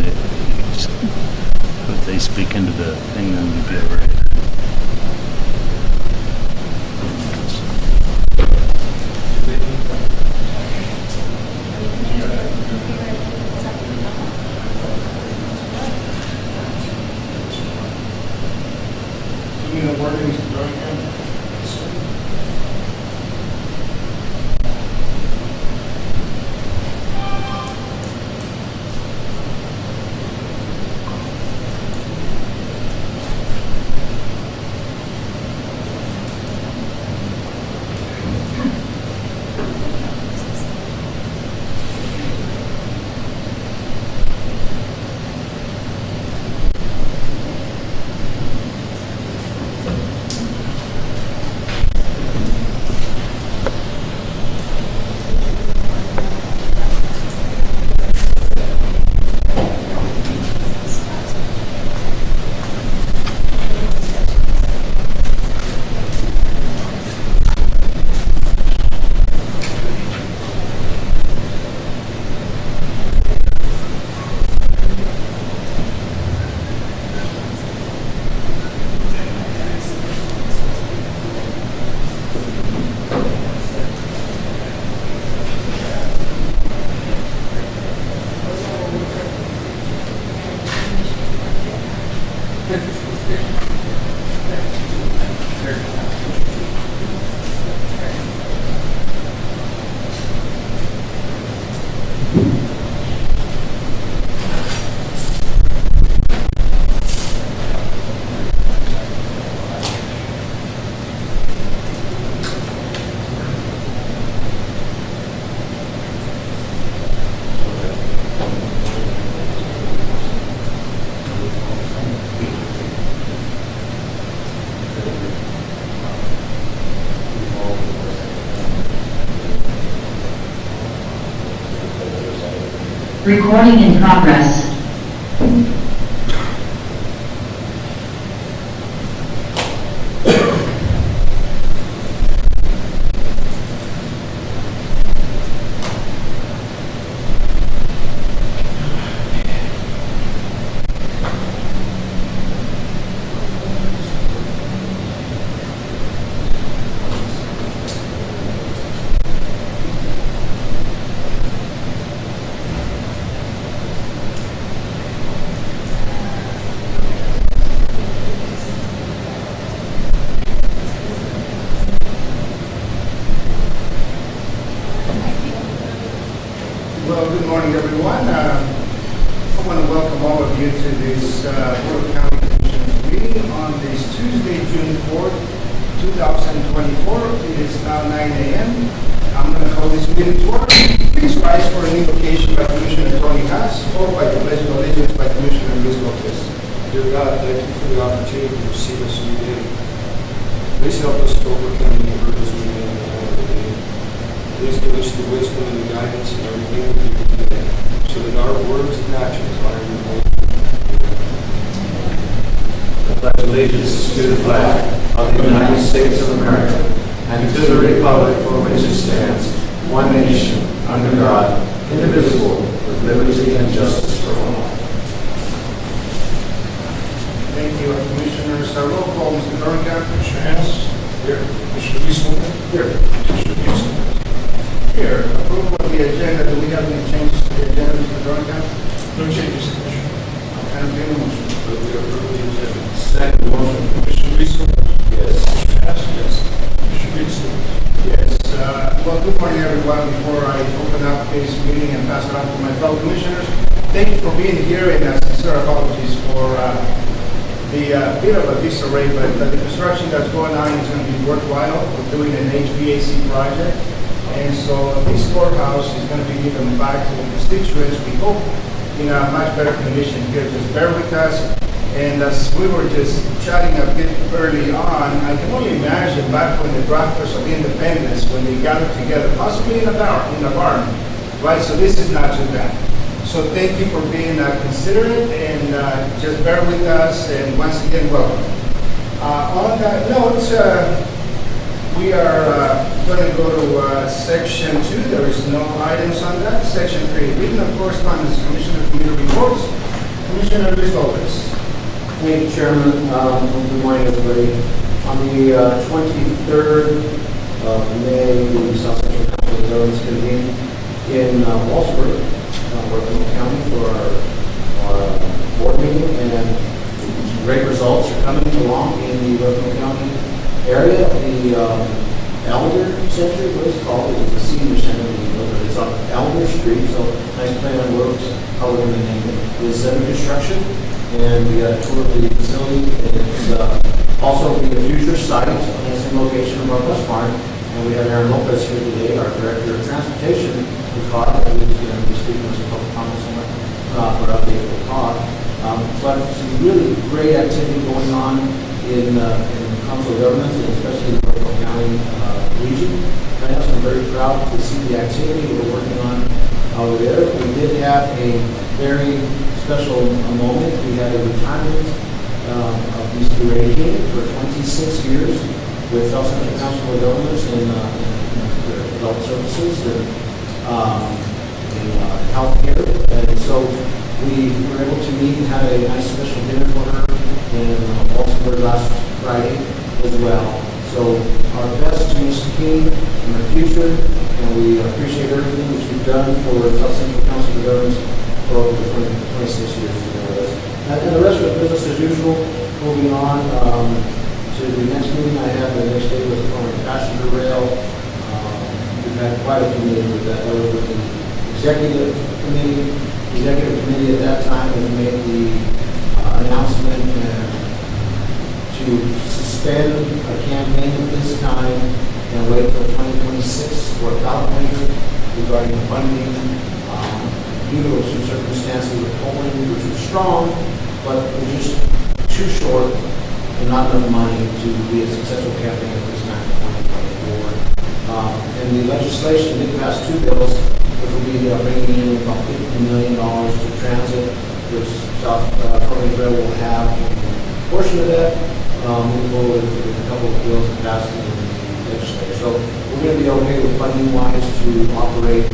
and if they speak into the thing, then we'd be all right. Recording in progress. Well, good morning, everyone. I want to welcome all of you to this Board of County Commissioners meeting on this Tuesday, June 4th, 2024. It is now 9 a.m. I'm going to call this meeting to order. Please rise for an invocation by Commissioner Tony Haas, followed by the Pledge of Allegiance by Commissioner Luis Lopez. Dear God, thank you for the opportunity to receive us in your name. Please help us to overcome any burdens we may have today. Please give us the wisdom and the guidance in everything we do today, so that our words and actions honor your holy name. I pledge allegiance to the flag of the United States of America and to the republic for which it stands, one nation, under God, indivisible, with liberty and justice for all. Thank you, Commissioners. Roll call, Mr. Dorncamp. Commissioner Hess? Here. Commissioner Wiesel? Here. Commissioner Wiesel? Here. Approval of the agenda. Do we have any changes to the agenda, Mr. Dorncamp? No changes, Commissioner. Entertain a motion. Will we approve the agenda? Second motion. Commissioner Wiesel? Yes. Commissioner Hess? Yes. Commissioner Wiesel? Yes. Well, good morning, everyone. Before I open up this meeting and pass it on to my fellow commissioners, thank you for being here, and sincere apologies for the bit of a disarray, but the construction that's going on is going to be worthwhile. We're doing an HVAC project, and so this courthouse is going to be given back to the constituents, we hope, in a much better condition here. Just bear with us. And as we were just chatting a bit early on, I can only imagine back when the drafters of independence, when they gathered together, possibly in a barn, right? So this is not too bad. So thank you for being considerate, and just bear with us, and once again, welcome. On that note, we are going to go to Section 2. There is no items on that. Section 3, reading of correspondence, Commissioner Committee reports. Commissioner Luis Lopez. Thank you, Chairman. Good morning, everybody. On the 23rd of May, the South Central Council of Governments convened in Walsburg, Rockland County, for our board meeting, and some great results are coming along in the Rockland County area. The Elder Center, what it's called, it's a senior center, but it's on Elder Street, so nice play on works, how we're going to name it, is under construction. And we got a tour of the facility. It's also be a future site on the same location of our bus barn. And we have Aaron Lopez here today, our Director of Transportation, who caught it. He's going to be speaking with some public comments for update of the talk. But some really great activity going on in council governments, and especially in the Pueblo County region. And I'm very proud to see the activity we're working on over there. We did have a very special moment. We had a retirement of Mr. Ray King for 26 years with South Central Council of Governments in adult services and healthcare. And so we were able to meet and have a nice special dinner for her in Baltimore last Friday as well. So our best to Ms. King in the future, and we appreciate everything that you've done for South Central Council of Governments for over 26 years. And the rest of it, business as usual. Moving on to the next meeting I have the next day was on passenger rail. We've had quite a few meetings with that. That was with the executive committee. The executive committee at that time has made the announcement to suspend a campaign at this time and wait until 2026 for a ballot measure regarding funding. Due to some circumstances with polling, which was strong, but it was just too short and not enough money to be a successful campaign at this time for 2024. And the legislation did pass two bills, which will be bringing in about $50 million to transit, which South Florida Rail will have a portion of that. Moving forward with a couple of bills that passed in the legislature. So we're going to be okay with funding-wise to operate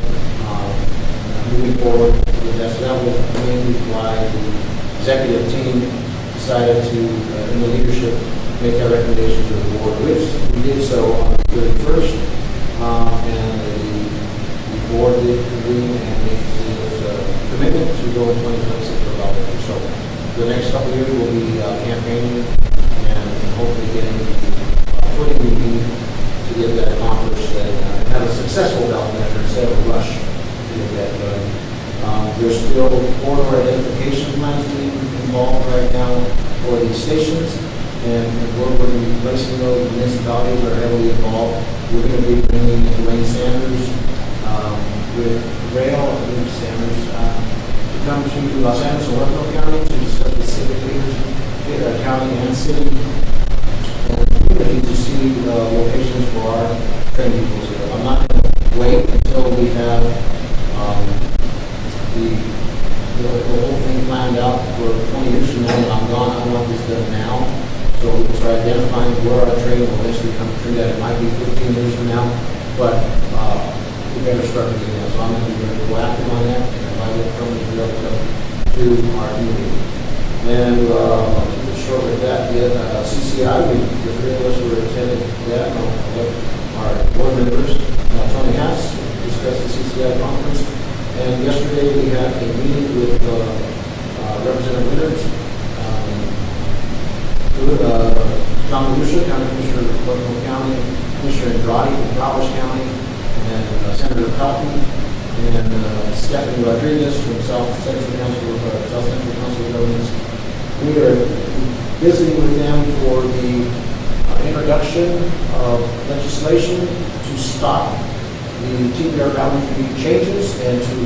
moving forward with that. So that was mainly why the executive team decided to, in the leadership, make that recommendation to the board, which we did so on the 31st, and the board did convene and make a commitment to go in 2026 for about it. So the next couple of years we'll be campaigning and hopefully getting the footing we need to get that accomplished and have a successful ballot measure instead of a rush. There's still corridor identification plans being involved right now for these stations, and we're going to be placing those. Municipalities are heavily involved. We're going to be bringing in Wayne Sanders with rail, Sanders, to come to Los Angeles and Westfield County to discuss with civic leaders, county and city, and community to see locations for our training depots here. I'm not going to wait until we have the whole thing planned out for 20 years from now, and I'm gone. I want this done now. So we can start identifying where our training will eventually come through that. It might be 15 years from now, but we better start doing that. So I'm going to be very proactive on that, and if I get from to our meeting. And short with that, CCI, the three of us were attending that. Our board members, Tony Hass, discussed the CCI conference. And yesterday we had a meeting with Representative Leonard, John Lucia, County Commissioner of Pueblo County, Commissioner Andrade from Broward County, and Senator Pelton, and Stephanie Rodriguez from South Central Council of Governments. We are visiting with them for the introduction of legislation to stop the TPR boundary changes and to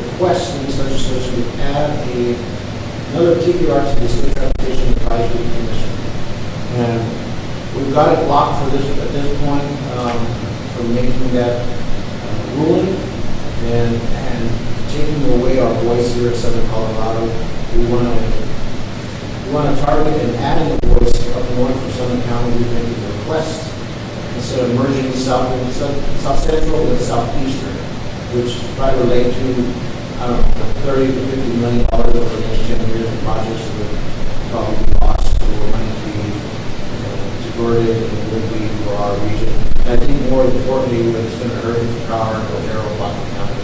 request in this legislation to add another TPR to the State Transportation Advisory Commission. And we've got it blocked for this at this point from making that ruling and taking away our voice here in Southern Colorado. We want to target and adding a voice up north for Southern County. We're making a request instead of merging South Central with Southeastern, which probably relate to I don't know, $30 to $50 million over the next 10 years in projects that would probably be lost or money to be diverted and would be for our region. And I think more importantly, what it's going to hurt is power and Otero, Platte County,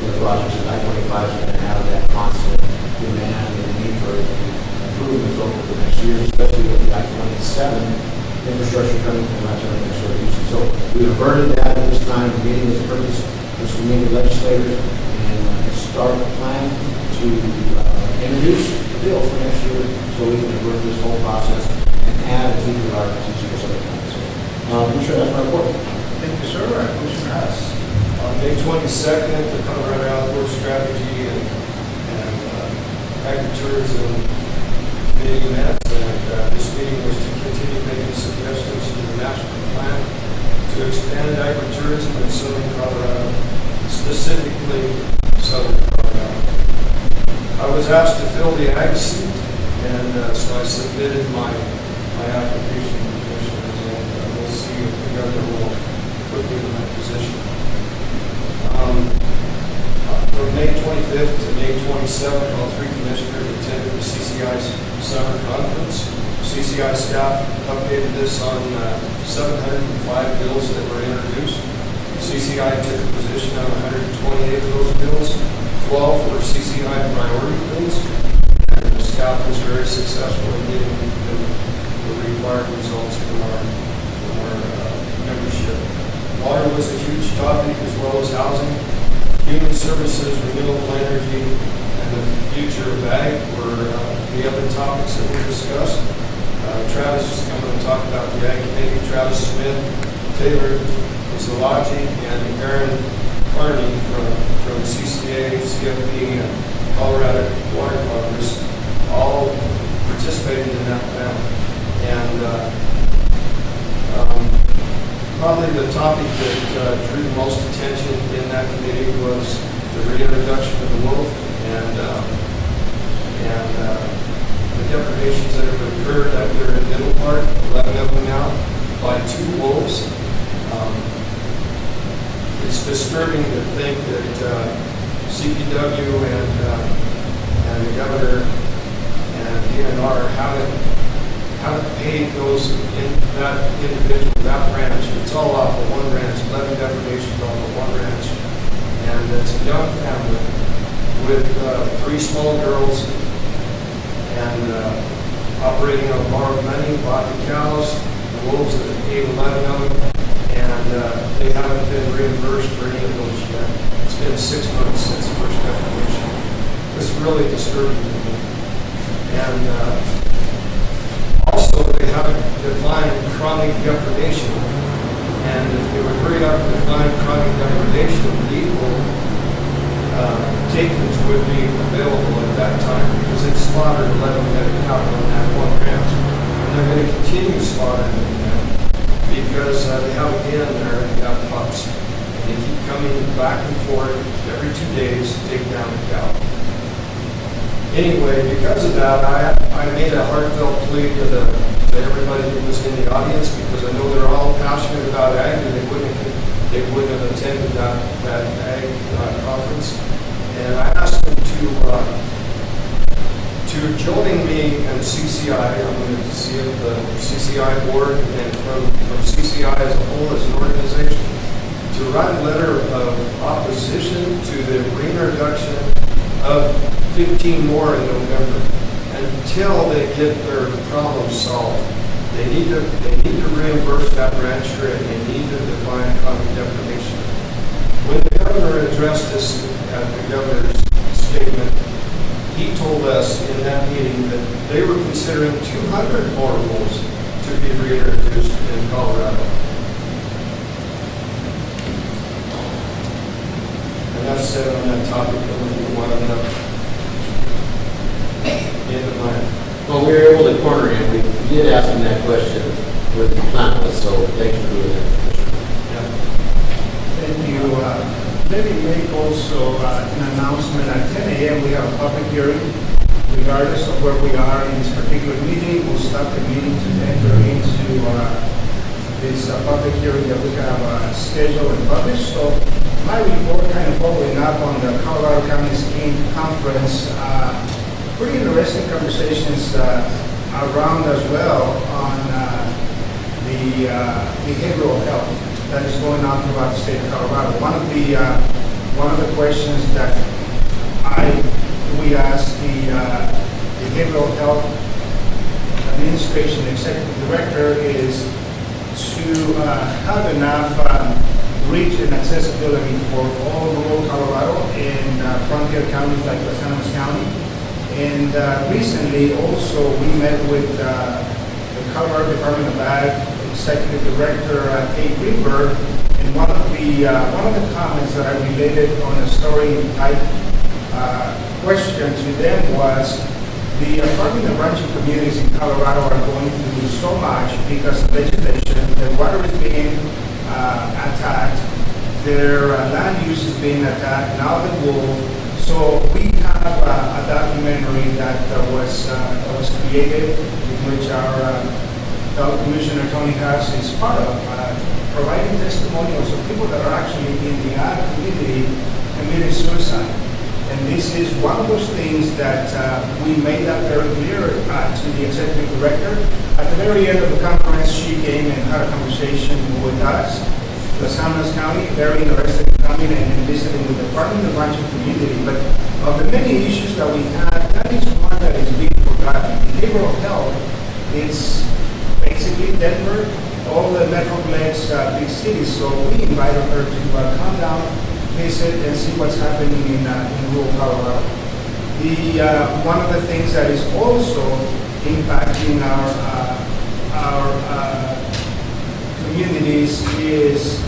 the projects that I-25 is going to have that constant demand and need for improvements over the next year, especially with the I-27 infrastructure coming from that turning service. So we averted that at this time. The meeting was purpose was to meet with legislators and start a plan to introduce the bill for next year so we can avert this whole process and add a teacher our teaching for something. I'm sure that's my report. Thank you, sir. Commissioner Hess. On May 22nd, the Colorado Outdoor Strategy and Agritourism Committee met, and this meeting was to continue making suggestions to the national plan to expand agritourism in southern Colorado, specifically southern Colorado. I was asked to fill the ag seat, and so I submitted my application to the commissioners, and we'll see if the governor will put me in that position. From May 25th to May 27th, all three commissioners attended the CCI's summer conference. CCI staff updated this on 705 bills that were introduced. CCI took a position on 128 of those bills. 12 were CCI priority bills, and the staff was very successful in getting the required results from our membership. Water was a huge topic, as well as housing. Human services, renewable energy, and the future of ag were the other topics that were discussed. Travis is going to talk about the Ag Committee. Travis Smith, Taylor Zalaji, and Aaron Carney from CCA, CFP, and Colorado Water Congress all participated in that panel. And probably the topic that drew the most attention in that committee was the reintroduction of the wolf and the depredations that have occurred out there in Middle Park, 11 of them now, by 2 wolves. It's disturbing to think that CPW and the governor and DNR haven't paid that individual, that ranch. It's all off of one ranch, 11 depredations off of one ranch. And it's a young family with 3 small girls and operating on borrowed money, bought the cows, the wolves that ate 11 of them, and they haven't been reimbursed for any of those yet. It's been 6 months since the first depredation. It's really disturbing to me. And also, they haven't defined chronic depredation. And if they would hurry up and define chronic depredation, legal takings would be available at that time, because it's slaughtered 11 head out on that one ranch. And they're going to continue slaughtering them because they have again there, they have pups. And they keep coming back and forth every 2 days to take down the cow. Anyway, because of that, I made a heartfelt plea to everybody that was in the audience, because I know they're all passionate about ag, and they wouldn't have attended that ag conference. And I asked them to join me and CCI. I'm going to see if the CCI board and from CCI as a whole, as an organization, to write a letter of opposition to the reintroduction of 15 more in November until they get their problem solved. They need to reimburse that rancher, and they need to define chronic depredation. When the governor addressed us at the governor's statement, he told us in that meeting that they were considering 200 more wolves to be reintroduced in Colorado. And that's said on that topic. I'm going to wind up. Well, we were able to corner him. We did ask him that question with the plant list, so thanks for doing that. Yeah. Thank you. Let me make also an announcement. At 10 a.m. we have a public hearing. Regardless of where we are in this particular meeting, we'll start the meeting to enter into this public hearing that we have scheduled and published. So my report kind of following up on the Colorado County Scheme Conference. Pretty interesting conversations around as well on the behavioral health that is going on throughout the state of Colorado. One of the questions that we asked the behavioral health administration executive director is to have enough reach and accessibility for all rural Colorado and frontier counties like Los Angeles County. And recently also we met with the Colorado Department of Ag executive director Kate Greenberg, and one of the comments that I related on a story type question to them was the farming and ranching communities in Colorado are going through so much because of legislation. The water is being attacked, their land use is being attacked, now the wolf. So we have a documentary that was created, in which our fellow Commissioner Tony Haas is part of, providing testimonials of people that are actually in the ag community committing suicide. And this is one of those things that we made that very clear to the executive director. At the very end of the conference, she came and had a conversation with us. Los Angeles County, very interested in coming and visiting with the farming and ranching community. But of the many issues that we had, that is one that is being forgotten. Behavioral health is basically Denver, all the Metroplex big cities. So we invited her to come down, visit, and see what's happening in rural Colorado. One of the things that is also impacting our communities is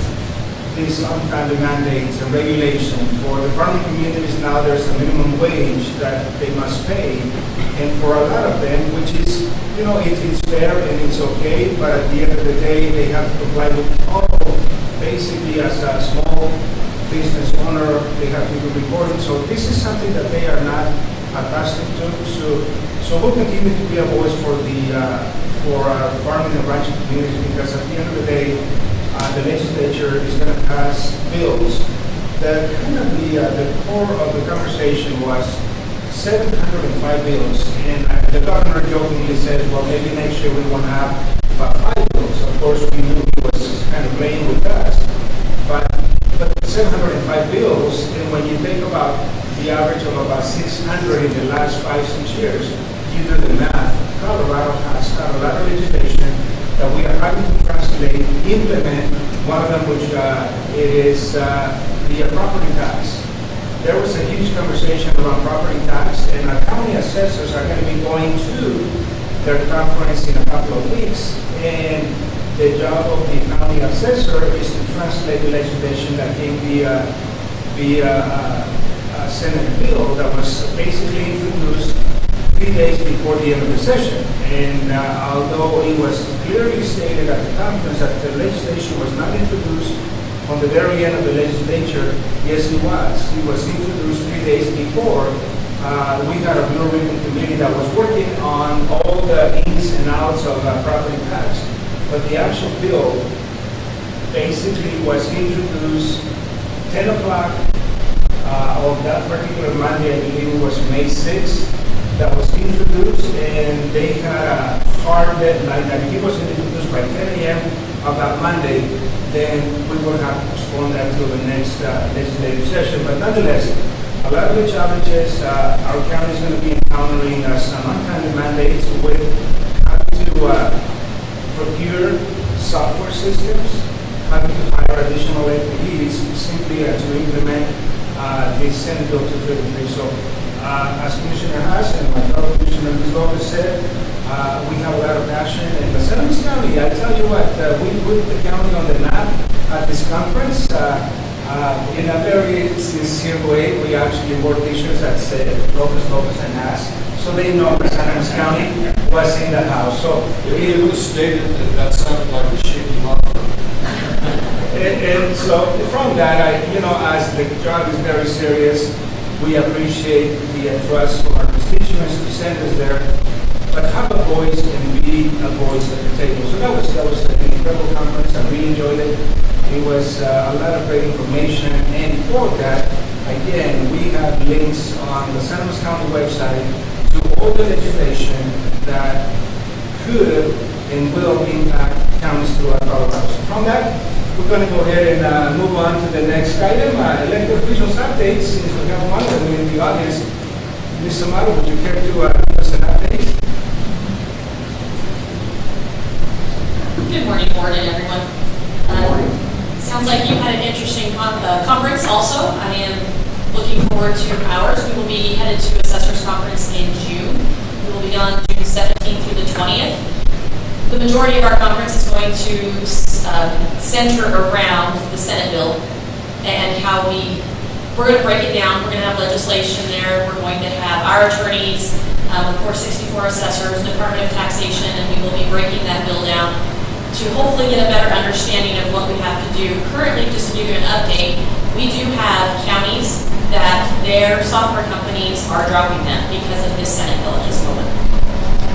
these unfounded mandates and regulation. For the farming communities now, there's a minimum wage that they must pay, and for a lot of them, which is, it's fair and it's okay, but at the end of the day, they have to comply with all. Basically, as a small business owner, they have to do reporting. So this is something that they are not accustomed to. So we'll continue to be a voice for our farming and ranching communities, because at the end of the day, the legislature is going to pass bills. The core of the conversation was 705 bills, and the governor jokingly said, well, maybe next year we won't have about 5 bills. Of course, we knew he was kind of playing with us, but 705 bills, and when you think about the average of about 600 in the last 5-6 years, you do the math. Colorado has a lot of legislation that we are having to translate, implement. One of them, which is the property tax. There was a huge conversation around property tax, and our county assessors are going to be going to their conference in a couple of weeks, and the job of the county assessor is to translate the legislation that came via Senate bill that was basically introduced 3 days before the end of the session. And although it was clearly stated at the conference that the legislation was not introduced on the very end of the legislature, yes, it was. It was introduced 3 days before. We had a blue ribbon committee that was working on all the ins and outs of property tax. But the actual bill basically was introduced 10 o'clock of that particular Monday. I believe it was May 6th. That was introduced, and they had a hard deadline that if it wasn't introduced by 10 a.m. of that Monday, then we would have to postpone that to the next legislative session. But nonetheless, a lot of the challenges our county is going to be encountering some unfounded mandates with having to procure software systems, having to hire additional employees simply to implement the Senate Bill 233. So, as Commissioner Haas and my fellow Commissioner Lopez said, we have a lot of passion. And Los Angeles County, I tell you what, we put the county on the map at this conference. In a very sincere way, we actually wore t-shirts that said Lopez and Haas, so they know Los Angeles County was in the house. So it was stated that sounded like a shaky offer. And so from that, as the job is very serious, we appreciate the trust from our constituents who sent us there. but have a voice and be a voice at the table. So that was an incredible conference. I really enjoyed it. It was a lot of great information, and for that, again, we have links on the San Luis County website to all the legislation that could and will impact counties throughout Colorado. So from that, we're going to go ahead and move on to the next item, elected officials updates. Since we have one of them in the audience, Ms. Amaro, would you care to give us an update? Good morning, board and everyone. Sounds like you had an interesting conference also. I am looking forward to ours. We will be headed to Assessors Conference in June. We will be on June 17th through the 20th. The majority of our conference is going to center around the Senate bill and how we're going to break it down. We're going to have legislation there. We're going to have our attorneys, of course, 64 assessors, Department of Taxation, and we will be breaking that bill down to hopefully get a better understanding of what we have to do. Currently, just to give you an update, we do have counties that their software companies are dropping them because of this Senate bill at this moment.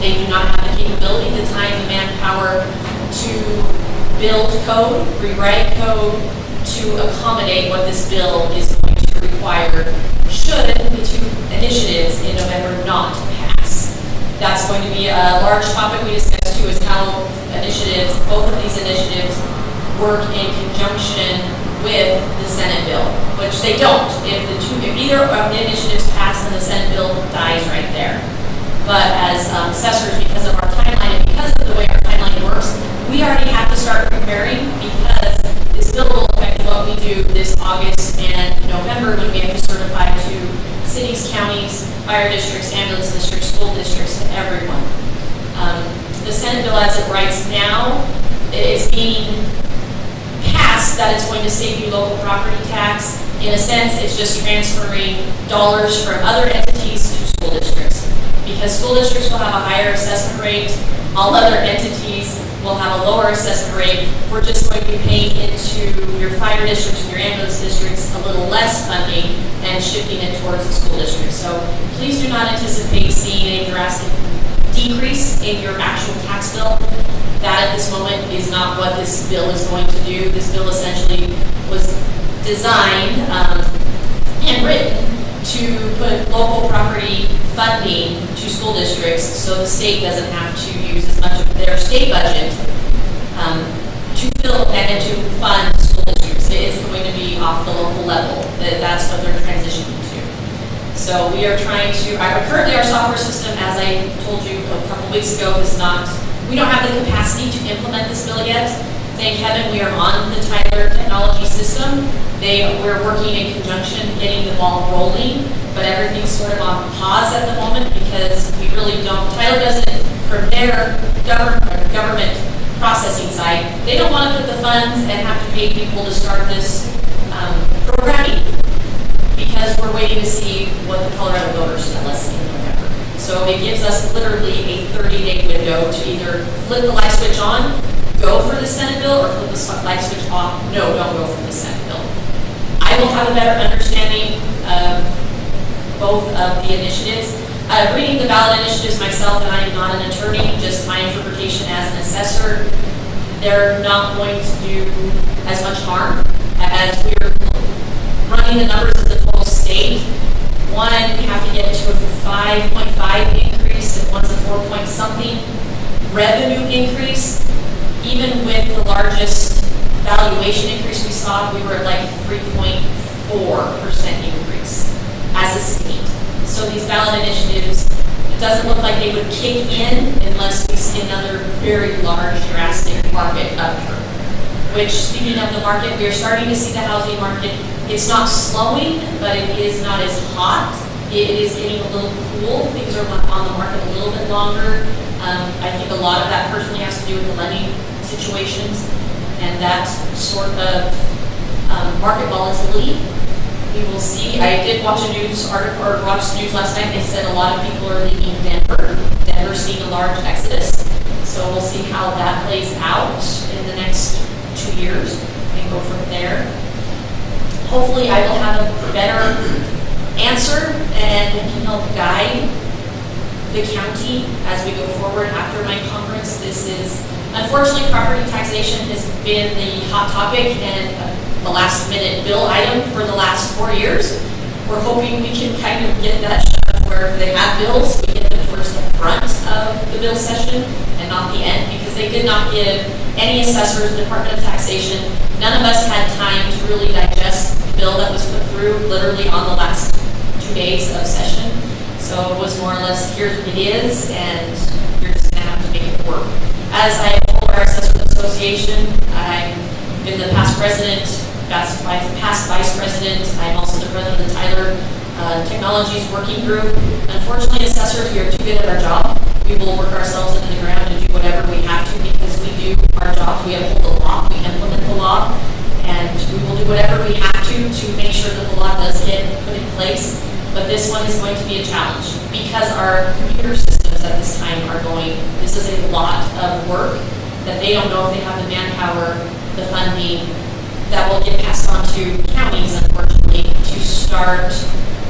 They do not have the capability, the time, the manpower to build code, rewrite code to accommodate what this bill is going to require should the two initiatives in November not pass. That's going to be a large topic we discussed too, is how both of these initiatives work in conjunction with the Senate bill, which they don't. If either of the initiatives pass, then the Senate bill dies right there. But as assessors, because of our timeline and because of the way our timeline works, we already have to start preparing because this bill will affect what we do this August and November when we have to certify to cities, counties, fire districts, ambulance districts, school districts, to everyone. The Senate bill as it writes now is being passed that it's going to save you local property tax. In a sense, it's just transferring dollars from other entities to school districts. Because school districts will have a higher assessment rate, all other entities will have a lower assessment rate. We're just going to be paying into your fire districts and your ambulance districts a little less funding and shifting it towards the school districts. So please do not anticipate seeing a drastic decrease in your actual tax bill. That at this moment is not what this bill is going to do. This bill essentially was designed and written to put local property funding to school districts so the state doesn't have to use as much of their state budget to fill and to fund school districts. It is going to be off the local level. That's what they're transitioning to. So we are trying to, currently our software system, as I told you a couple weeks ago, we don't have the capacity to implement this bill yet. Thank heaven we are on the Tyler technology system. We're working in conjunction, getting the ball rolling, but everything's sort of on pause at the moment because we really don't, Tyler doesn't, from their government processing side, they don't want to put the funds and have to pay people to start this programming because we're waiting to see what the Colorado voters tell us in November. So it gives us literally a 30-day window to either flip the light switch on, go for the Senate bill, or flip the light switch off, no, don't go for the Senate bill. I will have a better understanding of both of the initiatives. Reading the ballot initiatives myself, and I am not an attorney, just my interpretation as an assessor, they're not going to do as much harm as we're running the numbers of the total state. One, we have to get to a 5.5 increase, and one's a 4 something revenue increase. Even with the largest valuation increase we saw, we were at like 3.4% increase as a state. So these ballot initiatives, it doesn't look like they would kick in unless we see another very large, drastic market upturn. Which, speaking of the market, we are starting to see the housing market. It's not slowing, but it is not as hot. It is getting a little cool. Things are on the market a little bit longer. I think a lot of that personally has to do with the lending situations and that sort of market volatility. We will see. I did watch a news article or watch the news last night. They said a lot of people are leaving Denver. Denver's seeing a large exodus. So we'll see how that plays out in the next 2 years and go from there. Hopefully I will have a better answer and can help guide the county as we go forward after my conference. This is, unfortunately, property taxation has been the hot topic and the last minute bill item for the last 4 years. We're hoping we can kind of get that shoved where if they have bills, we get them towards the front of the bill session and not the end, because they did not give any assessors, Department of Taxation. None of us had time to really digest the bill that was put through literally on the last 2 days of session. So it was more or less, here it is, and you're just going to have to make it work. As I told our Assessors Association, I've been the past president, past vice president. I'm also the president of the Tyler Technologies Working Group. Unfortunately, assessors, we are too good at our job. We will work ourselves into the ground and do whatever we have to because we do our jobs. We uphold the law, we implement the law, and we will do whatever we have to make sure that the law does get put in place. But this one is going to be a challenge because our computer systems at this time are going, this is a lot of work that they don't know if they have the manpower, the funding, that will get passed on to counties, unfortunately, to start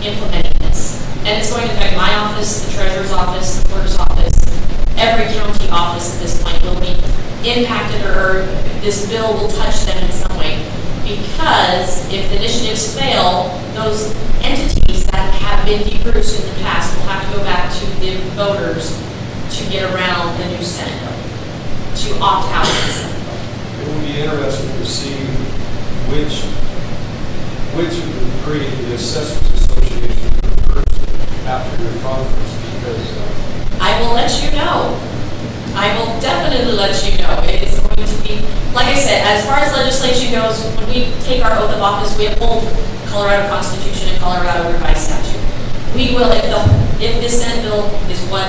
implementing this. And it's going to affect my office, the treasurer's office, the clerk's office, every county office at this point will be impacted, or this bill will touch them in some way. Because if the initiatives fail, those entities that have been de-Bruced in the past will have to go back to the voters to get around the new Senate bill, to opt out of the Senate bill. It will be interesting to see which of the three the Assessors Association prefers after your conference, because I will let you know. I will definitely let you know. It is going to be, like I said, as far as legislation goes, when we take our oath of office, we uphold Colorado Constitution and Colorado Revised Statute. We will, if this Senate bill is what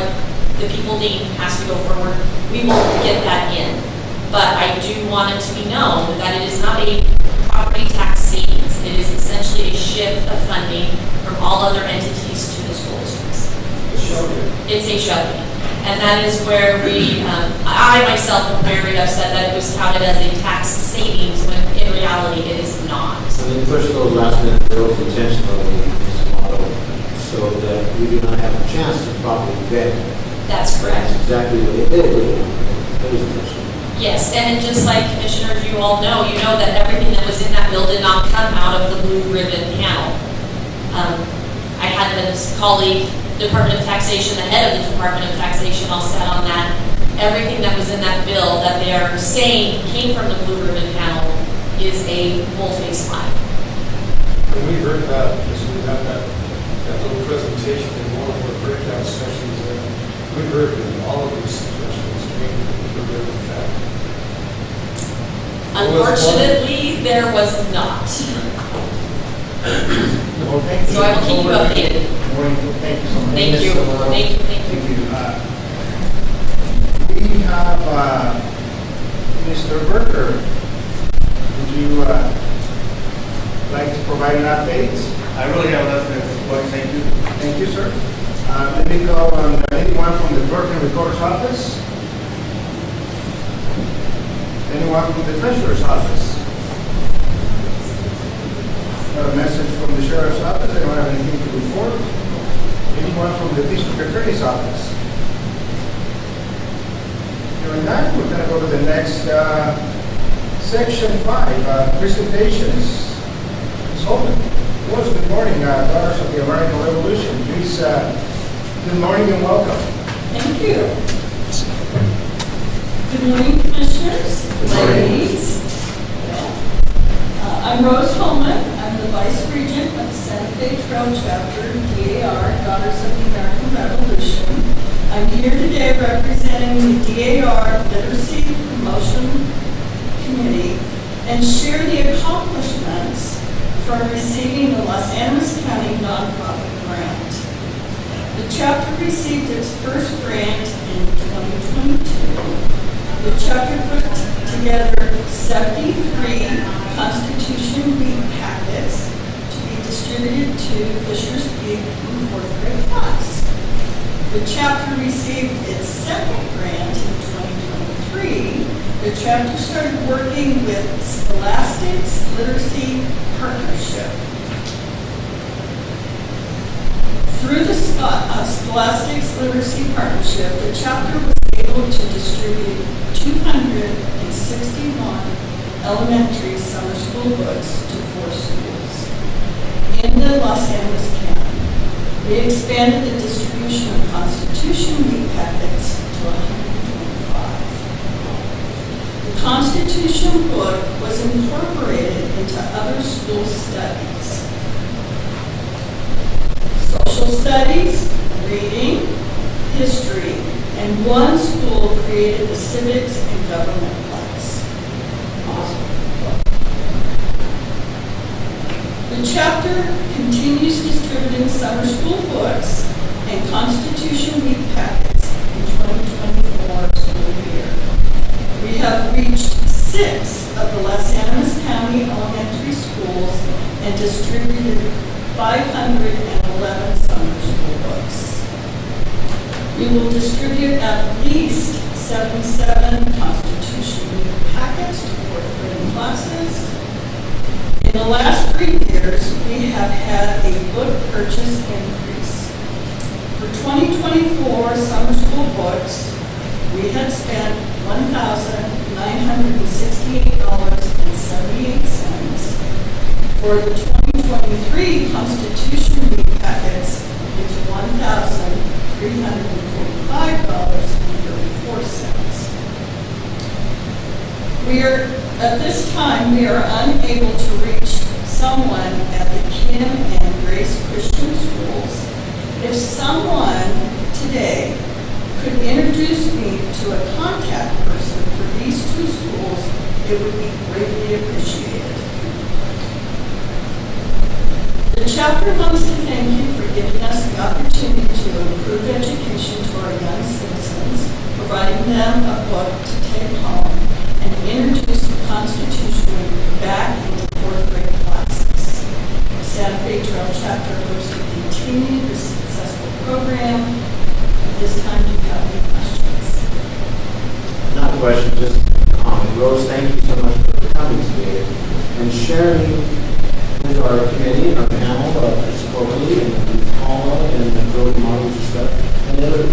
the people deem has to go forward, we will get that in. But I do want it to be known that it is not a property tax savings. It is essentially a shift of funding from all other entities to the school districts. It's a shelving. And that is where I myself am very upset that it was touted as a tax savings when in reality it is not. And then push those last minute bills intentionally, Mr. Motto, so that we do not have a chance to properly vet. That's correct. That's exactly what they did. That was intentional. Yes, and just like commissioners, you all know, you know that everything that was in that bill did not come out of the blue ribbon panel. I had this colleague, Department of Taxation, the head of the Department of Taxation, all sat on that. Everything that was in that bill that they are saying came from the blue ribbon panel is a bull-faced lie. when we heard that, because we had that little presentation in one of our breakout sessions, we heard that all of these suggestions came from the ribbon family. Unfortunately, there was not. Well, thank you. So I will keep you updated. Thank you so much. Thank you. Thank you. Thank you. We have Mr. Berger. Would you like to provide an update? I really have nothing at this point, thank you. Thank you, sir. Let me call on anyone from the clerk and recorder's office. Anyone from the treasurer's office? Got a message from the sheriff's office. Anyone have anything to report? Anyone from the district attorney's office? Hearing that, we're going to go to the next section 5, presentations. Ms. Holman. Yes, good morning, daughters of the American Revolution. Please, good morning and welcome. Thank you. Good morning, commissioners, ladies. I'm Rose Holman. I'm the Vice Regent of the Santa Fe Trail Chapter, DAR, Daughters of the American Revolution. I'm here today representing the DAR Literacy Promotion Committee and share the accomplishments from receiving the Los Angeles County nonprofit grant. The chapter received its first grant in 2022. The chapter put together 73 Constitution Week packets to be distributed to Fisher's Peak in 4th grade class. The chapter received its second grant in 2023. The chapter started working with Scholastic's Literacy Partnership. Through the Scholastics Literacy Partnership, the chapter was able to distribute 261 elementary summer school books to 4 schools in the Los Angeles County. We expanded the distribution of Constitution Week packets to 125. The Constitution book was incorporated into other school studies. Social studies, reading, history, and one school created the civics and government class. The chapter continues distributing summer school books and Constitution Week packets in 2024 school year. We have reached 6 of the Los Angeles County elementary schools and distributed 511 summer school books. We will distribute at least 77 Constitution Week packets to 4th grade classes. In the last 3 years, we have had a book purchase increase. For 2024 summer school books, we had spent $1,968.78. For the 2023 Constitution Week packets, it's $1,345.34. At this time, we are unable to reach someone at the Kim and Grace Christian schools. If someone today could introduce me to a contact person for these 2 schools, it would be greatly appreciated. The chapter wants to thank you for giving us the opportunity to improve education to our young citizens, providing them a book to take home, and introduce the Constitution back into 4th grade classes. The Santa Fe Trail chapter hopes to continue this successful program. At this time, do you have any questions? Not a question, just a comment. Rose, thank you so much for coming today and sharing with our committee and our panel, Christopher Lee and Paula and Brody Models and stuff, and the other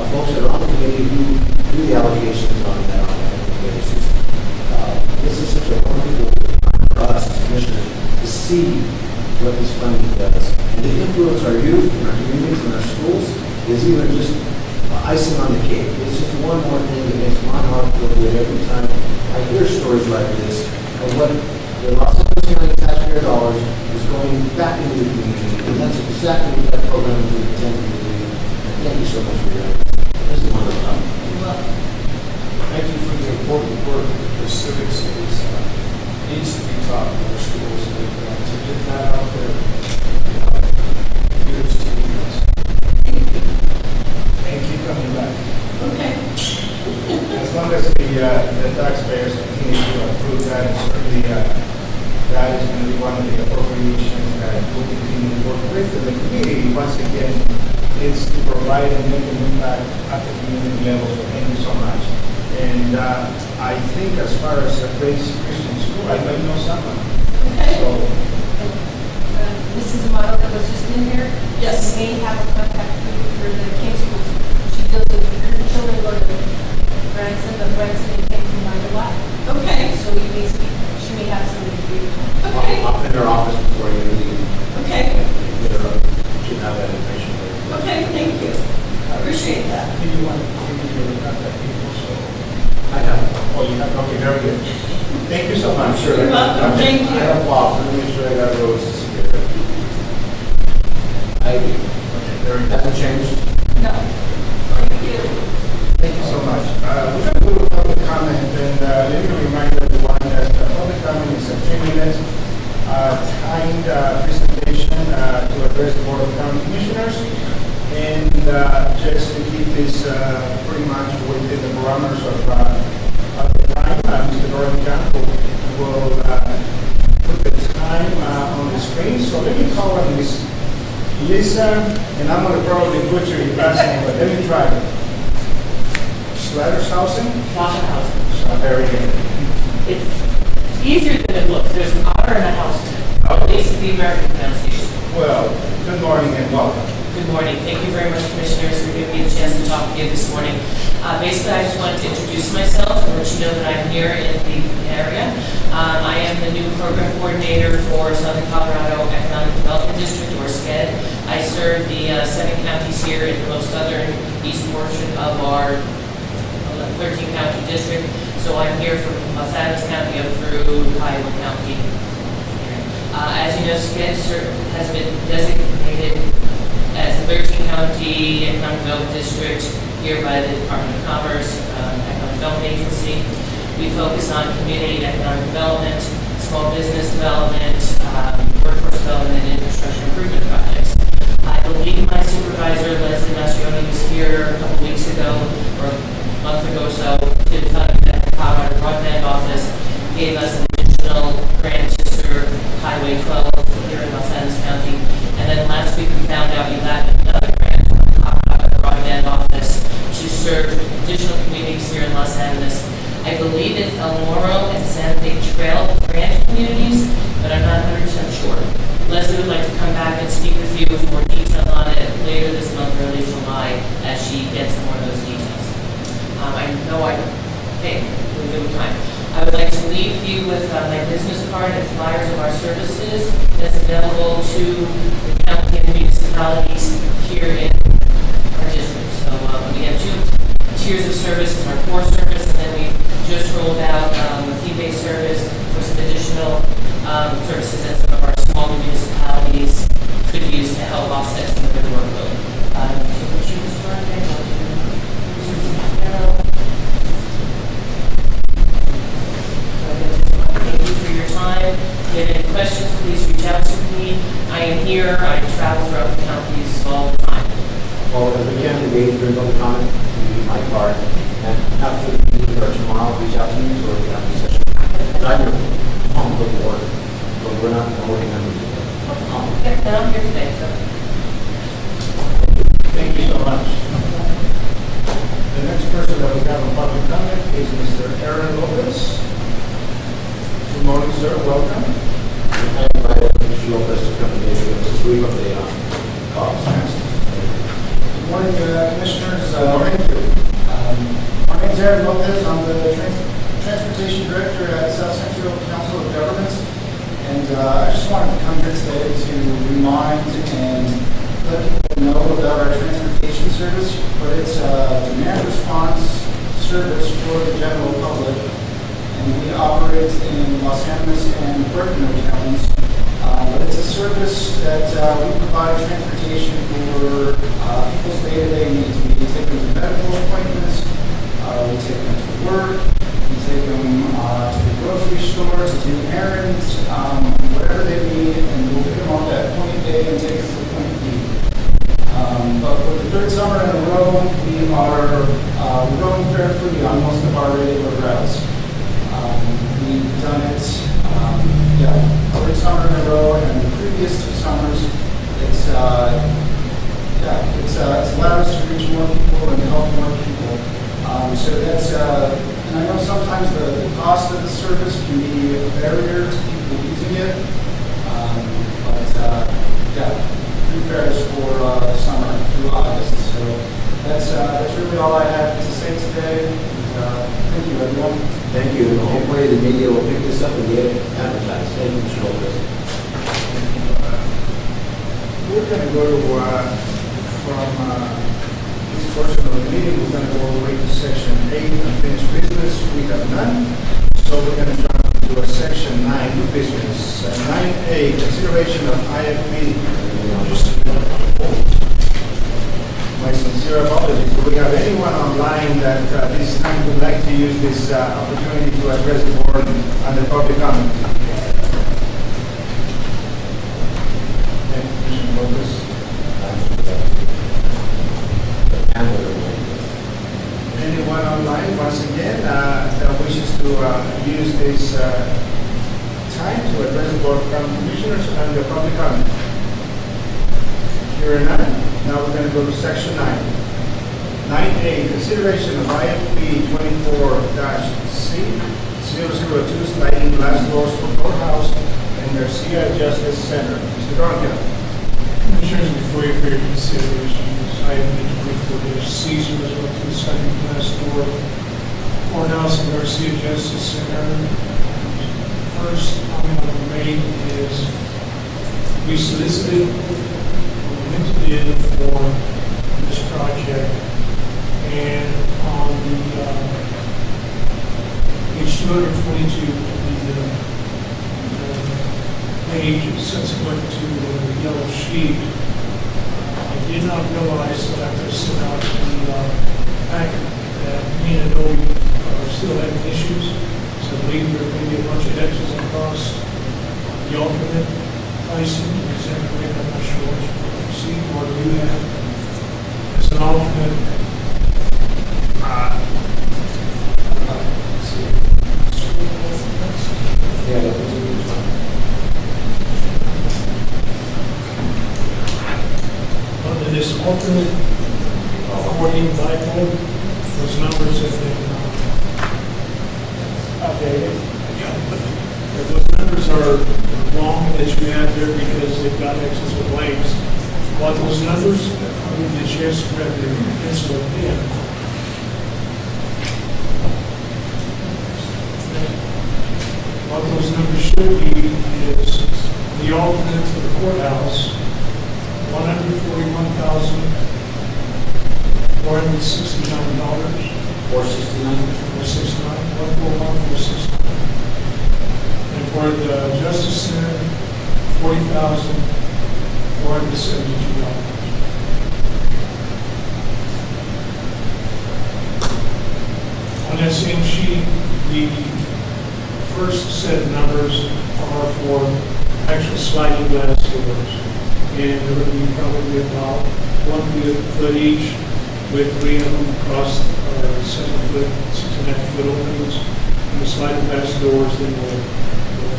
folks that are on the committee who do the allegations on that on an annual basis. This is such a wonderful time for us as commissioners to see what this funding does. And to influence our youth and our communities and our schools is even just icing on the cake. It's just one more thing that makes my heart feel good every time I hear stories like this of what the Los Angeles County taxpayer dollars is going back into the community. And that's exactly what that program is intended to do. And thank you so much for your efforts. This is wonderful. Thank you for the important work that the civics needs to be taught in our schools. And to get that out there, here's to you guys. And keep coming back. Okay. As long as the taxpayers continue to approve that, and certainly that is going to be one of the appropriations that we'll continue to work with the community. Once again, it's to provide and make an impact at the community level, so thank you so much. And I think as far as the Grace Christian School, I might know someone. Okay. So, Mrs. Amato that was just in here? Yes. May have a contact for the King schools. She deals with her children go to Branson, but Branson came from Iowa. Okay. So she may have somebody for you. Okay. I'll in their office before you leave. Okay. Should have that information there. Okay, thank you. I appreciate that. do you want to give me your contact people? So, I have. oh, you have, okay, very good. Thank you so much. Sure. You're welcome. Thank you. I have Bob. Let me make sure I got Rose here. I do. Okay, very good. Hasn't changed? No. Thank you. Thank you so much. We're going to go to public comment, and let me remind everyone that public comment is a 3-minute timed presentation to address the Board of County Commissioners, and just to keep this pretty much within the parameters of the time, Mr. Dorrington will put the time on the screen. So let me call on Ms. Lisa, and I'm going to probably butcher your last name, but let me try. Schlattershausen? Schlatterhausen. Very good. It's easier than it looks. There's an otter and a house. At least the American pronunciation. Well, good morning and welcome. Good morning. me this morning. Basically, I just wanted to introduce myself and let you know that I'm here in the area. I am the new program coordinator for Southern Colorado Economic Development District, or SCED. I serve the 7 counties here in the most southern east portion of our 13-county district. So I'm here from Los Angeles County up through Iowa County. As you know, SCED has been designated as the 13-county economic development district here by the Department of Commerce, Economic Development Agency. We focus on community economic development, small business development, workforce development, and infrastructure improvement projects. I believe my supervisor, Leslie Mastrioni, was here a couple weeks ago, or a month ago or so, to tell you that the Colorado Broadband Office gave us an additional grant to serve Highway 12 here in Los Angeles County. And then last week we found out you got another grant from the Colorado Broadband Office to serve additional communities here in Los Angeles. I believe it's El Moro and Santa Fe Trail grant communities, but I'm not 100% sure. Leslie would like to come back and speak with you with more details on it later this month, early July, as she gets more of those details. I know I think we'll give time. I would like to leave you with my business card and flyers of our services that's available to the county and municipalities here in our district. So we have 2 tiers of service, our core service, and then we just rolled out a fee-based service for some additional services that some of our smaller municipalities could use to help offset some of their workload. Thank you for your time. If you have any questions, please reach out to me. I am here. I travel throughout the counties all the time. Well, if we can engage during public comment, you need my card. And after the meeting or tomorrow, reach out to me so we can have a session. I'm your home with work, but we're not voting on it. Yeah, then I'm here today, so. Thank you so much. The next person that we have on public comment is Mr. Aaron Lopez. Good morning, sir. Welcome. I invited Mr. Lopez to come in and give us a brief update on costs. Good morning, Commissioners. My name is Aaron Lopez. I'm the Transportation Director at South Central Council of Governments. And I just wanted to come here today to remind and let people know about our transportation service, but it's a demand response service for the general public. And we operate in Los Angeles and Berkeley counties. But it's a service that we provide transportation for people's day-to-day needs. We take them to medical appointments, we take them to work, we take them to the grocery store, to do errands, whatever they need, and we'll pick them up at point A and take them to point B. But for the 3rd summer in a row, we are going fare free on most of our regular routes. We've done it, 3rd summer in a row, and the previous 2 summers, it's allowed us to reach more people and help more people. So that's, and I know sometimes the cost of the service can be a barrier to people using it, free fares for the summer through August. So that's really all I had to say today. Thank you, everyone. Thank you. Hopefully the media will pick this up and get it advertised. Thank you, Mr. Lopez. We're going to go to, from this portion of the meeting, we're going to go all the way to section 8, unfinished business. We have none. So we're going to jump to section 9, new business. 9A, consideration of IFP. My sincere apologies. Do we have anyone online that this time would like to use this opportunity to address the board on the public comment? Commissioner Lopez. Anyone online, once again, that wishes to use this time to address the board from commissioners and the public comment? Here are none. Now we're going to go to section 9. 9A, consideration of IFP 24-C002 sliding glass doors for courthouse and Garcia Justice Center. Mr. Donka. Commissioners, before you for your consideration, item, 24-C, so let's go to the second class door. Courthouse and Garcia Justice Center. First comment I want to make is we solicited bid for this project, and on the page 222 of the page subsequent to the yellow sheet, I did not realize that after I sent out the packet that me and Adobe are still having issues. So I believe there may be a bunch of X's across the alternate pricing. Is that correct? I'm not sure what you see or do you have as an alternate. Under this alternate accordion dipole, those numbers have been updated. If those numbers are wrong that you have there because they've got X's or blanks, what those numbers, I'll give you a chance to grab your pencil and pen. What those numbers should be is the alternate for the courthouse, $141,469. And for the Justice Center, $40,472. On that same sheet, the first set of numbers are for actual sliding glass doors. And there will be probably about 1 foot each with 3 of them across 7 foot, 6.5 foot openings. And the sliding glass doors then will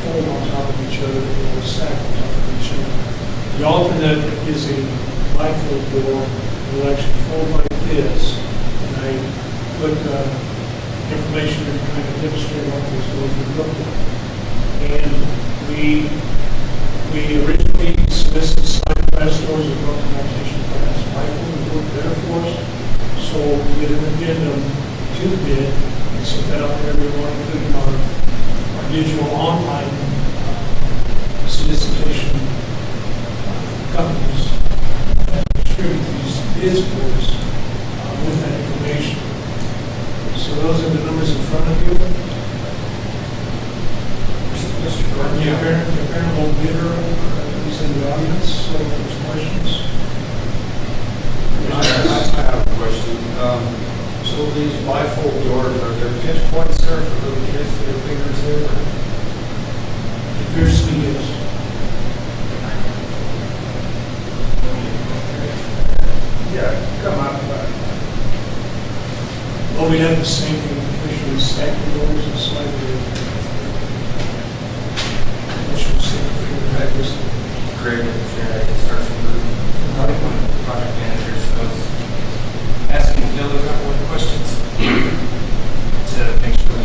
fold on top of each other, and will stack on top of each other. The alternate is a bifold door. It will actually fold like this. And I put information in to kind of demonstrate what those doors would look like. And we originally solicited sliding glass doors and documentation class. Bifold would work better for us. So we did an addendum to the bid and sent that out to everyone, including our digital online solicitation companies that distribute these bids for us with that information. So those are the numbers in front of you. Mr. Gordon, the apparent bidder is in the audience, so if there's questions. I have a question. So these bifold doors, are there pinch points there for little kids to get fingers in? It appears to be yes. Yeah, come on. Well, we have the same thing, officially stack the doors and slide the official stack the doors. Great, Chair, Construction Group, project manager, so I was asking Phil a couple of questions to make sure we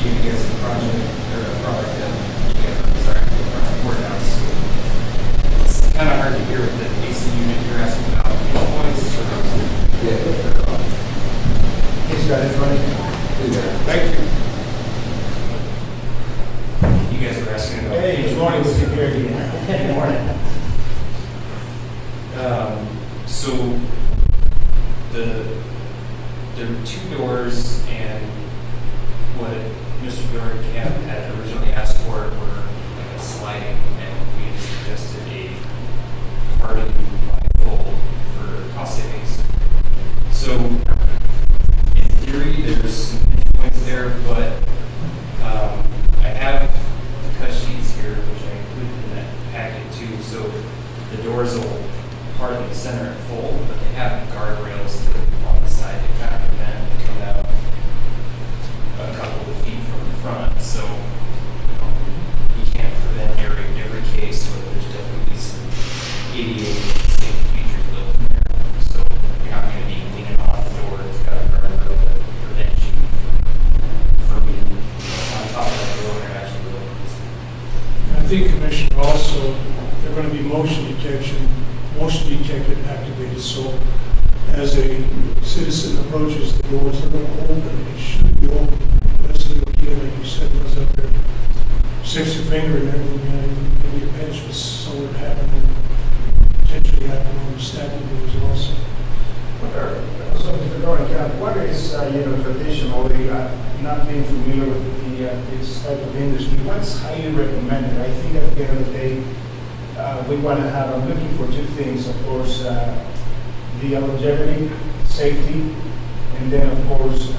give you guys a project or a product that you guys are desiring for the courthouse. It's kind of hard to hear with the AC unit you're asking about. Which points or He's got it running. Thank you. You guys were asking about. Hey, good morning, we can hear you. Good morning. So there were 2 doors, and what Mr. Dorncamp had originally asked for were like a sliding, and we suggested a party bifold for cost savings. So in theory, there's some pinch points there, but I have the cut sheets here, which I included in that packet too. So the doors will part of the center and fold, but they have guardrails on the side to kind of prevent it come out a couple of feet from the front. So you can't prevent every case, but there's definitely some ADA safety features built in there. So you're not going to be leaning off the door. It's got a guardrail that prevents you from being on top of that door and actually really. And I think, Commissioner, also, they're going to be motion detected activated, so as a citizen approaches the doors, they're going to open, it should be open. That's the kid, like you said, was up there, sticks your finger in there, and maybe a pinch was so it happened, and potentially happened on the stacking doors also. So, Mr. Dorian, what is, traditionally, not being familiar with this type of industry, what's highly recommended? I think at the end of the day, we want to have, I'm looking for two things, of course, the longevity, safety, and then, of course,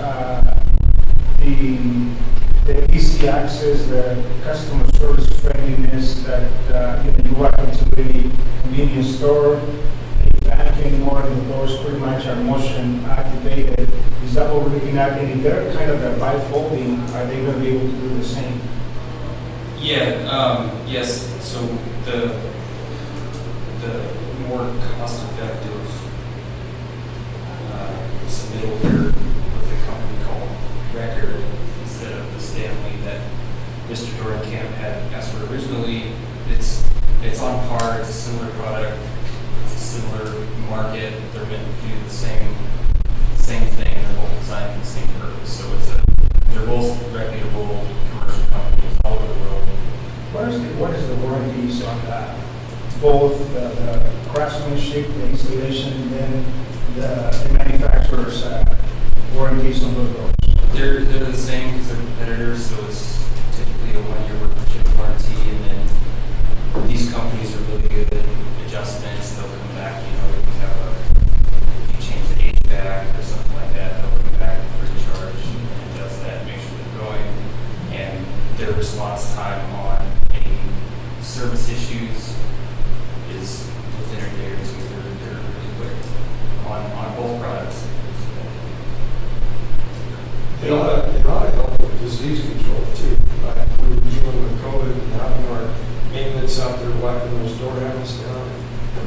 the easy access, the customer service friendliness that, you walk into any convenience store, bank anymore, the doors pretty much are motion activated. Is that what we're looking at? And if they're kind of a bifolding, are they going to be able to do the same? Yeah, yes, so the more cost-effective submittal here with a company called Record instead of the Stanley that Mr. Dorenkamp had asked for originally, it's on par, it's a similar product, similar market, they're meant to do the same thing, they're both designed for the same purpose. So they're both reputable commercial companies all over the world. What is the warranties on both the craftsmanship, the installation, and then the manufacturer's warranties on those doors? They're the same because they're competitors, so it's typically a 1-year workmanship warranty, and then these companies are really good at adjustments. They'll come back, if you change the HVAC or something like that, they'll come back free of charge and adjust that, make sure they're going. And their response time on any service issues is within a day or two. They're really quick on both products. It ought to help with disease control too. Like we were dealing with COVID and having our maintenance out there wiping those door handles down.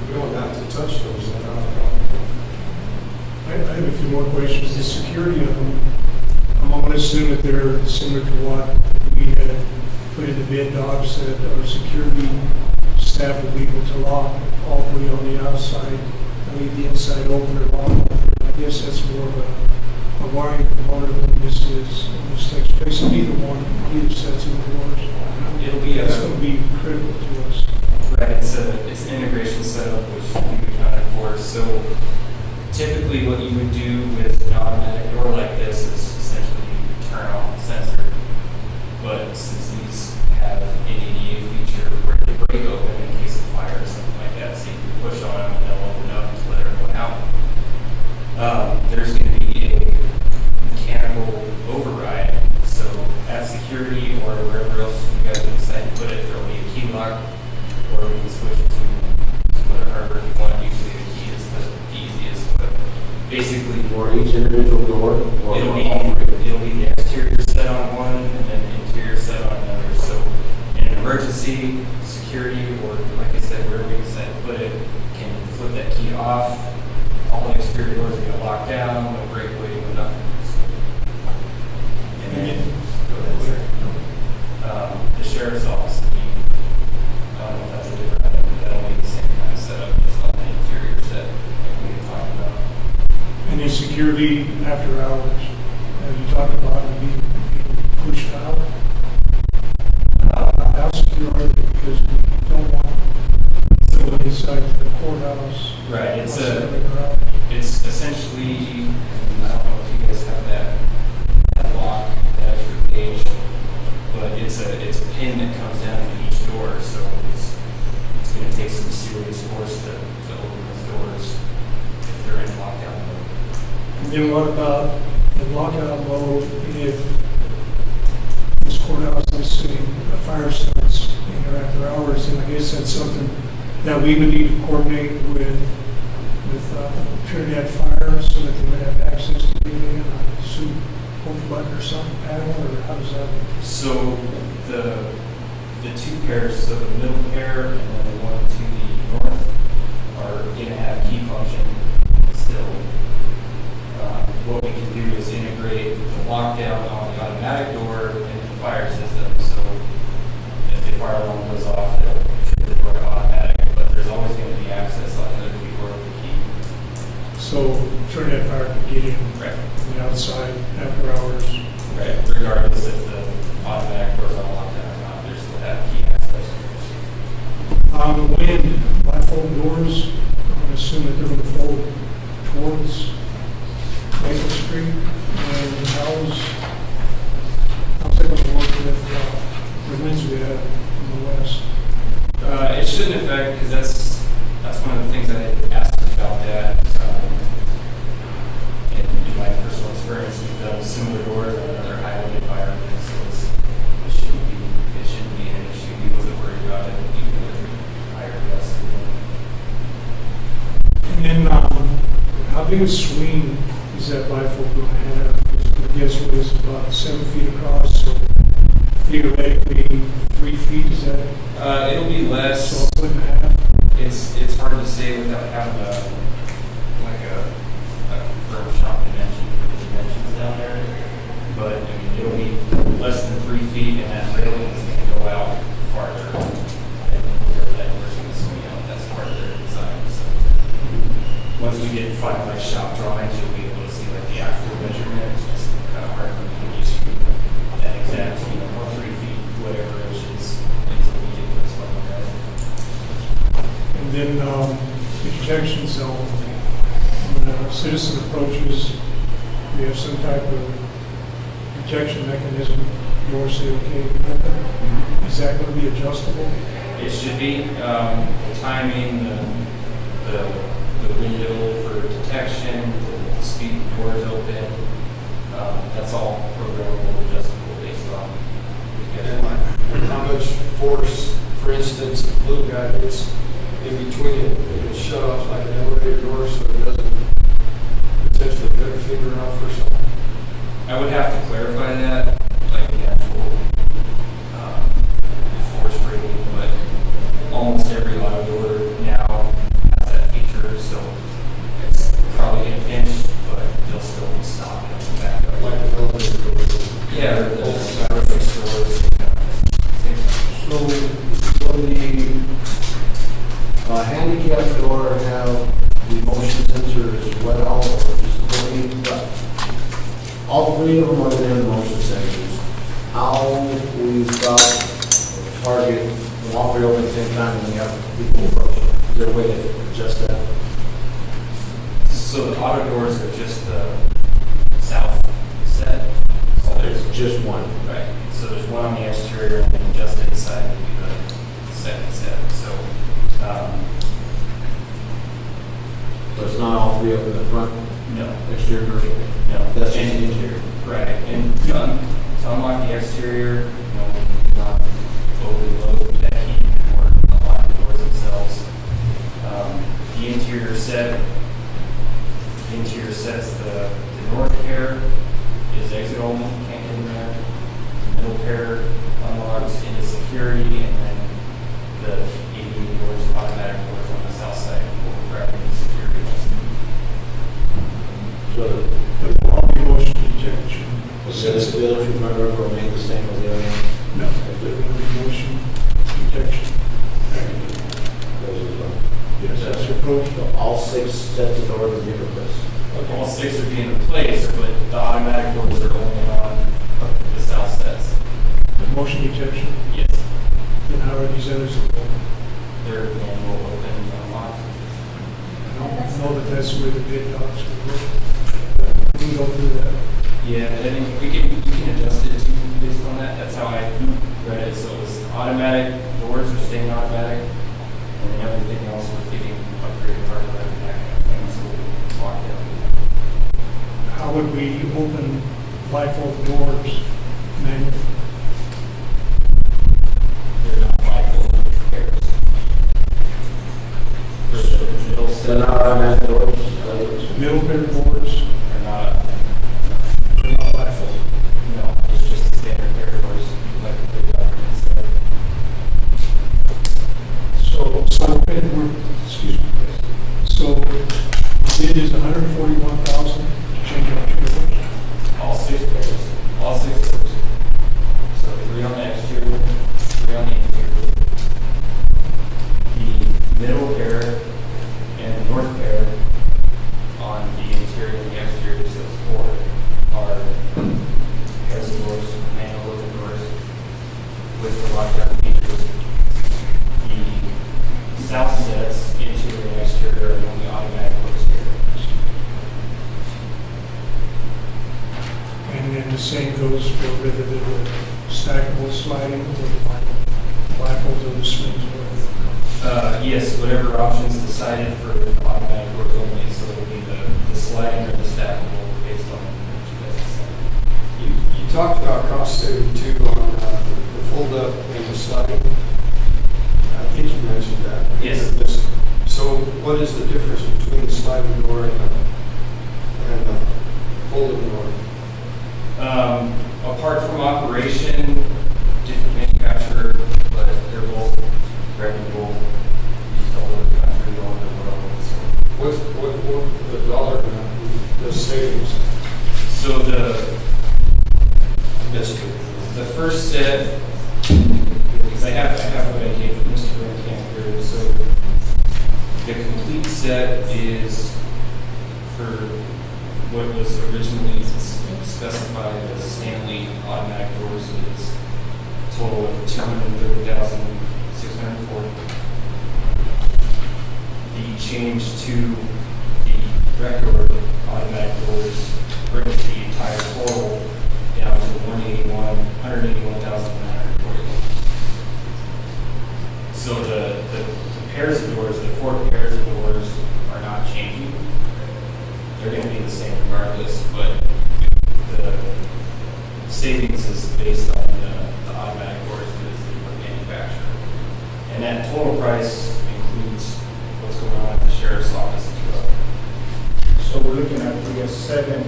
We don't have to touch those. I have a few more questions. The security of them, I'm going to assume that they're similar to what we had put in the bid docs, that our security staff will be able to lock all three on the outside and leave the inside open or locked. I guess that's more of a wiring component than this is. This takes place in either one, either sets of doors. It'll be that's going to be critical to us. Right, it's an integration setup which we accounted for. So typically what you would do with an automatic door like this is essentially you turn off the sensor. But since these have an ADA feature where they break open in case of fire or something like that, so you can push on them and they'll open up to let everyone out. There's going to be a mechanical override. So at security or wherever else you guys decide to put it, there will be a key lock, or we can switch it to some other hardware if you want. Usually the key is the easiest, but basically For each individual door? Or it'll be the exterior set on one and then the interior set on another. So in an emergency, security, or like I said, wherever we decide to put it, can flip that key off. All the exterior doors are going to lock down, no breakaway, no nothing. And then, go ahead, sir. The sheriff's office, I don't know if that's a different item, but that'll be the same kind of setup, just on the interior set like we were talking about. And then security after hours, as you talked about, it being pushed out. How secure are they? Because we don't want someone inside the courthouse. Right, it's essentially, I don't know if you guys have that lock, that extra gauge, but it's a pin that comes down to each door, so it's going to take some serious force to open those doors if they're in lockdown mode. And then what about the lockout mode if this courthouse is sitting, a fire starts after hours? And I guess that's something that we would need to coordinate with Trinidad Fire so that they would have access to get in, I assume, home button or something, panel, or how does that work? So the two pairs, so the middle pair and then the one to the north are going to have key function still. What we can do is integrate the lockdown on the automatic door into the fire system. So if the fire alarm goes off, it'll trip the door to automatic, but there's always going to be access on the other door with the key. So On the wind, bifold doors, I assume that they're going to fold towards Maple Street. And how's that going to work with the winds we have in the west? It shouldn't affect, because that's one of the things I had asked about that. In my personal experience, we've done similar doors on other highway environments, so it shouldn't be an issue. He wasn't worried about it, even with higher gusts. And then, how big a swing is that bifold going to have? I guess it was about 7 feet across, so theoretically 3 feet, is that? It'll be less. So a foot and a half? It's hard to say without having a firm shop dimensions down there. But I mean, it'll be less than 3 feet, and that railing is going to go out farther. And wherever that door's going to swing out, that's part of their design. So once we get finalized shop drawings, you'll be able to see like the actual measurement. It's just kind of hard for me to give you that exact, 3 feet, whatever inches, until we get this one. And then the protection zone, when a citizen approaches, we have some type of protection mechanism. You'll say, okay, is that going to be adjustable? It should be. The timing, the window for detection, the speed the doors open, that's all programmable, adjustable based on And how much force, for instance, if the little guy gets in between it, it's shut off like an elevator door so it doesn't potentially cut a finger off or something. I would have to clarify that, like the actual force rating, but almost every auto door now has that feature, so it's probably going to pinch, but they'll still be stopped and come back up. Like an elevator door. Yeah, or the grocery stores. Same thing. So, will the handicap door have the motion sensor as well, or just all three of them are there, the motion sensors? How we stop or target them all three open at the same time when we have people approaching? Is there a way to adjust that? So the auto doors are just the south set. So there's Just one. right. So there's one on the exterior, and then just inside would be the second set. So But it's not all three up in the front, no, exterior commercial? no. That's just And- the interior. Right, and to unlock the exterior, not overly load that heat or unlock the doors themselves. The interior sets the north pair is exit only, can't get in there. The middle pair unlocks into security, and then the AD doors, automatic doors on the south side will grab into security. So The quality motion detection. the other two front doors will remain the same as the other one? No, the motion detection. Those as well. Yes, that's approach. So all 6 sets of doors will be replaced. All 6 are being replaced, but the automatic doors are only on the south sets. The motion detection, Yes, and how are these others? they're manual open and unlocked. I don't know that that's where the bid docs would go. We can go through that. Yeah, I think we can adjust it too based on that. That's how I read it. So it was automatic doors are staying automatic, and then everything else was getting upgraded hardware and that kind of thing. So we locked in. How would we open bifold doors manually? They're not bifold pairs. For the middle So set, now automatic doors? Middle pair doors are not. are not bifold. No, it's just the standard pair of doors, like the government said. So, excuse me. So, bid is 141,000 to change out your doors. All 6 pairs, all 6 doors. So 3 on the exterior, 3 on the interior. The middle pair and the north pair on the interior and the exterior, so it's 4, are pairs of doors, manual open doors with the lockdown features. The Yes, whatever options decided for automatic doors only, so it'll be the sliding or the stackable based on what you guys decide. You talked about cost saving too on the fold up and the sliding. I think you mentioned that. Yes. So what is the difference between the sliding door and the folding door? Apart from operation, different manufacturer, but they're both reputable, used all over the country, all over the world. So. What the dollar amount, the savings? So the first set, because I have what I gave Mr. Camp here, so the complete set is for what was originally specified as Stanley automatic doors is a total of $230,640. The change to the record automatic doors brings the entire total down to $181,940. So the pairs of doors, the 4 pairs of doors are not changing. They're going to be the same regardless, but the savings is based on the automatic doors that is the manufacturer. And that total price includes what's going on at the sheriff's office as well. So we're looking at, I guess, 7,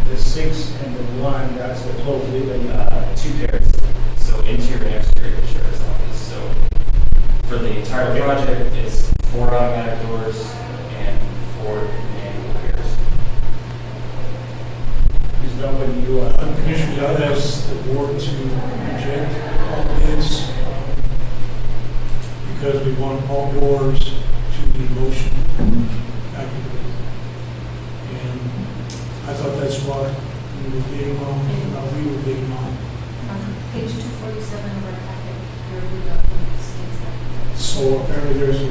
the 6, and the 1, that's the total bill. 2 pairs, so interior and exterior of the sheriff's office. So for the entire project, it's 4 automatic doors and 4 manual pairs. Is that what you Commissioners, I'd ask the board to reject all bids because we want all doors to be motion activated. And I thought that's what we were bidding on, Page 247 of our packet, your document states that. So apparently there's a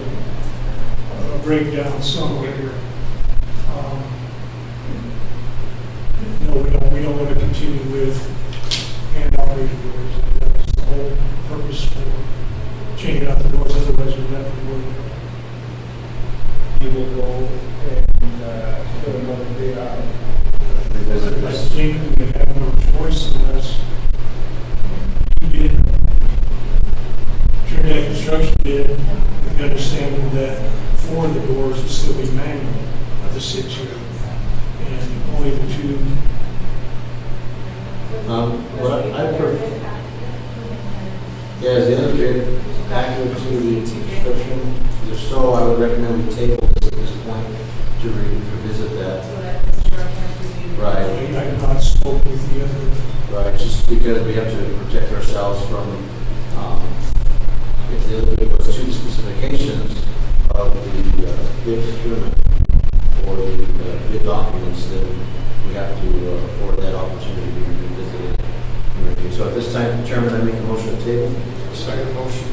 breakdown somewhere here. No, we don't want to continue with hand-operated doors. That's the whole purpose for changing out the doors, otherwise we'll have to work. You will go and put another bid out. I think we have no choice unless you bid, during that construction bid, with the understanding that 4 of the doors will still be manual of the 6 here. And only the 2. What I prefer, as the other bid accurate to the description, if so, I would recommend we table this at this point to revisit that. So that Mr. Camp reviewed. Right. I have not spoken with the other. Right, just because we have to protect ourselves from, if the other bid was to the specifications of the bid procurement or the bid documents, then we have to afford that opportunity to be revisited. So at this time, Chairman, I make a motion to table. Second motion.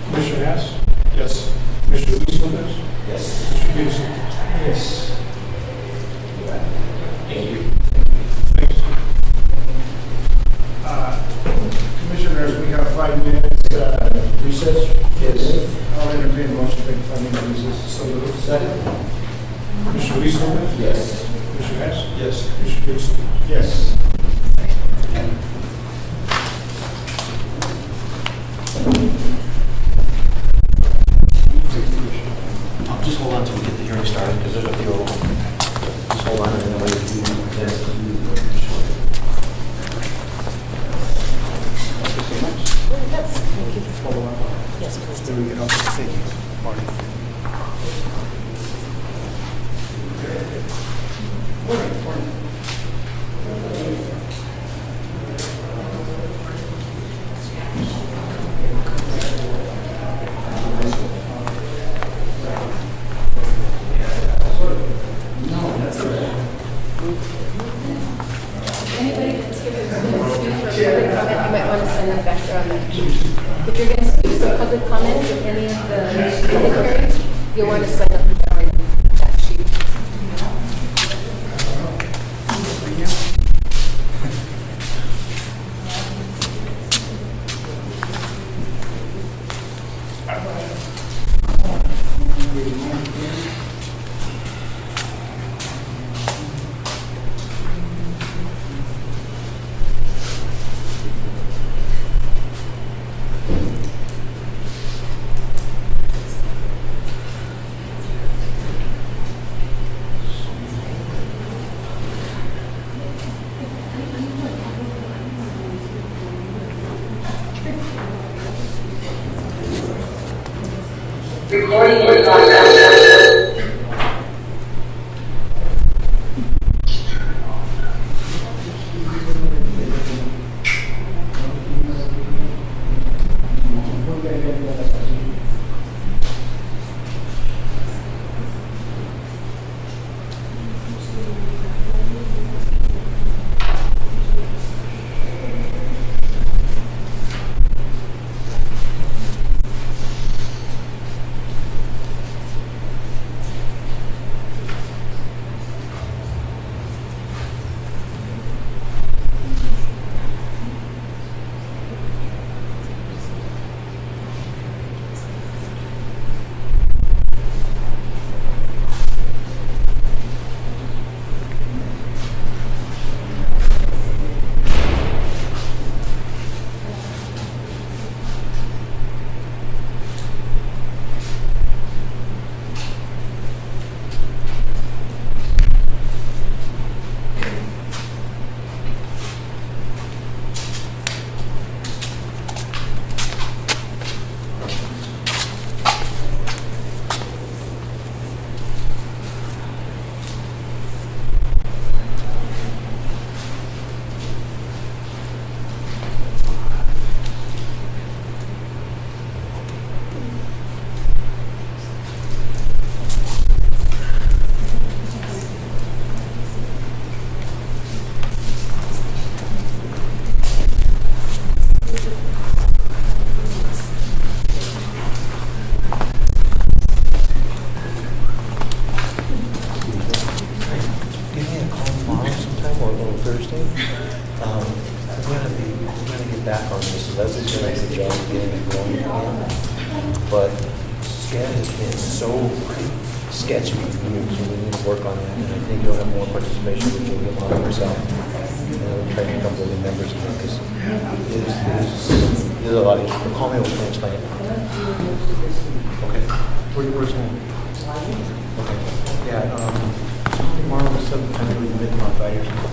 Commissioner Hess? Yes. Commissioner Luis? Yes. Mr. Gibson? Yes. Thank you. Thanks. Commissioners, we have 5 minutes recess. Yes. I'll entertain a motion to take 5 minutes recess. So moved. Second? Commissioner Luis? Yes. Commissioner Hess? Yes. Commissioner Gibson? Yes. Just hold on until we get the hearing started, because there's a few of them. Just hold on and then wait a few minutes. Anybody that's going to speak for public comment, you might want to send that back around that sheet. If you're going to speak for public comment in any of the public hearings, you'll want to sign up on that sheet. Recording in progress. Thursday. We're gonna get back on this. Leslie's gonna make a job getting it going again. But SCAD has been so sketchy for you, so we need to work on that. And I think you'll have more participation with you get on yourself. We'll try to come with the members again because there's a lot of issues. Call me, we'll try to explain it. Okay. Where's home? Okay. Yeah. Tomorrow is sometime during the mid-month, I usually.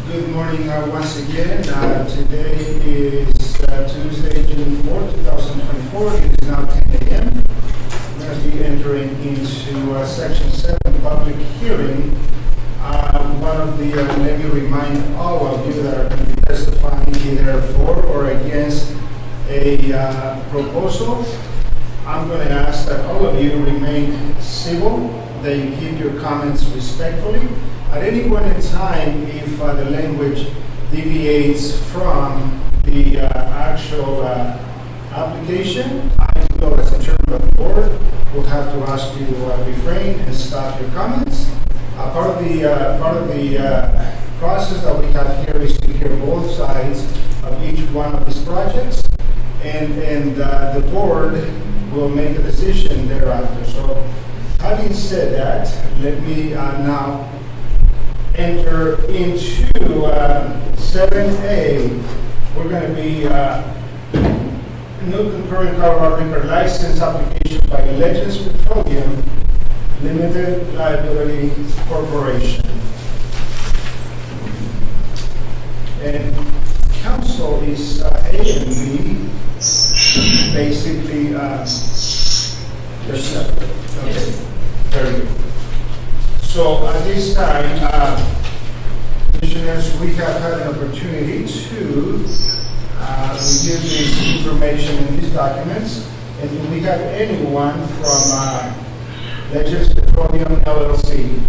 Good morning once again. Today is Tuesday, June 4th, 2024. It is now 10 a.m. We're going to be entering into Section 7 public hearing. Let me remind all of you that are going to be testifying either for or against a proposal. I'm going to ask that all of you remain civil, that you keep your comments respectfully. At any point in time, if the language deviates from the actual application, I will, as a chairman of the board, will have to ask you to refrain and stop your comments. Part of the process that we have here is to hear both sides of each one of these projects, and the board will make a decision thereafter. So, having said that, let me now enter into 7A. We're going to be new concurrent Colorado liquor license application by Legends Petroleum Limited Liability Corporation. And council is A and B, basically. Okay, very good. So at this time, commissioners, we have had an opportunity to review this information in these documents. And do we have anyone from Legends Petroleum LLC?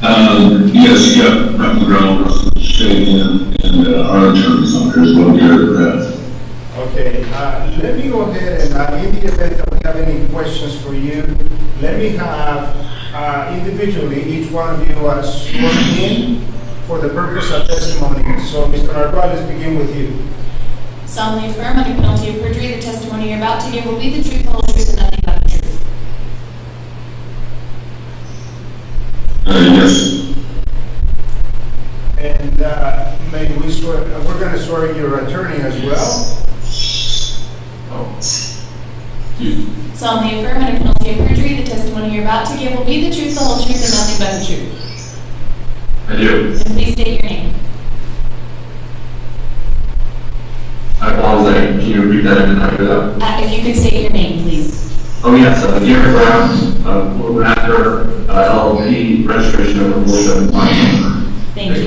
Yes, yeah, Dr. Brown, Shane, and our attorneys on there as well, Gary. Okay, let me go ahead and in the event that we have any questions for you, let me have individually each one of you sworn in for the purpose of testimony. So, Mr. Narval, let's begin with you. Solemnly affirm under penalty of perjury the testimony you're about to give will be the truth, the whole truth, and nothing but the truth. Yes. And may we swear, we're going to swear in your attorney as well. Solemnly affirm under penalty of perjury the testimony you're about to give will be the truth, the whole truth, and nothing but the truth. I do. And please state your name. I apologize. Can you repeat that? I didn't hear that. If you could state your name, please. Oh, yes. Gary Brown, Master, LLP, registration number 475. Thank you.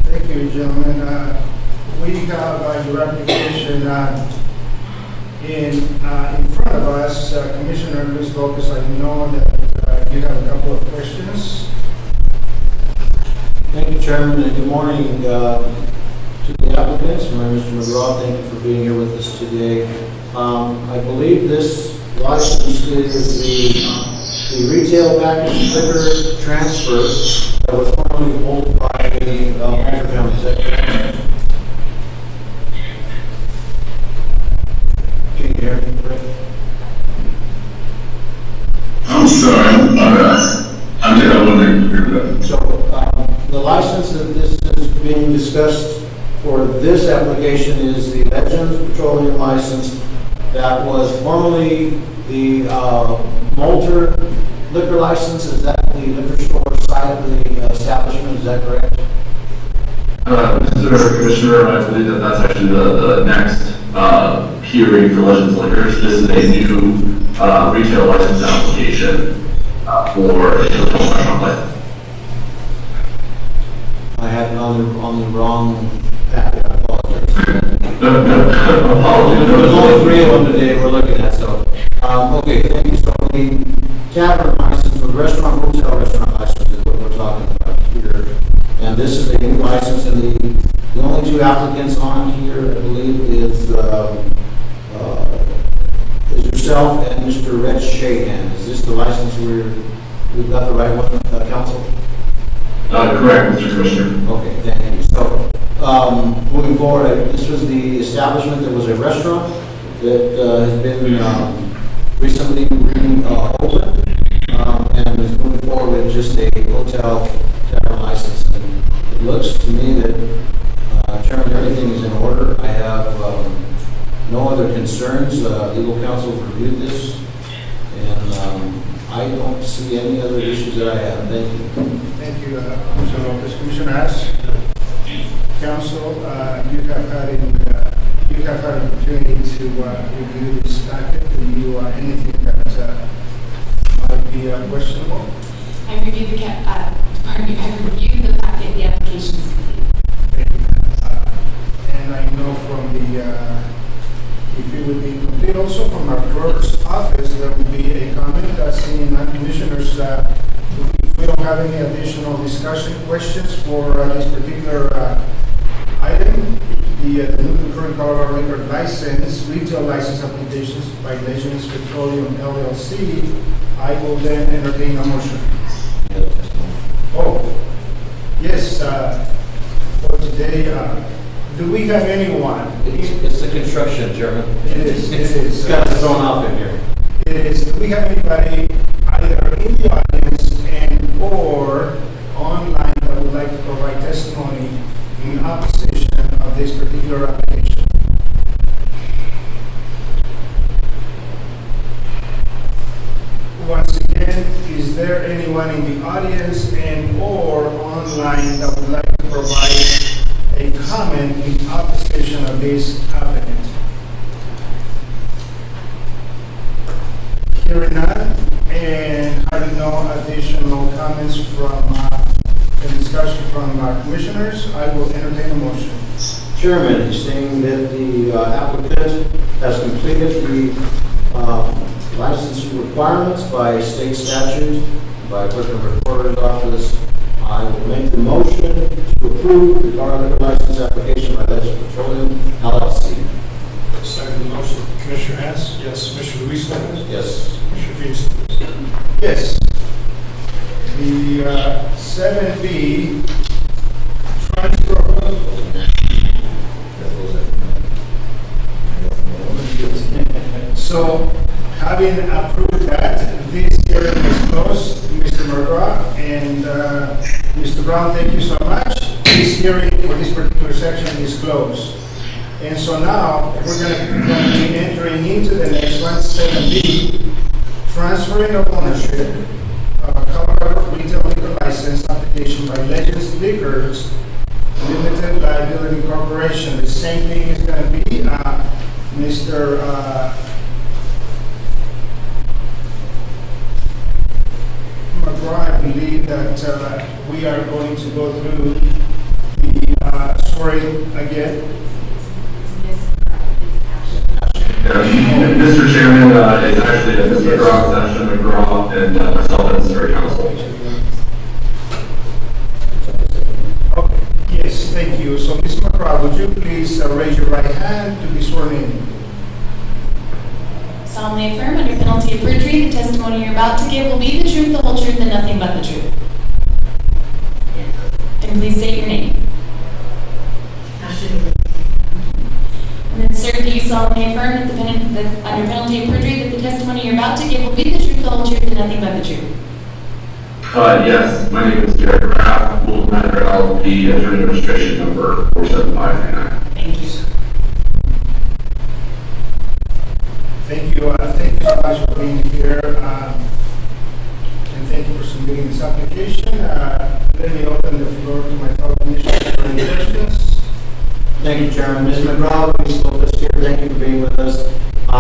Thank you, gentlemen. We have your application in front of us. Commissioner Luis Lopez, I know that you have a couple of questions. Thank you, Chairman, and good morning to the applicants. My name is Mr. McGraw. Thank you for being here with us today. I believe this license is the retail package liquor transfer that was formerly held by the multifamily. Is that correct? Can you hear me? I'm sorry. I did have one thing to hear that. So the license that this is being discussed for this application is the Legends Petroleum license that was formerly the Moulter liquor license. Is that the liquor store side of the establishment? Is that correct? Mr. Commissioner, I believe that that's actually the next hearing for Legends Liquors. This is a new retail license application for a hotel restaurant license. I had it on the wrong packet. I apologize. Apologies. There was only 3 of them today we're looking at, so. Okay, thank you. So the tavern license, the restaurant, hotel restaurant license is what we're talking about here. And this is a new license, and the only 2 applicants on here, I believe, is yourself and Mr. Reg Shahan. Is this the license we've got the right one, counsel? Correct, Mr. Commissioner. Okay, thank you. So, moving forward, this was the establishment that was a restaurant that has been recently opened, and is moving forward with just a hotel tavern license. And it looks to me that, Chairman, everything is in order. I have no other concerns. Legal counsel reviewed this, and I don't see any other issues that I have. Thank you. Thank you, Mr. Lopez. Commissioner Hess, counsel, you have had an opportunity to review this packet. Do you anything that might be questionable? I reviewed the packet, the applications. Thank you. And I know from if it would be complete also from our clerk's office, there will be a comment seeing commissioners if we don't have any additional discussion questions for this particular item, the new current Colorado liquor license, retail license applications by Legends Petroleum LLC, I will then entertain a motion. Oh, yes, for today, do we have anyone? It's the construction, Chairman. It is. It's got us thrown off in here. It is. Do we have anybody either in the audience and or online that would like to provide testimony in opposition of this particular application? Once again, is there anyone in the audience and or online that would like to provide a comment in opposition of this applicant? Hearing none, and having no additional comments from the discussion from our commissioners, I will entertain a motion. Chairman, saying that the applicant has completed the licensing requirements by state statute, by clerk and recorder's office. I will make the motion to approve the car liquor license application by LAC Petroleum LLC. Second motion. Commissioner Hess? Yes. Commissioner Luis Lopez? Yes. Commissioner Felix? Yes. The 7B transfer. So, having approved that, this hearing is closed. Mr. Murdoch and Mr. Brown, thank you so much. This hearing for this particular section is closed. And so now, we're going to be entering into the next one, 7B, transferring of ownership, Colorado retail liquor license application by Legends Liquors Limited Liability Corporation. The same thing is going to be Mr. McGraw. I believe that we are going to go through the swearing again. Mr. Chairman, it's actually Mr. McGraw, Session McGraw, and myself as City Council. Okay. Yes, thank you. So, Ms. McGraw, would you please raise your right hand to be sworn in? Solemnly affirm under penalty of perjury, the testimony you're about to give will be the truth, the whole truth, and nothing but the truth. And please state your name. And then, sir, do you solemnly affirm that under penalty of perjury that the testimony you're about to give will be the truth, the whole truth, and nothing but the truth? Yes, my name is Jared Kraft, Wool Matter LLP, Attorney Registration Number 47599. Thank you. Thank you. Thank you so much for being here. And thank you for submitting this application. Let me open the floor to my fellow commissioners for any questions. Thank you, Chairman. Ms. McGraw, Luis Lopez here. Thank you for being with us. I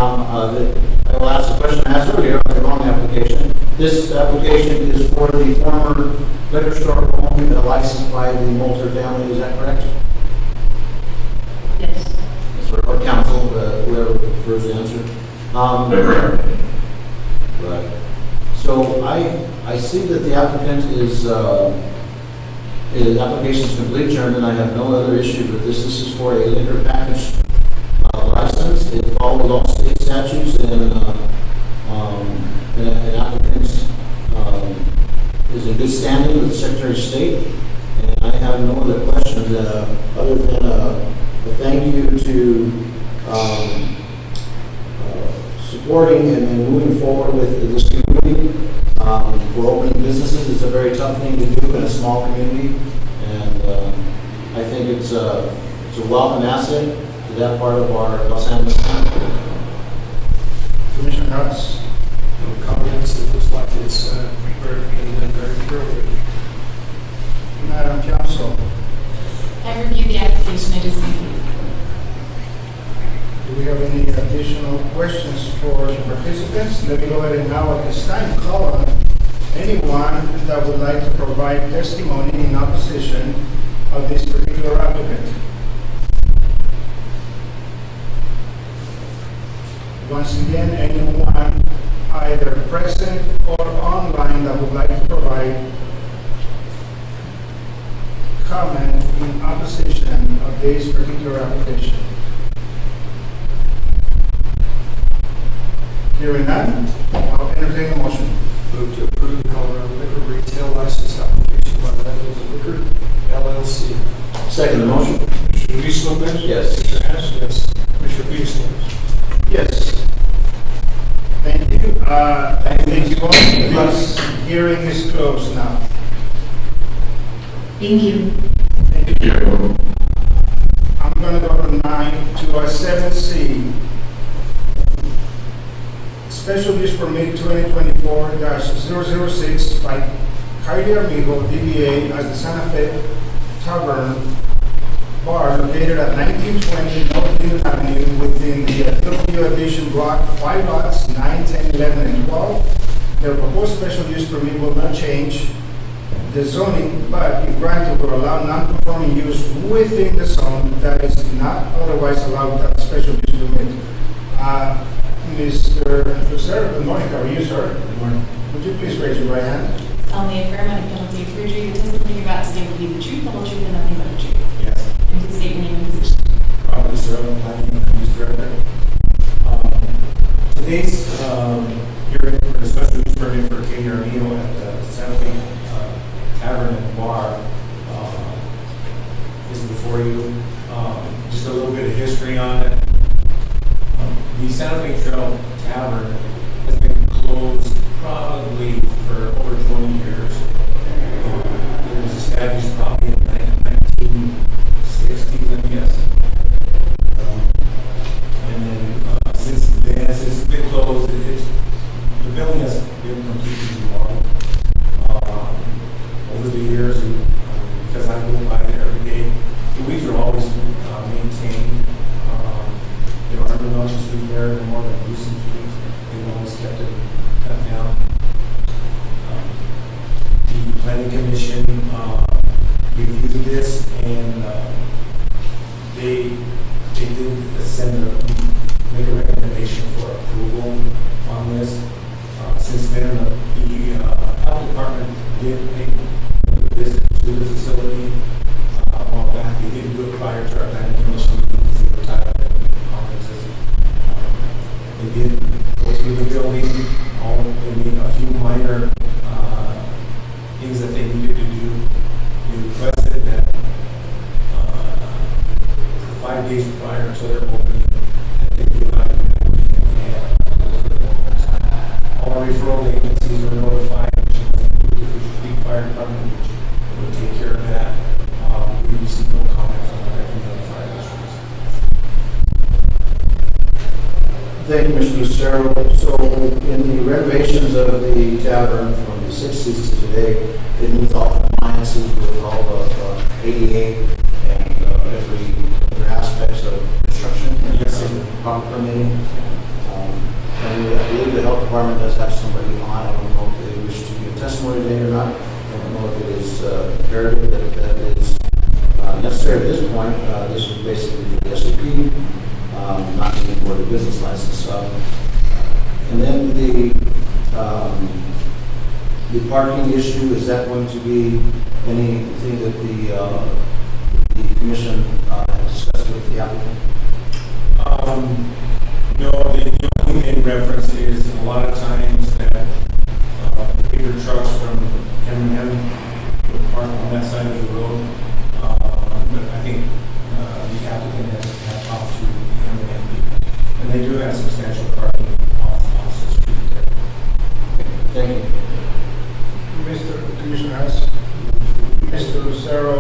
will ask the question I asked earlier on the wrong application. This application is for the former liquor store home licensed by the Moulter family. Is that correct? Yes. Or council, whoever prefers the answer. Correct. Right. So I see that the applicant is application is complete, Chairman. I have no other issues with this. This is for a liquor package license. It follows all state statutes, and an applicant is in good standing with the Secretary of State. And I have no other questions other than a thank you to supporting and moving forward with this community. For opening businesses, it's a very tough thing to do in a small community, and I think it's a welcome asset to that part of our Los Angeles county. Commissioner Harris. No comments. It looks like it's very appropriate. Madam Council. I reviewed the application. It is complete. Do we have any additional questions for the participants? Let me go ahead and now at this time call on anyone that would like to provide testimony in opposition of this particular applicant. Once again, anyone either present or online that would like to provide comment in opposition of this particular application. Hearing none, I'll entertain a motion. Move to approve the Colorado liquor retail license application by Legends Liquor LLC. Second the motion. Commissioner Luis Lopez? Yes. Commissioner Hess? Yes. Commissioner Felix Lopez? Yes. Thank you. Thank you all. This hearing is closed now. Thank you. Thank you. I'm going to go to 7C. Special use permit 2024-006 by Kylie Amigo, DBA, as the Santa Fe Tavern Bar located at 1920 North Dillon Avenue within the Hillview Addition Block 5 lots 9, 10, 11, and 12. Their proposed special use permit will not change the zoning, but if granted will allow non-conforming use within the zone that is not otherwise allowed without special use permit. Mr. Lucero, good morning. How are you, sir? Good morning. Would you please raise your right hand? Solemnly affirm under penalty of perjury, the testimony you're about to give will be the truth, the whole truth, and nothing but the truth. Yes. And please state your name and position. Robert Lucero, Planning and Use Director. Today's hearing for the special use permit for caterer meal at the Santa Fe Tavern and Bar is before you. Just a little bit of history on it. The Santa Fe Trail Tavern has been closed probably for over 20 years. It was established probably in 1960s, I guess. And then since it's been closed, the building has been completely remodeled. Over the years, because I go by there every day, the weeds are always maintained. There are no lunches through there, no more than nuisance weeds. They've always kept it cut down. The planning commission reviewed this, and they did make a recommendation for approval on this. Since then, the health department did make a visit to the facility a while back. They didn't do it prior to our planning commission meetings. They were tired of conferences. They did go through the building. They made a few minor things that they needed to do. They requested that 5 days prior to their opening, that they give out all our referral agencies were notified, which was included the Fisher Fire Department, which would take care of that. We received no comments on any other fire issues. Thank you, Mr. Lucero. So in the renovations of the tavern from the 60s to today, it meets all compliances with all of ADA and every other aspects of construction and proper permitting. And I believe the health department does have somebody on. I don't know if they wish to give testimony today or not. I don't know if it is imperative that is necessary at this point. This is basically for the SAP, not even for the business license. And then the parking issue, is that going to be anything that the commission discussed with the applicant? No, the only main reference is a lot of times that bigger trucks from M&M would park on that side of the road. But I think the applicant has talked to the M&M people, and they do have substantial parking off the street there. Thank you. Mr. Commissioner, Mr. Lucero,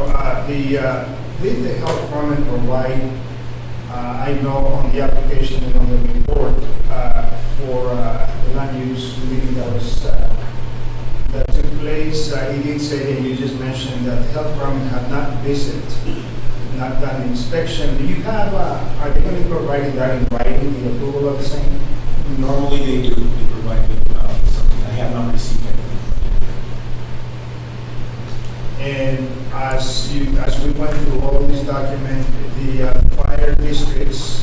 did the health department provide, I know on the application and on the report for the land use meeting that took place, he did say that you just mentioned that the health department had not visited, not done an inspection. Do you have, are they going to be providing that in writing, the approval of the same? Normally they do. They provide me something. I have not received anything. And as we went through all of these documents, the fire districts,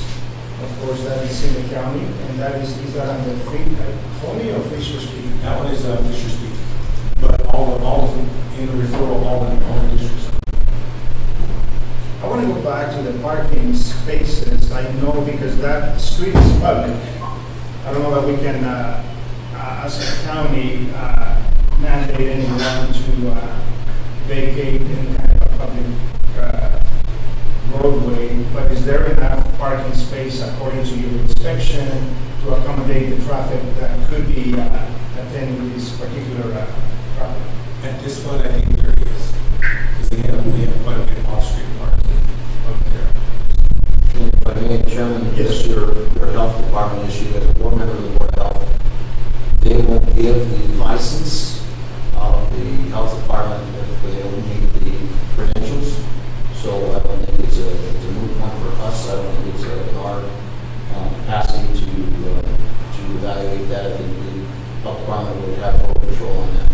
of course, that is in the county, and that is that on the Tony or Fisher Street? That one is Fisher Street, but all of them in the referral, all the districts. I want to go back to the parking spaces. I know because that street is public. I don't know that we can, as a county, mandate anyone to vacate any kind of a public roadway, but is there enough parking space according to your inspection to accommodate the traffic that could be attending this particular property? At this point, I think there is, because they have quite a bit of off-street parking up there. And if I may, Chairman, yes, your health department issue, as a board member of the Board of Health, they won't give the license of the health department if they don't meet the credentials. So I don't think it's a moot point for us. I don't think it's in our capacity to evaluate that. I think the health department would have full control on that.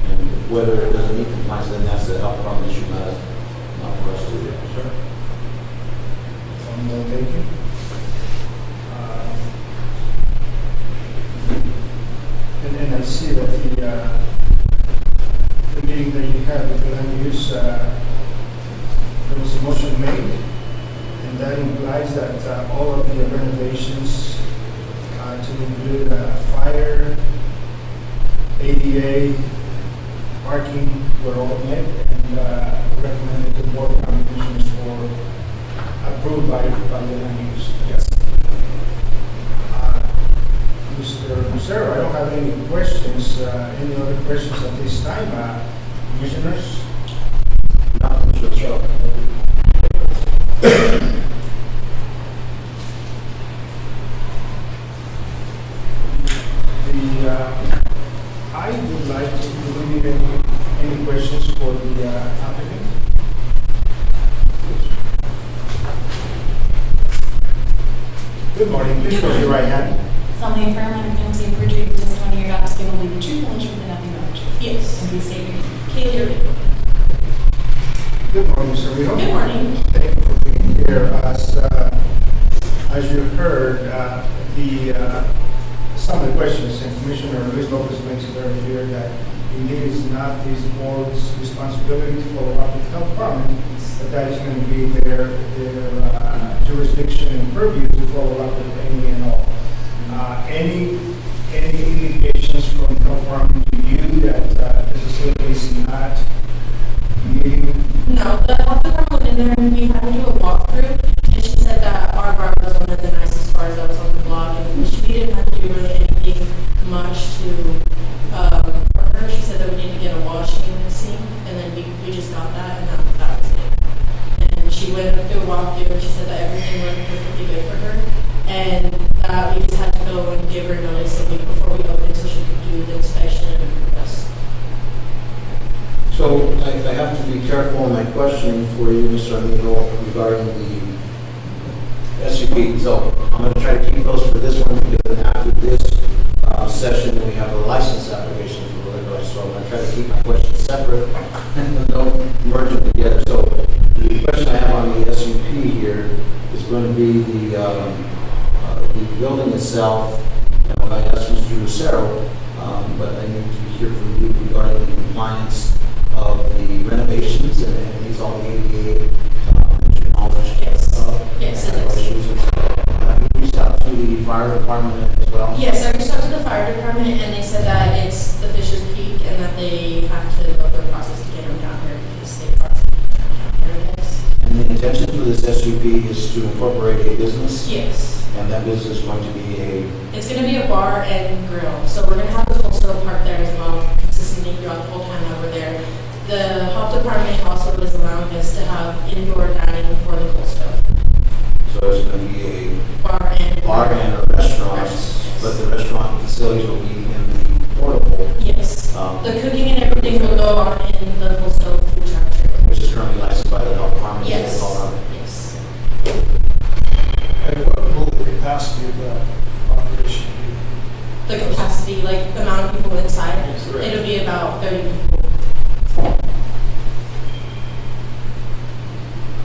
And whether it doesn't meet compliance, then that's the health department issue, not for us to do. Sure. Thank you. included fire, ADA, parking were all met, and recommended to the Board of County Commissioners for approved by the land use. Yes. Mr. Lucero, I don't have any questions. Any other questions at this time? Commissioners? Nothing to show. I would like to, do we need any questions for the applicant? Good morning, please raise your right hand. Solemnly affirm under penalty of perjury the testimony you're about to give will be the truth, and the truth and nothing but the truth. Yes. And please state your name. Kaylee. Good morning, Mr. Rijo. Good morning. Thank you for being here. As you heard, some of the questions, and Commissioner Luis Lopez makes it very clear that indeed it's not this board's responsibility to follow up with the health department, but that is going to be their jurisdiction and purview to follow up with any and all. Any indications from the health department to you that the facility is not meeting? No, the health department went in there and we had to do a walkthrough, and she said that our bar was one of the nicest bars that was on the block, and she didn't have to do really anything much to, for her. She said that we need to get a washing sink, and then we just got that, and that was it. And she went through a walkthrough, and she said that everything went perfectly good for her, and that we just had to go and give her notice a week before we opened so she could do the inspection and approve us. So I have to be careful in my questioning for you, Mr. Amigo, regarding the SUP. So I'm going to try to keep those for this one, because then after this session, we have a license application for the liquor license. So I'm going to try to keep my questions separate and don't merge them together. So the question I have on the SUP here is going to be the building itself. And I asked Mr. Lucero, but I need to hear from you regarding the compliance of the renovations, and these all the ADA, knowledge. Yes. Yes, it is. You reached out to the fire department as well? Yes, I reached out to the fire department, and they said that it's the Fisher's Peak, and that they have to go through a process to get them down here because they are down here, I guess. And the intention for this SUP is to incorporate a business? Yes. And that business is going to be It's going to be a bar and grill, so we're going to have the full stove park there as well, consistently throughout the whole time that we're there. The health department also is allowing us to have indoor dining for the cold stove. So it's going to be a bar and a restaurant, but the restaurant facilities will be in the portable. Yes. The cooking and everything will go on in the cold stove food truck trailer. Which is currently licensed by the health department. Yes. Yes. And what will the capacity of that operation be? The capacity, like the amount of people inside, Correct. it'll be about 30 people.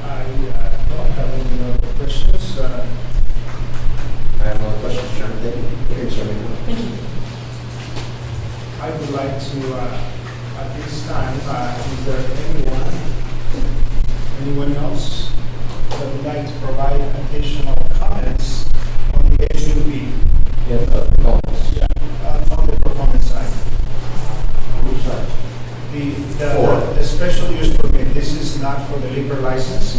I don't have any other questions. I have no questions, Chairman. Thank you. Thank you, Chairman. Thank you. I would like to, at this time, is there anyone else that would like to provide additional comments on the SUV? Yeah, comments. On the performance side. Which side? The special use permit, this is not for the liquor license?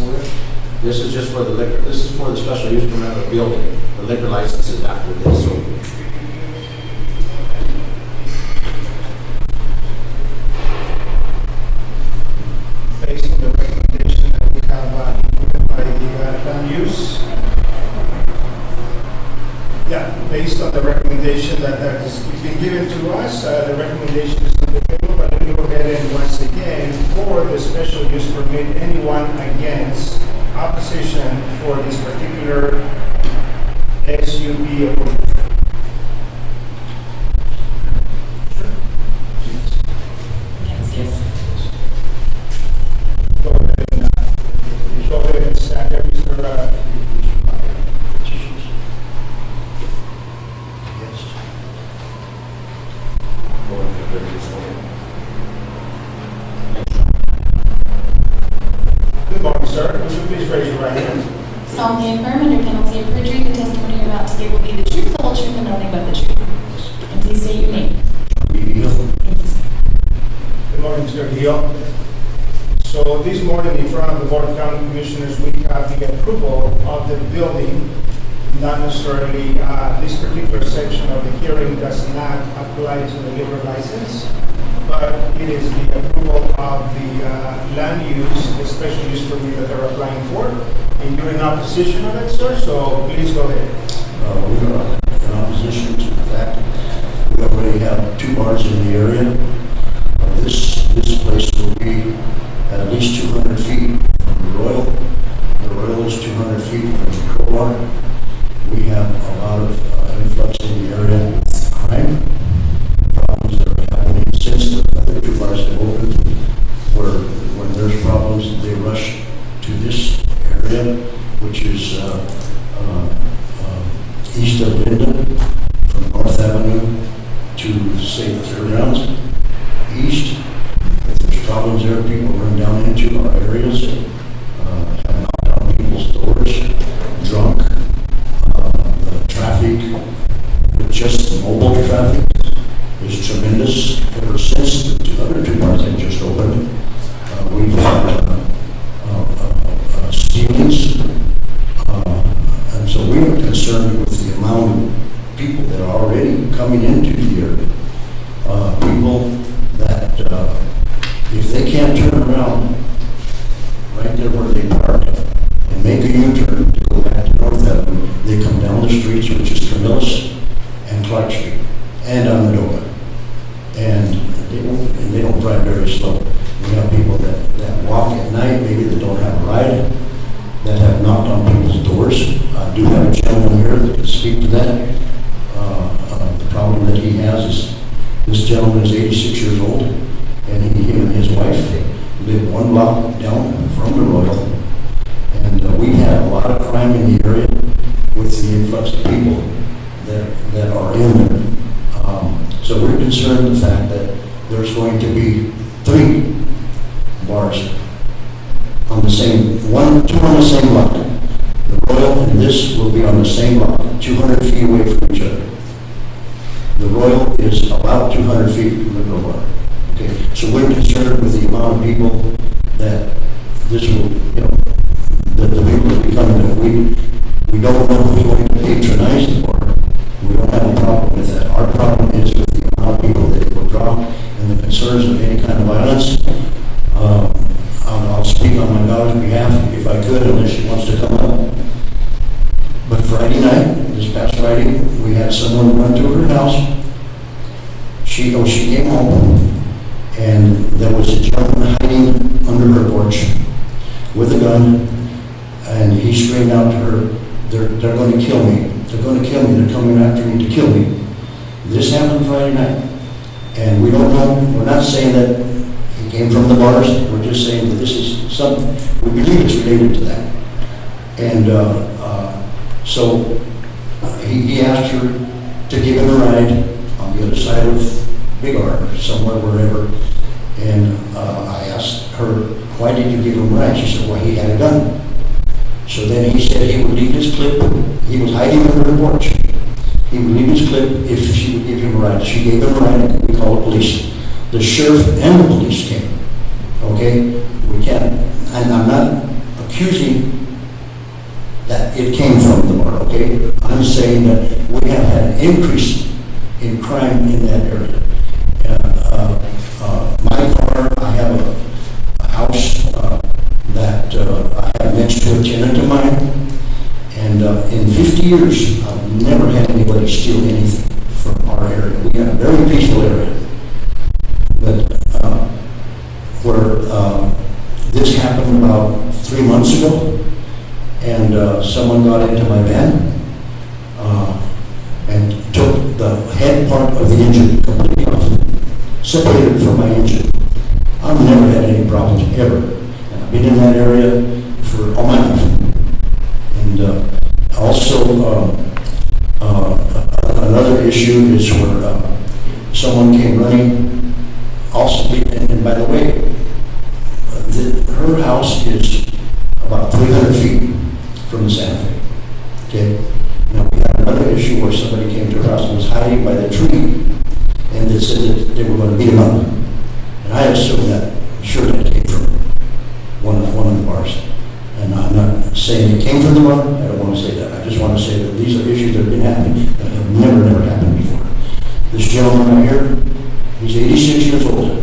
This is just for the liquor, this is for the special use permit of the building. The liquor license is after this, so. Based on the recommendation that we have given by the land use. Yeah, based on the recommendation that has been given to us, the recommendation is on the table, but let me go ahead and once again, for the special use permit, anyone against opposition for this particular SUP approval? Yes. Go ahead and stand up, Mr. Good morning, sir. Would you please raise your right hand? Solemnly affirm under penalty of perjury the testimony you're about to give will be the truth, the whole truth and nothing but the truth. And please state your name. Thank you, sir. Good morning, Mr. Hill. So this morning, in front of the Board of County Commissioners, we have the approval of the building. Not necessarily, this particular section of the hearing does not apply to the liquor license, but it is the approval of the land use, the special use permit that they're applying for. And you're in opposition of it, sir, so please go ahead. We are in opposition to the fact we already have 2 bars in the area. This place will be at least 200 feet from the Royal. The Royal is 200 feet from the Crowbar. We have a lot of influx in the area with crime, problems that are happening since the other 2 bars have opened, where when there's problems, they rush to this area, which is east of Linden, from North Avenue to, say, the fairgrounds. East, if there's problems there, people run down into our areas, have knocked on people's doors, drunk. The traffic, just the mobile traffic, is tremendous. Ever since the other 2 bars have just opened, we've had stealings, and so we are concerned with the amount of people that are already coming into the area. People that, if they can't turn around right there where they park and make a U-turn to go back to North Avenue, they come down the streets, which is Camillus and Clark Street, and Amadora. And they don't drive very slow. We have people that walk at night, maybe that don't have a ride, that have knocked on people's doors. I do have a gentleman here that can speak to that. The problem that he has is this gentleman is 86 years old, and him and his wife live 1 block down from the Royal. And we have a lot of crime in the area with the influx of people that are in there. So we're concerned with the fact that there's going to be 3 bars on the same, 2 on the same block. The Royal and this will be on the same block, 200 feet away from each other. The Royal is about 200 feet from the Middle Bar. Okay, so we're concerned with the amount of people that this will, the people that be coming. We don't know who's going to patronize the bar. We don't have a problem with that. Our problem is with the amount of people that it will draw and the concerns of any kind of violence. I'll speak on my daughter's behalf if I could, unless she wants to come up. But Friday night, this past Friday, we had someone run to her house. She came home, and there was a gentleman hiding under her porch with a gun, and he screamed out to her, they're going to kill me. They're going to kill me. They're coming after me to kill me. This happened Friday night, and we don't know. We're not saying that he came from the bars. We're just saying that this is something, we believe it's related to that. And so he asked her to give him a ride on the other side of Big R, somewhere, wherever. And I asked her, why did you give him a ride? She said, well, he had a gun. So then he said he would leave his clip. He was hiding under the porch. He would leave his clip if she would give him a ride. She gave him a ride, and we called the police. The sheriff and the police came. Okay? We can't, and I'm not accusing that it came from the bar, okay? I'm saying that we have had an increase in crime in that area. My car, I have a house that I have next to a tenant of mine, and in 50 years, I've never had anybody steal anything from our area. We have a very peaceful area. But where this happened about 3 months ago, and someone got into my van and took the head part of the engine completely off, separated it from my engine. I've never had any problems, ever. And I've been in that area for all my life. And also, another issue is where someone came running, also, and by the way, her house is about 300 feet from the Santa Fe. Okay? Now, we had another issue where somebody came to across and was hiding by the tree, and they said that they were going to beat him up. And I assumed that, sure, that came from one of the bars. And I'm not saying it came from the bar, I don't want to say that. I just want to say that these are issues that have been happening, that have never happened before. This gentleman right here, he's 86 years old.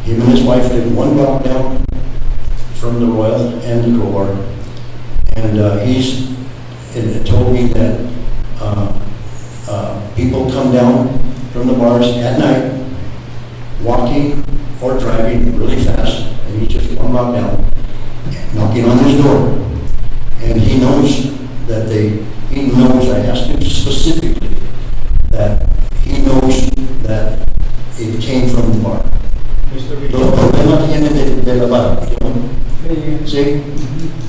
Him and his wife live one block down from the Royal and the Crowbar. And he's told me that people come down from the bars at night, walking or driving really fast, and he's just one block down, knocking on his door. And he knows that I asked him specifically that he knows that it came from the bar. Los problemas vienen de la bar. ¿Sí?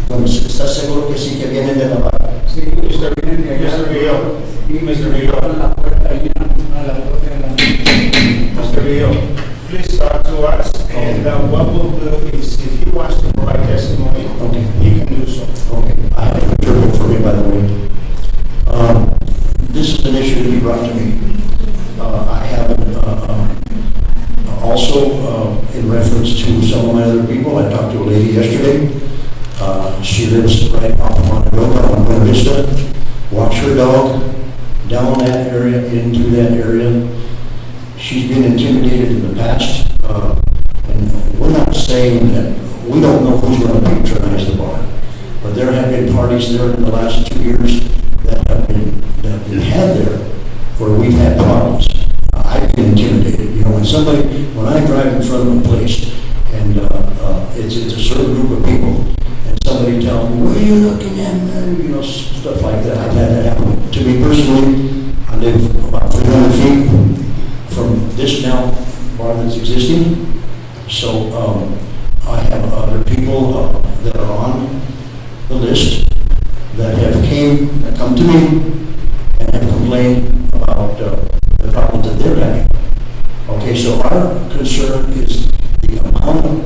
Entonces, ¿estás seguro que sí que vienen de la bar? Sí, Mr. Video, please talk to us, and what we'll do is, if he wants to provide testimony, he can do so. Okay, I have an interpreter for me, by the way. This is an issue that he brought to me. I have also, in reference to some of my other people, I talked to a lady yesterday. She lives right off Montego on Buena Vista. Walks her dog down that area, into that area. She's been intimidated in the past, and we're not saying that we don't know who's going to patronize the bar, but there have been parties there in the last 2 years that have been had there where we've had problems. I've been intimidated. You know, when I drive in front of a place and it's a certain group of people, and somebody tells me, "What are you looking at?" You know, stuff like that. I've had that happen to me personally. I live about 300 feet from this now bar that's existing. So I have other people that are on the list that have come to me and have complained about the problems that they're having. Okay, so our concern is the amount of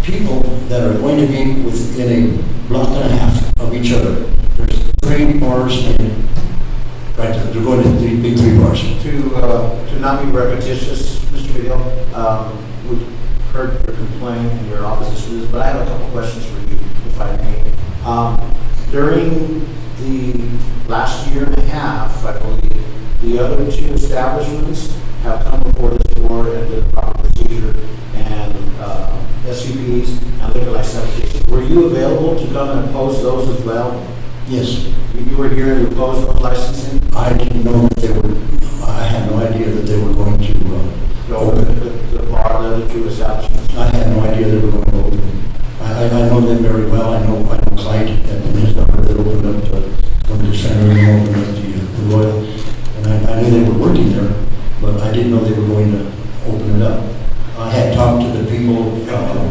people that are going to be within a block and a half of each other. There's 3 bars in, right, they're going to the big 3 bars. To not be repetitious, Mr. Video, we've heard your complaint and your opposition to this, but I have a couple questions for you, if I may. During the last year and a half, I believe, the other 2 establishments have come before this board and did the proper procedure and SUPs and liquor license applications. Were you available to come and oppose those as well? Yes. You were here and opposed those licensing? I didn't know that they were, I had no idea that they were going to open. The bar, the other 2 establishments? I had no idea they were going to open. I know them very well. I know Clyde and his daughter that opened up when the center and opened up the Royal. And I knew they were working there, but I didn't know they were going to open it up. I had talked to the people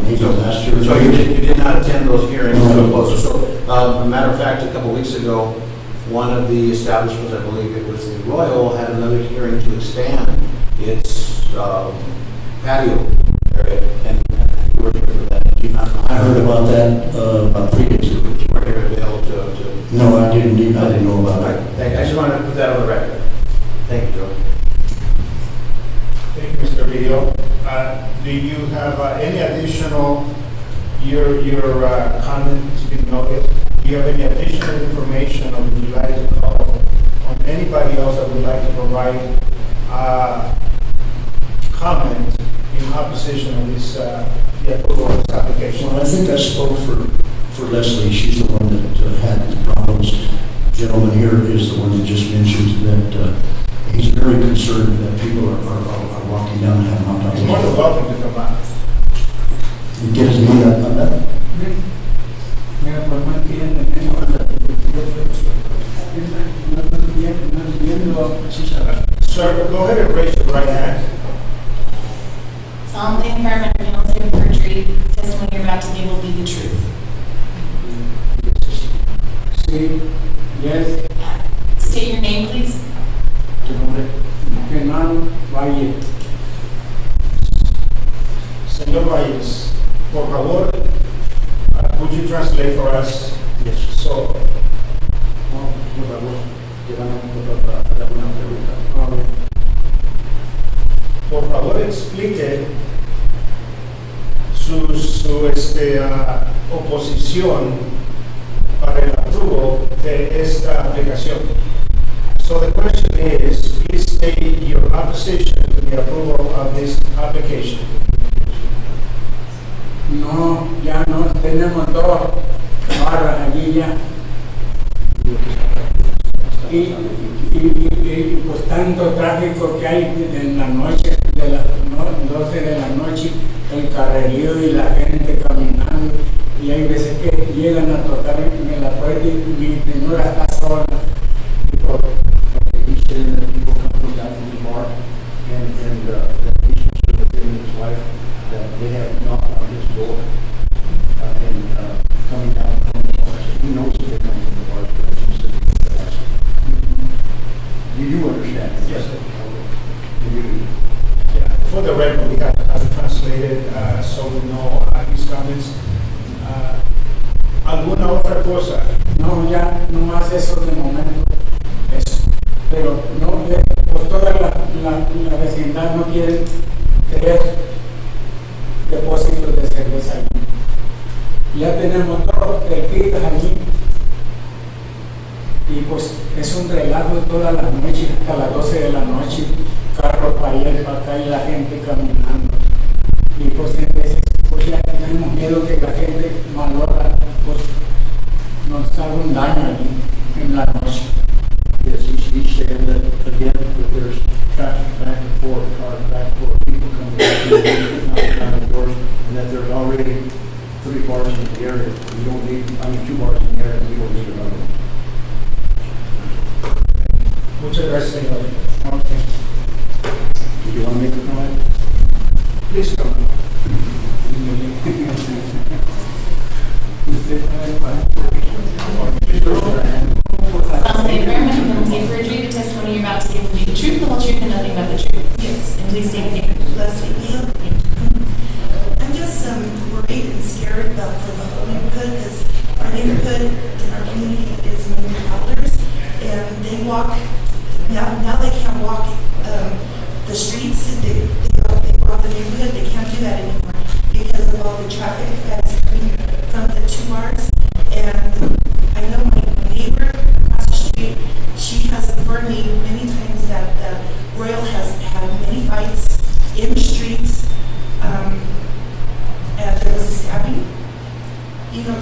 maybe last year. So you did not attend those hearings to oppose it. So, a matter of fact, a couple weeks ago, one of the establishments, I believe it was the Royal, had another hearing to expand its patio area, and you were here for that. Did you not know? I heard about that about 3 days ago. You were here available to. No, I didn't know about it. Thank you. I just wanted to put that on the record. Thank you, Joe. Thank you, Mr. Video. Do you have any additional, your comment has been noted. Do you have any additional information, or would you like to call on anybody else that would like to provide comment in opposition of this, the approval of this application? Well, I think I spoke for Leslie. She's the one that had the problems. The gentleman here is the one that just mentioned that he's very concerned that people are walking down and have not He's more than welcome to come back. You get his name on that? Sir, go ahead and raise your right hand. Solemnly affirm under penalty of perjury, testimony you're about to give will be the truth. Yes. State your name, please. Valle. Señor Valles, por favor, would you translate for us? Yes. So, Por favor, llevan a explique su oposición para el apruebo de esta aplicación. So the question is, please state your opposition to the approval of this application. No, ya no tenemos dos barras allí ya. Y pues tanto tráfico que hay en la noche, de las 12 de la noche, el carrerío y la gente caminando, y hay veces que llegan a tocar en la puerta y mi señora está sola. He's saying that people come from down from the bar and that he's with him and his wife, that they have knocked on his door and coming down from the bar. So he knows that they come from the bar, but it's specific to that. You do understand? Yes, sir. You do. Yeah, for the record, we have translated so we know his comments. ¿Alguna otra cosa? No, ya no más eso de momento. Eso. Pero no, pues toda la vecindad no quiere 3 depósitos de cerveza allí. Ya tenemos todos cerquitas allí. Y pues es un relajo toda la noche, hasta las 12 de la noche, carros para allá y para acá y la gente caminando. Y pues a veces pues ya tenemos miedo que la gente malora, pues nos haga un daño allí en la noche. Yes, he's saying that again, that there's traffic back and forth, cars back and forth, people coming knocking on the doors, and that there's already 3 bars in the area. We don't need, 2 bars in the area, we don't need another one. Muchas gracias, señor. Okay. Do you want to make a comment? Please come. Solemnly affirm that you will take perjury the testimony you're about to give will be the truth, the whole truth, and nothing but the truth. Yes. And please state your name. Leslie Neal. I'm just worried and scared about the whole neighborhood because our neighborhood and our community is mainly elders, and they walk, now they can't walk the streets, they go off the neighborhood, they can't do that anymore because of all the traffic that's coming from the 2 bars. And I know my neighbor across the street, she has informed me many times that Royal has had many fights in the streets, and there was a stabbing,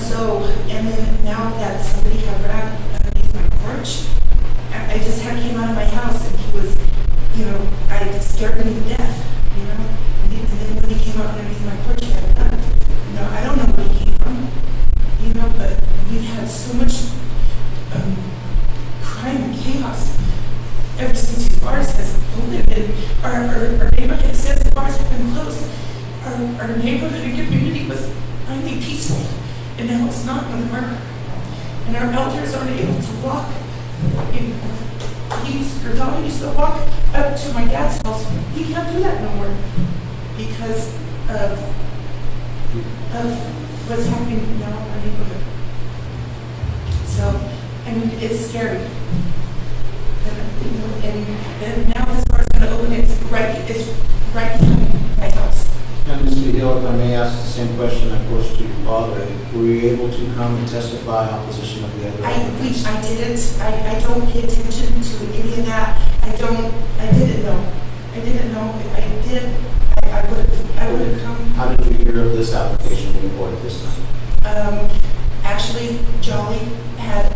so, and then now that somebody had ran underneath my porch, I just came out of my house and he was, I scared him to death, and then when he came out underneath my porch, he had a gun. I don't know where he came from, but we've had so much crime and chaos ever since these bars has opened, and our neighborhood, since the bars have been closed, our neighborhood and community was finally peaceful, and now it's not anymore. And our elders aren't able to walk. Her daughter used to walk up to my dad's house. He can't do that no more because of what's happening now in our neighborhood. So, it's scary. And now this bar's going to open. It's right behind my house. And Mr. Hill, if I may ask the same question I posed to your father, were you able to come and testify in opposition of the other? I didn't. I don't pay attention to any of that. I didn't know. If I did, I would have come. How did you hear of this application being brought at this time? Actually, Jolly had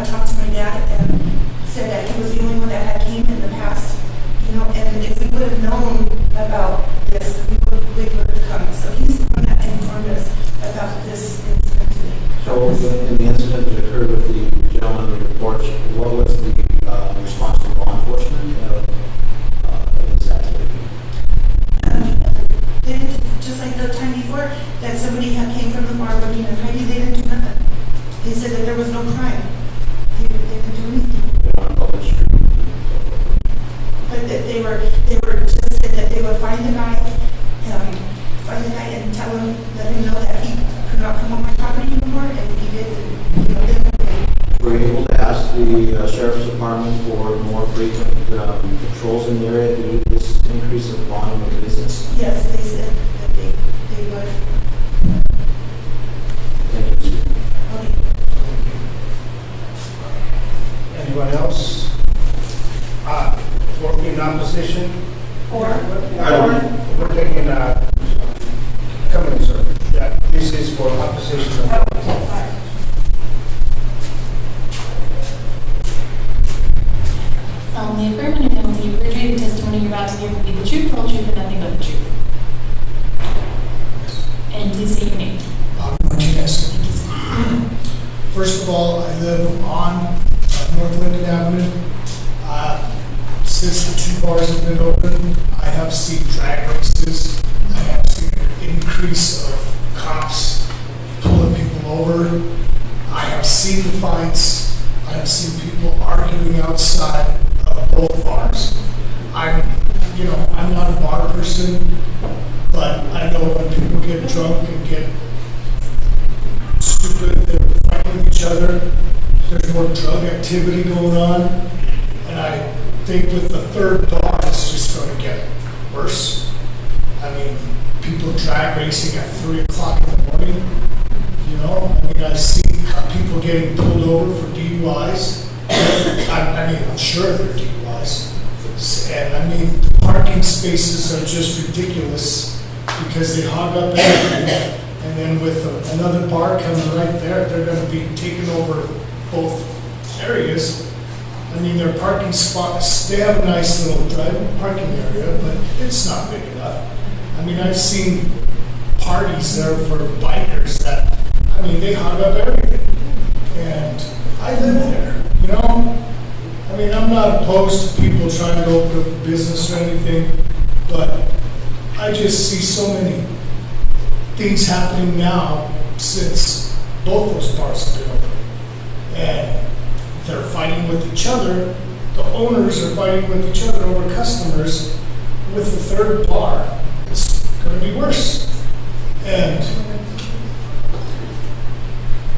talked to my dad and said that he was the only one that had came in the past, and if we would have known about this, we would have come. So he's the one that informed us about this incident today. So in the incident that occurred with the gentleman on the porch, what was the response from law enforcement of this activity? Just like the time before, that somebody came from the bar looking at Heidi, they didn't do nothing. They said that there was no crime. They didn't do anything. They're on public street. patrols in the area due to this increase of volume of business? Yes, they said that they would. Thank you. Okay. Anyone else? For in opposition? We're taking, come in, sir. Yeah, this is for opposition. Solemnly affirm under penalty of perjury the testimony you're about to give will be the truth, the whole truth, and nothing but the truth. And please state your name. First of all, I live on North Linden Avenue. Since the two bars have been open, I have seen drag races. I have seen an increase of cops pulling people over. I have seen the fights. I have seen people arguing outside of both bars. I'm not a bar person, but I know when people get drunk and get stupid, they're fighting with each other. There's more drug activity going on, and I think with the third bar, it's just going to get worse. I mean, people drag racing at 3 o'clock in the morning. I've seen people getting pulled over for DUIs. I'm sure they're DUIs. And the parking spaces are just ridiculous because they hog up everything. And then with another bar coming right there, they're going to be taking over both areas. Their parking spots, they have a nice little parking area, but it's not big enough. I've seen parties there for bikers that, they hog up everything. And I live there, I'm not opposed to people trying to open up a business or anything, but I just see so many things happening now since both those bars have been open. And they're fighting with each other. The owners are fighting with each other over customers. With the third bar, it's going to be worse. And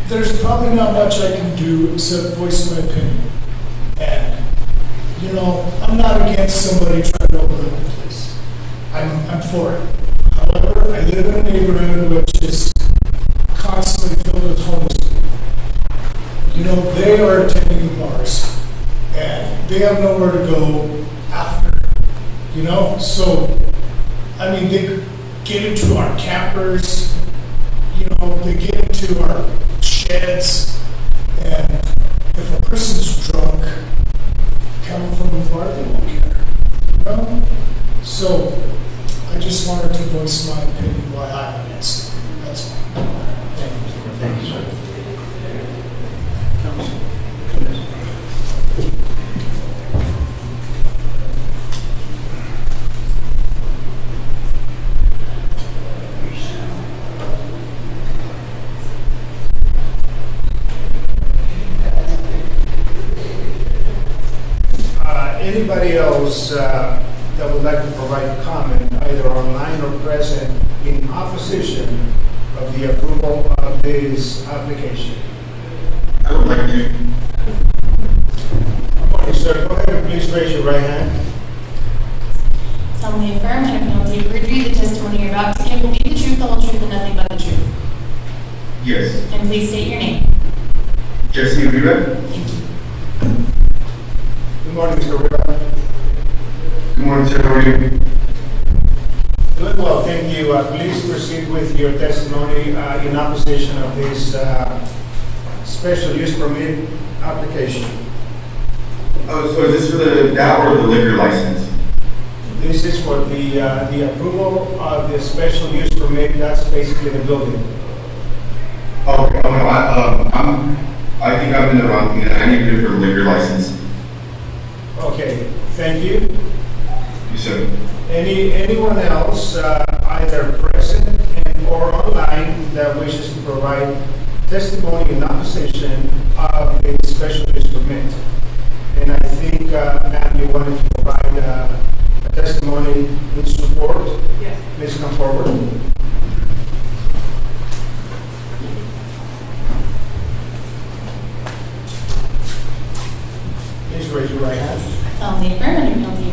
there's probably not much I can do except voice my opinion. And, I'm not against somebody trying to open up a place. I'm for it. However, I live in a neighborhood which is constantly filled with homeless people. They are attending the bars, and they have nowhere to go after. So, they get into our campers, they get into our sheds, and if a person's drunk, coming from the bar, they won't care. So, I just wanted to voice my opinion why I'm against it. That's all. Thank you. Thank you, sir. Anybody else that would like to provide comment, either online or present, in opposition of the approval of this application? I would like to. Okay, sir, go ahead and please raise your right hand. Solemnly affirm under penalty of perjury the testimony you're about to give will be the truth, the whole truth, and nothing but the truth. Yes. And please state your name. Jesse Rivera. Good morning, Mr. Rivera. Good morning, sir. How are you? Good, well, thank you. Please proceed with your testimony in opposition of this special use permit application. Oh, so is this for that or the liquor license? This is for the approval of the special use permit. That's basically the building. Okay. Oh, no, I think I'm in the wrong thing. I need to do it for the liquor license. Okay, thank you. Yes, sir. Anyone else, either present and or online, that wishes to provide testimony in opposition of a special use permit? And I think, ma'am, you wanted to provide a testimony in support? Yes. Please come forward. Please raise your right hand. Solemnly affirm under penalty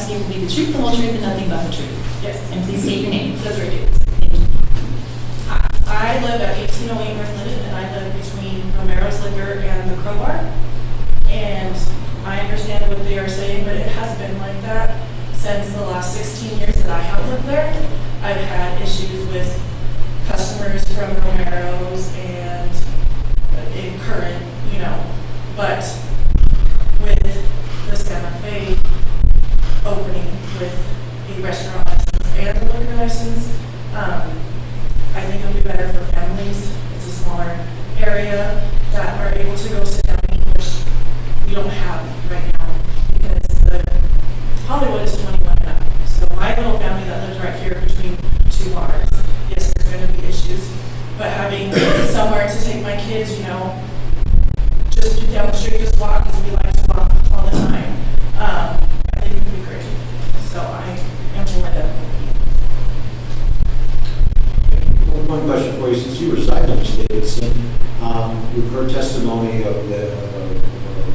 to give me the truth, the whole truth, and nothing but the truth? Yes. And please state your name. Desiree Davis. Thank you. I live at 1808 North Linden, and I live between Romero's Liquor and the Crowbar. And I understand what they are saying, but it has been like that since the last 16 years that I have lived there. I've had issues with customers from Romero's and in current, but with the Santa Fe opening with a restaurant license and a liquor license, I think it'll be better for families. It's a smaller area that are able to go sit down and eat, which we don't have right now because the Hollywood is 21 and up. So my little family that lives right here between two bars, yes, there's going to be issues, but having somewhere to take my kids, just down the street, just walk, because we like to walk all the time, I think it would be great. So I am for that. One question for you, since you reside in East Davidson, you've heard testimony of the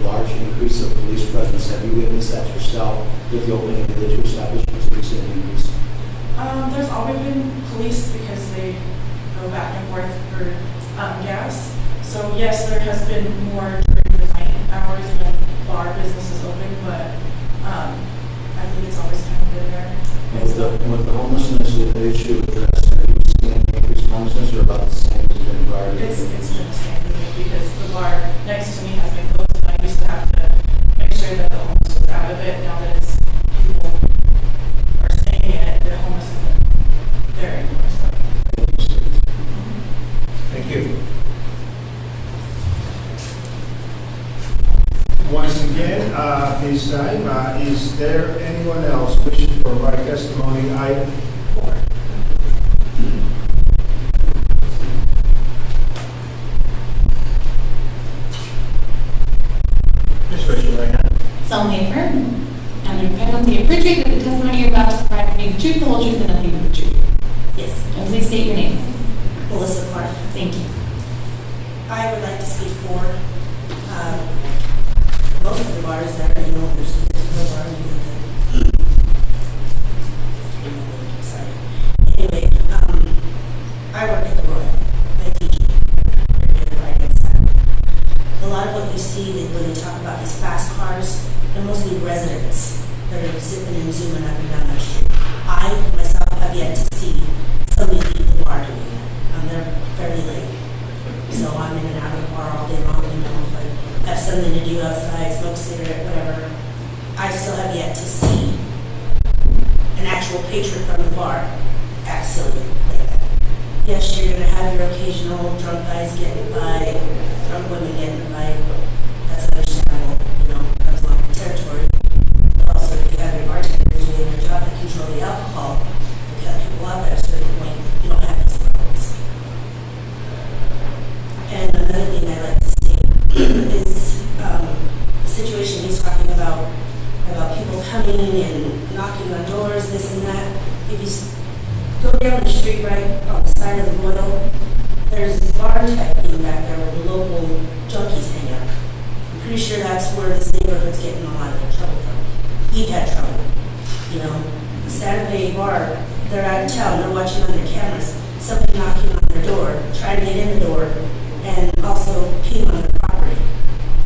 large increase of police presence. Have you witnessed that yourself with the opening of the two establishments recently? There's always been police because they go back and forth for gas. So yes, there has been more during the night hours when bar business is open, but I think it's always kind of been there. With the homelessness issue addressed, have you seen any increase in homelessness or about the same as it's been prior to? It's been the same for me because the bar next to me has been closed, and I used to have to make sure that the homeless was out of it. Now that it's people are staying in it, the homeless isn't there anymore. So. Thank you. Once again, this time, is there anyone else wishing to provide testimony? Item 4. Just raise your right hand. Solemnly affirm, under penalty of perjury, that the testimony you're about to provide will be the truth, the whole truth, and nothing but the truth. Yes. And please state your name. Melissa Clark. Thank you. I would like to speak for most of the bars that are in there's no bar sorry. Anyway, I work at the Royal. I teach Friday and Saturday. A lot of what you see when they talk about these fast cars, they're mostly residents that are zipping and zooming up and down that street. I myself have yet to see somebody leave the bar doing that. They're fairly late. So I'm in and out of the bar all day long, if I have something to do outside, smoke a cigarette, whatever. I still have yet to see an actual patron from the bar act silly like that. Yes, you're going to have your occasional drunk guys getting by, drunk women getting by. That's understandable, comes along with territory. But also, if you have your bartenders doing their job to control the alcohol, you cut people up at a certain point, you don't have these problems. And another thing I'd like to state is the situation he's talking about people coming and knocking on doors, this and that. If you go down the street right on the side of the Royal, there's this bar type thing back there where the local junkies hang out. I'm pretty sure that's where this neighborhood's getting a lot of their trouble from. He had trouble. The Santa Fe bar, they're out of town, they're watching on their cameras, somebody knocking on their door, trying to get in the door, and also peeing on their property.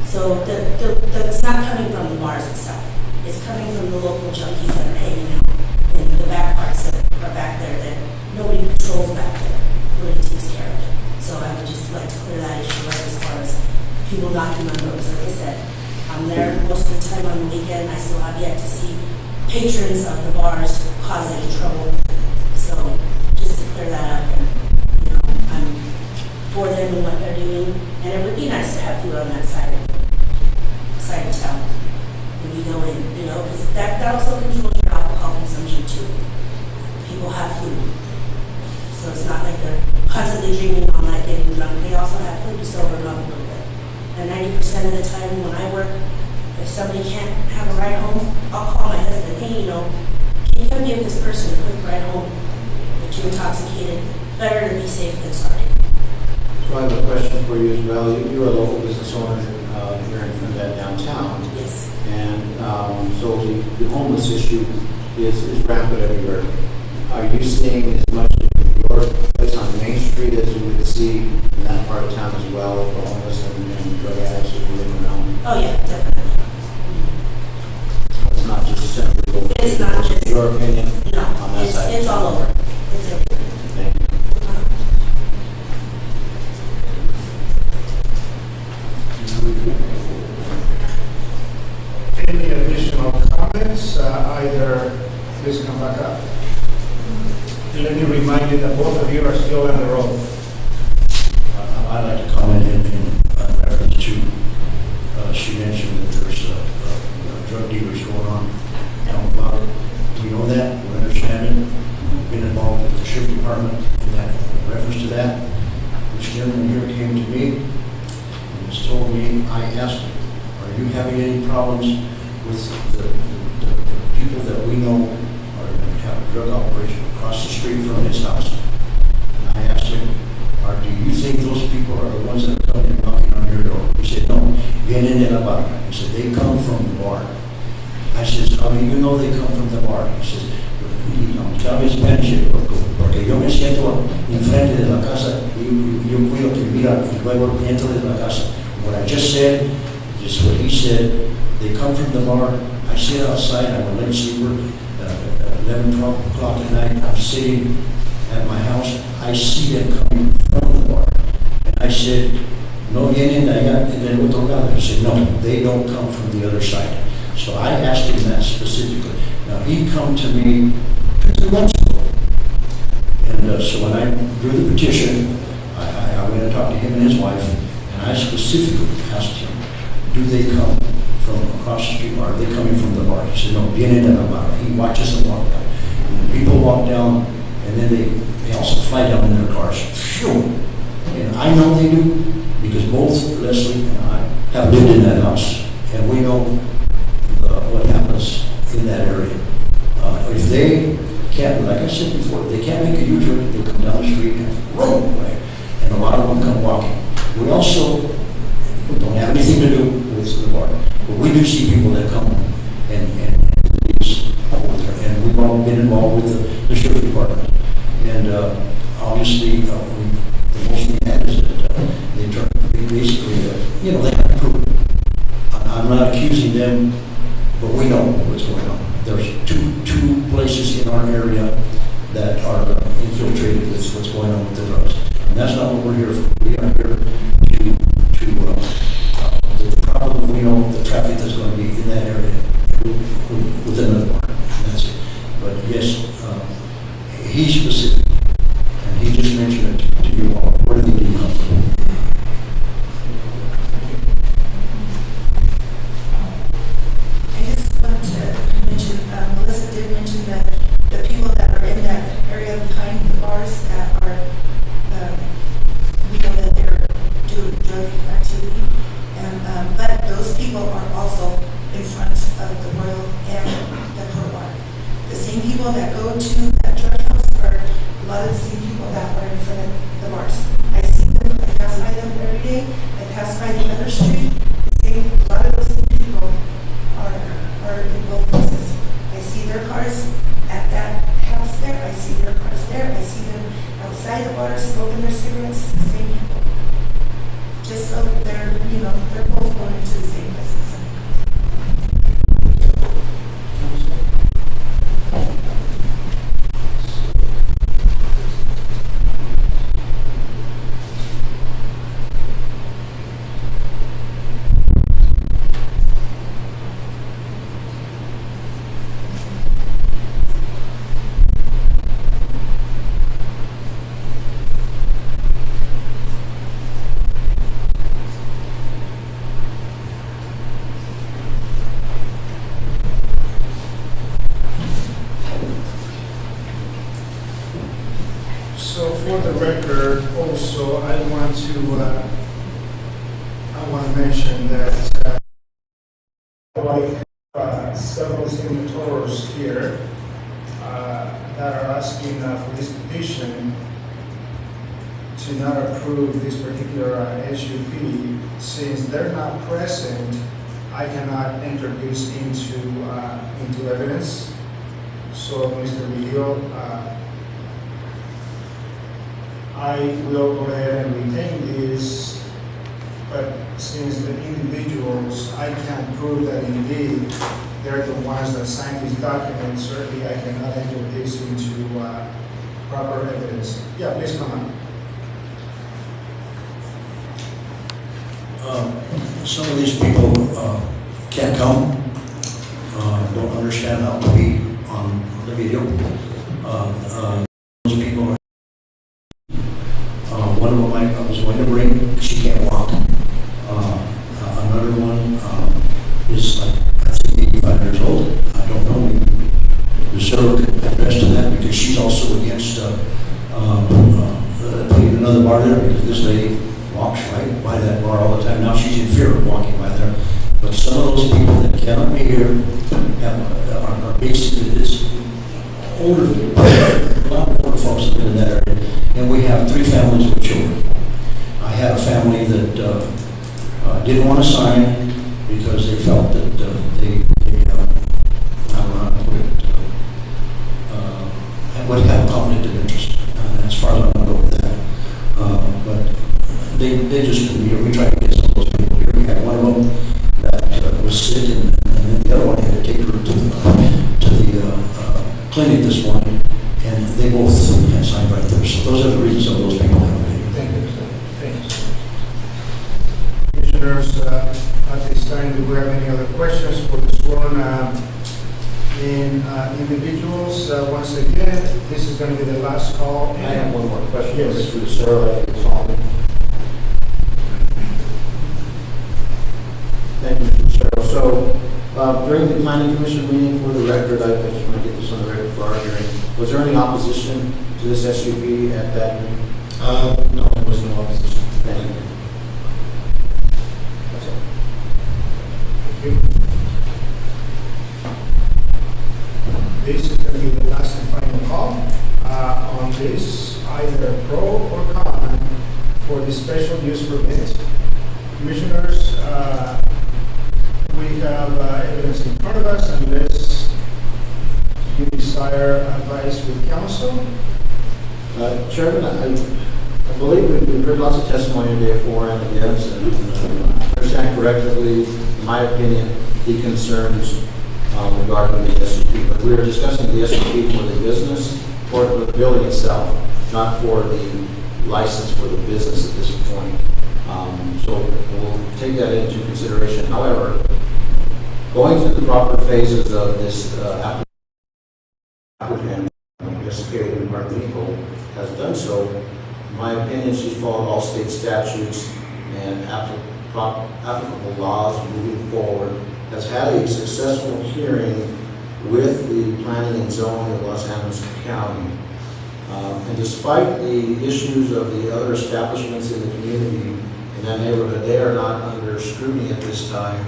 So that's not coming from the bars itself. It's coming from the local junkies that are hanging out in the back parts that are back there that nobody patrols back there. Nobody takes care of it. So I would just like to clear that issue right as far as people knocking on doors. Like I said, I'm there most of the time on the weekend. I still have yet to see patrons of the bars cause any trouble. So just to clear that up, and I'm for them and what they're doing. And it would be nice to have food on that side of town when you go in, because that also controls your alcohol consumption too. People have food. So it's not like they're constantly drinking all night, getting drunk. They also have food to sober them up a little bit. And 90% of the time when I work, if somebody can't have a ride home, I'll call my husband, hey, can you come give this person a quick ride home? They're too intoxicated. Better to be safe than sorry. So I have a question for you as well. You're a local business owner here in Trinidad downtown. Yes. And so the homeless issue is rampant everywhere. Are you seeing as much of your place on Main Street as you would see in that part of town as well, the homeless and drug addicts who are living around? Oh, yeah, definitely. It's not just central over. It's not just. Your opinion No, on that side? it's all over. It's everywhere. Thank you. Any additional comments? Either, please come back up. Let me remind you that both of you are still on the road. I'd like to comment in reference to, she mentioned that there's drug dealers going on down the block. We know that, we understand it. We've been involved with the sheriff department in that, in reference to that. This gentleman here came to me and has told me, I asked him, are you having any problems with the people that we know have a drug operation across the street from his house? And I asked him, do you think those people are the ones that are coming and knocking on your door? He said, no, vienen de la barra. He said, they come from the bar. I said, how do you know they come from the bar? He says, tell me Spanish, porque yo me siento enfrente de la casa y yo cuido que mira y luego dentro de la casa. What I just said is what he said. They come from the bar. I sit outside. I'm a late sleeper. 11, 12 o'clock at night. I'm sitting at my house. I see them coming from the bar. And I said, no vienen de allá del otro lado. He said, no, they don't come from the other side. So I asked him that specifically. Now, he come to me 2 months ago. And so when I drew the petition, I went and talked to him and his wife, and I specifically asked him, do they come from across the street, or are they coming from the bar? He said, no, vienen de la barra. He watches them walk down. And then people walk down, and then they also fly down in their cars. Phew. And I know they do, because both Leslie and I have lived in that house, and we know what happens in that area. If they can't, like I said before, they can't make a U-turn, they come down the street and run away. And a lot of them come walking. We also don't have anything to do with the bar, but we do see people that come and over there. And we've all been involved with the sheriff department. And obviously, the most we had is that they basically, they have to prove it. I'm not accusing them, but we know what's going on. There's two places in our area that are infiltrated with what's going on with the drugs. And that's not what we're here for. We are here the problem, we know the traffic that's going to be in that area within the bar. And that's it. But yes, he's specific. And he just mentioned it to you all. Where do they come from? I just want to mention, Melissa did mention that the people that are in that area behind the bars that are, we know that they're doing drug activity. And, but those people are also in front of the Royal and the Pearl Bar. The same people that go to that drug house are a lot of the same people that are in front of the bars. I see them, I pass by them every day, I pass by the other street, a lot of those same people are in both places. I see their cars at that house there, I see their cars there, I see them outside the bars smoking their cigarettes, the same people. Just so they're, they're both going into the same places. So for the record, also, I want to mention that several signatories here that are asking for this petition to not approve this particular SUP. Since they're not present, I cannot introduce into evidence. So, Mr. Vigil, I will go ahead and retain this, but since the individuals, I can prove that indeed they're the ones that signed this document, certainly I cannot enter this into proper evidence. Yeah, please come on. Some of these people can't come, don't understand how to be on the video. Those people, one of them I was going to bring, she can't walk. Another one is like, I think 85 years old. I don't know. Lucero could attest to that because she's also against putting another bar there because this lady walks right by that bar all the time. Now she's in fear of walking by there. But some of those people that cannot be here are basically this older people, a lot of older folks that live in that area. And we have 3 families with children. I had a family that didn't want to sign because they felt that they I don't know how to put it, would have a conflict of interest. As far as I want to go with that. But they just couldn't be here. We tried to get some of those people here. We had one of them that was sick, and then the other one had to take her to the clinic this morning, and they both had signed right there. So those are the reasons some of those people haven't been here. Thank you, sir. Thanks. Commissioners, at this time, do we have any other questions for the sworn individuals? Once again, this is going to be the last call. I have one more question. Yes. For Mr. Lucero, if you saw me. Thank you, Mr. Lucero. So, during the planning commission meeting, for the record, I just want to get this on the record for our hearing. Was there any opposition to this SUP at that meeting? No, there was no opposition. Thank you. That's all. Thank you. This is going to be the last and final call on this, either pro or con for the special use permit. Commissioners, we have evidence in front of us unless you desire advice with counsel. Chairman, I believe we've heard lots of testimony today for and against, and understand correctly, in my opinion, the concerns regarding the SUP. But we are discussing the SUP for the business or for the building itself, not for the license for the business at this point. So we'll take that into consideration. However, going through the proper phases of this applicant, Jessica Martinico, has done so. In my opinion, she's followed all state statutes and applicable laws moving forward, has had a successful hearing with the planning and zoning of Los Angeles County. And despite the issues of the other establishments in the community in that neighborhood, they are not under scrutiny at this time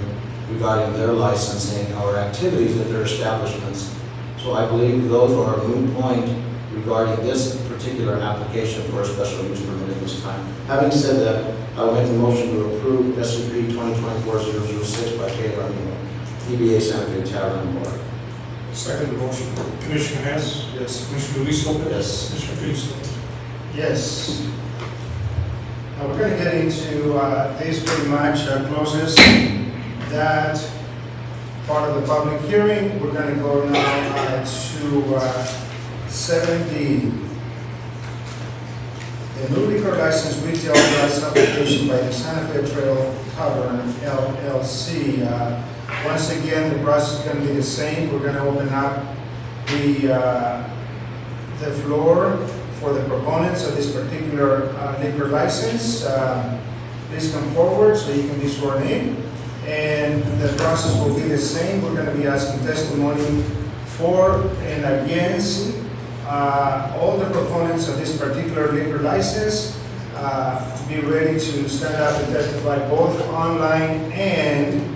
regarding their licensing or activities at their establishments. So I believe those are a moot point regarding this particular application for a special use permit at this time. Having said that, I will make the motion to approve SUP 2024-006 by Taylor Amigo, DBA Santa Fe Tavern and Bar. Second motion. Commissioner Hess? Yes. Commissioner Luis Lopez? Yes. Commissioner Felix? Yes. Now we're going to get into this pretty much closes that part of the public hearing. We're going to go now to 7D. The new liquor license retail glass application by the Santa Fe Trail Tavern LLC. Once again, the process is going to be the same. We're going to open up the floor for the proponents of this particular liquor license. Please come forward so you can be sworn in. And the process will be the same. We're going to be asking testimony for and against all the proponents of this particular liquor license. Be ready to stand up and testify both online and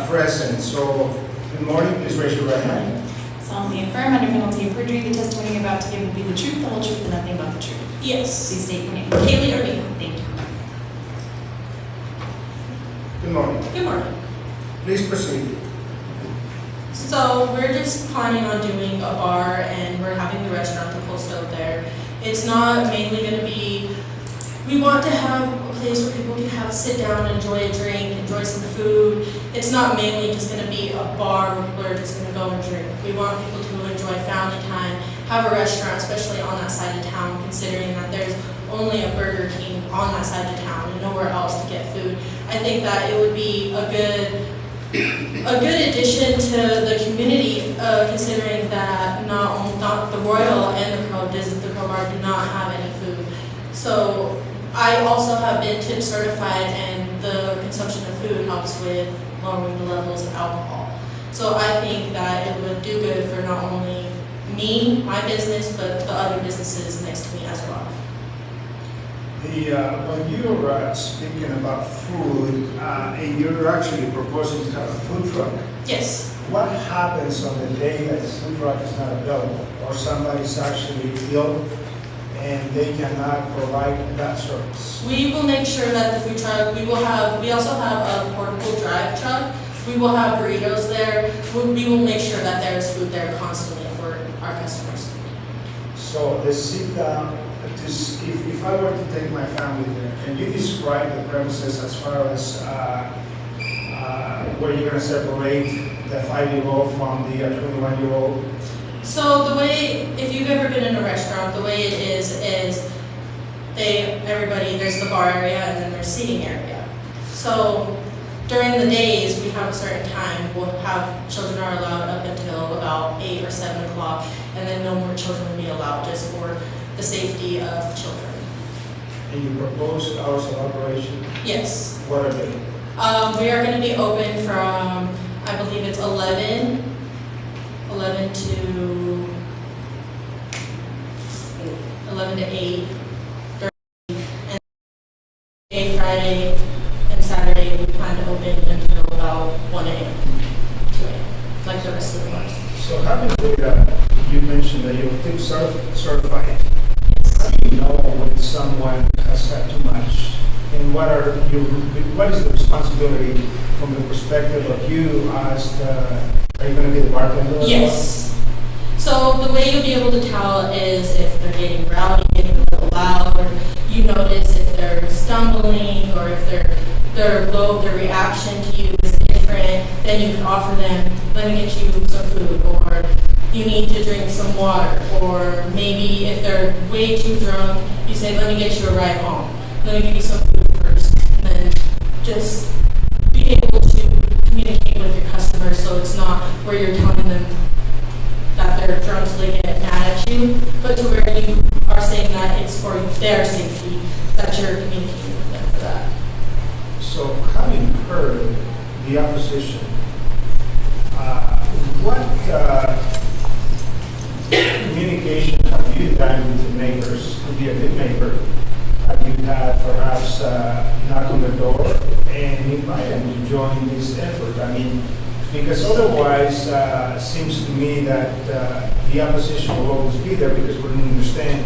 present. So, good morning. Please raise your right hand. Solemnly affirm under penalty of perjury the testimony you're about to give will be the truth, the whole truth, and nothing but the truth. Yes. Please state your name. Kaylee Irving. Thank you. Good morning. Good morning. Please proceed. So we're just planning on doing a bar and we're having the restaurant to post out there. It's not mainly gonna be, we want to have a place where people can have, sit down, enjoy a drink, enjoy some food. It's not mainly just gonna be a bar where people are just gonna go and drink. We want people to enjoy family time, have a restaurant, especially on that side of town, considering that there's only a Burger King on that side of town and nowhere else to get food. I think that it would be a good addition to the community, considering that not the Royal and the Crow Bar do not have any food. So I also have been tip certified, and the consumption of food helps with lowering the levels of alcohol. So I think that it would do good for not only me, my business, but the other businesses next to me as well. When you're speaking about food, and you're actually proposing to have a food truck, Yes. what happens on the day that the food truck is not available, or somebody's actually ill and they cannot provide that service? We will make sure that the food truck, we also have a portable drive truck. We will have burritos there. We will make sure that there's food there constantly for our customers. So the sit down, if I were to take my family there, can you describe the premises as far as where you're going to separate the 5-year-old from the 21-year-old? So the way, if you've ever been in a restaurant, the way it is there's the bar area and then there's seating area. So during the days, we have a certain time, children are allowed up until about 8 or 7 o'clock, and then no more children will be allowed, just for the safety of children. And you propose hours of operation? Yes. What are they? We are going to be open from, I believe it's 11 to 8, and Friday and Saturday we plan to open until about 1 a.m. 2 a.m. like the rest of the bars. So having you mentioned that you're tip certified. How do you know when someone has had too much? And what is the responsibility from the perspective of you as are you going to be the bartender? Yes. So the way you'll be able to tell is if they're getting rowdy, getting a little loud. You notice if they're stumbling or if their reaction to you is different. Then you can offer them, let me get you some food, or you need to drink some water, or maybe if they're way too drunk, you say, let me get you a ride home. Let me give you some food first, and then just be able to communicate with your customers so it's not where you're telling them that they're drunk so they get mad at you, but to where you are saying that it's for their safety, that you're communicating with them for that. So having heard the opposition, what communication have you done with the neighbors to be a good neighbor? Have you had perhaps knock on the door and invite them to join this effort? I mean, because otherwise, it seems to me that the opposition will always be there because we don't understand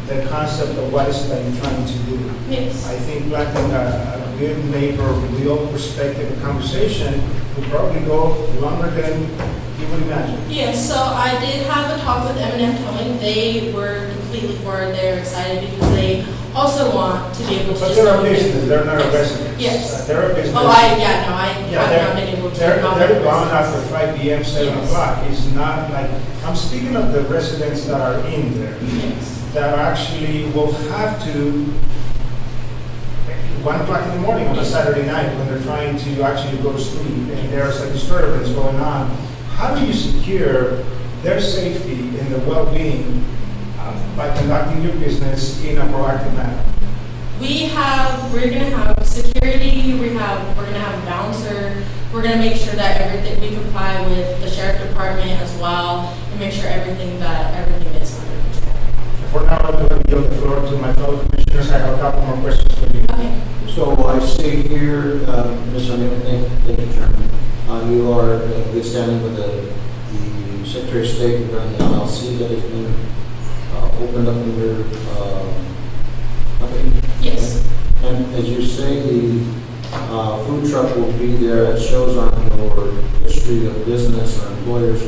the concept of what is it that you're trying to do. Yes. I think planting a good neighbor, real perspective conversation will probably go longer than you would imagine. Yes, so I did have a talk with M&M Towing. They were completely for it. They're excited because they also want to be able to But just... they're a business, they're not a resident. Yes. They're a business. Oh, I've not been able to... They're gone after 5 p.m., 7 o'clock. It's not like, I'm speaking of the residents that are in there. Yes. That actually will have to, 1 o'clock in the morning on a Saturday night when they're trying to actually go to sleep and there's a disturbance going on. How do you secure their safety and the well-being by conducting your business in a proactive manner? We're going to have security, we're going to have a bouncer, we're going to make sure that everything, we comply with the sheriff department as well, and make sure everything is under control. For now, I'm going to yield the floor to my fellow commissioners. I have a couple more questions for you. Okay. So I see here, Ms. O'Neill, thank you, Chairman. You are in good standing with the Secretary of State regarding the LLC that has been opened up in your company? Yes. And as you say, the food truck will be there. It shows on your history of business or employers.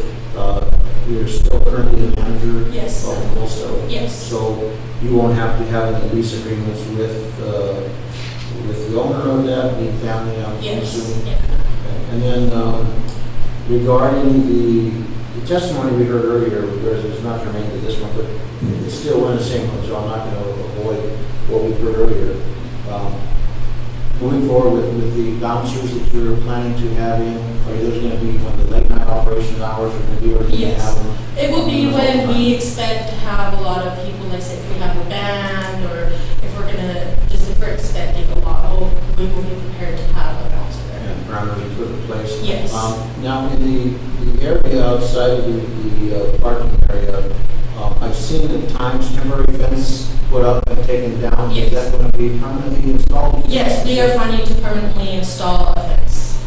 You're still currently the manager Yes. of Coastal. Yes. So you won't have to have any lease agreements with the owner of that, the family, I'm Yes. assuming. Yeah. And then regarding the testimony we heard earlier, because it's not germane to this one, but it's still in the same one, so I'm not going to avoid what we heard earlier. Moving forward with the bouncers that you're planning to have in, are those going to be when the late night operation hours are going to be, or are you going to have them? It will be when we expect to have a lot of people, like say if we have a band or if we're expecting a lot, we will be prepared to have a bouncer there. And parameters put in place. Yes. Now, in the area outside of the parking area, I've seen at times temporary fence put up and taken down. Yes. Is that going to be permanently installed? Yes, we are planning to permanently install a fence.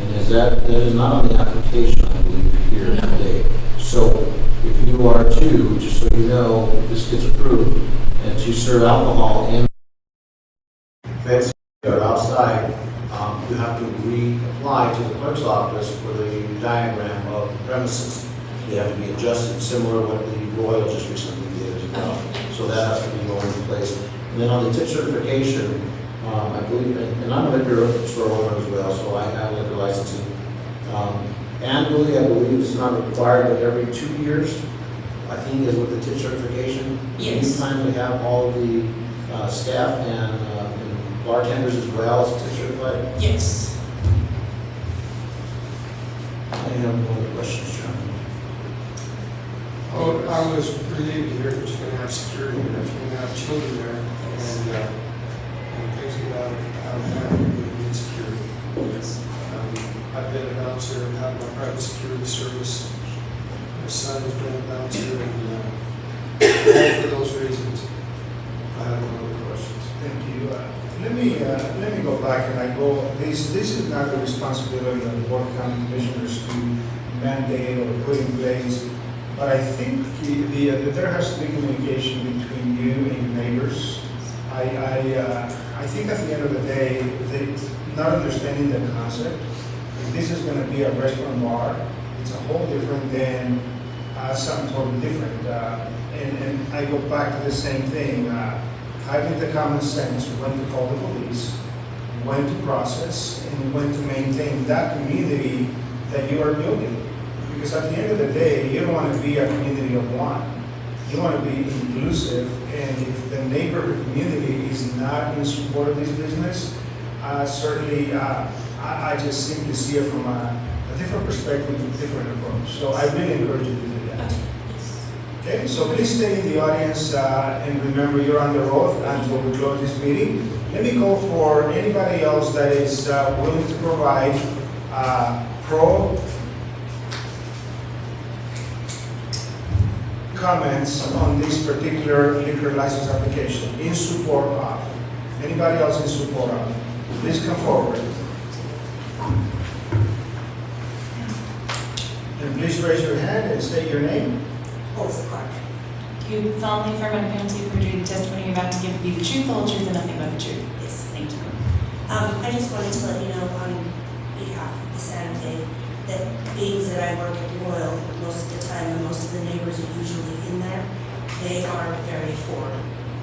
And that is not on the application, I believe, here No. today. So if you are to, just so you know, if this gets approved, and to serve alcohol in fence or outside, you have to reapply to the clerk's office for the diagram of the premises. They have to be adjusted, similar to what the Royal just recently did as well. So that has to be going in place. And then on the tip certification, I believe, and I'm a liquor store owner as well, so I have liquor licensing. Annually, I believe it's not required, but every 2 years, I think is with the tip certification. Yes. Do you plan to have all of the staff and bartenders as well as tip certified? Yes. I have no other questions, John. Oh, I was relieved to hear that you're going to have security, and if you're going to have children there, and things get out of hand, you need security. I've been a bouncer, I've had my private security service. My son has been a bouncer, and all for those reasons, I have no other questions. Thank you. Let me go back and this is not the responsibility of the Board of County Commissioners to mandate or put in place, but I think there has to be communication between you and your neighbors. I think at the end of the day, not understanding the concept, if this is going to be a restaurant bar, it's a whole different than something totally different. And I go back to the same thing. Having the common sense when to call the police, when to process, and when to maintain that community that you are building. Because at the end of the day, you don't want to be a community of one. You want to be inclusive, and if the neighborhood community is not in support of this business, certainly I just simply see it from a different perspective, a different approach. So I really encourage you to do that. Okay, so please stay in the audience and remember you're under oath until we close this meeting. Let me go for anybody else that is willing to provide pro comments on this particular liquor license application in support of. Anybody else in support of? Please come forward. And please raise your hand and state your name. Melissa Clark. Do you solemnly affirm under penalty of perjury the testimony you're about to give be the truth, the whole truth, and nothing but the truth? Yes, thank you. I just wanted to let you know on behalf of the Santa Fe that being that I work at Royal most of the time and most of the neighbors are usually in there, they are very for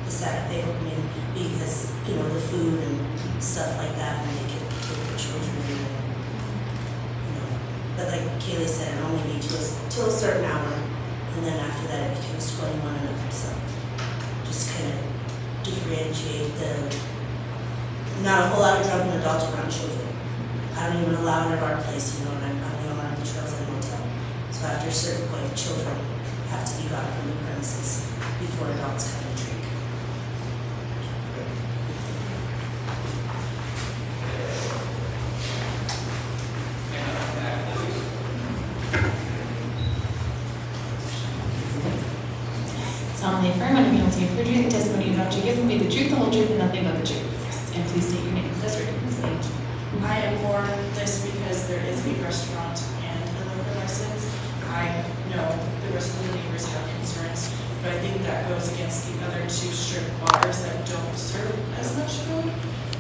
the Santa Fe opening because, you know, the food and stuff like that, and they can get their children in there. You know, but like Kaylee said, it only be till a certain hour, and then after that it becomes 21 and up. So just kind of differentiate not a whole lot of drunken adults around children. I don't even allow it at our place, you know, and I'm the owner of the Trails Inn Motel. So after a certain point, children have to be got from the premises before adults come and drink. Solemnly affirm under penalty of perjury the testimony you're about to give will be the truth, the whole truth, and nothing but the truth. Yes. And please state your name. That's right. I am for this because there is a restaurant and a liquor license. I know the rest of the neighbors have concerns, but I think that goes against the other two strip bars that don't serve as much food.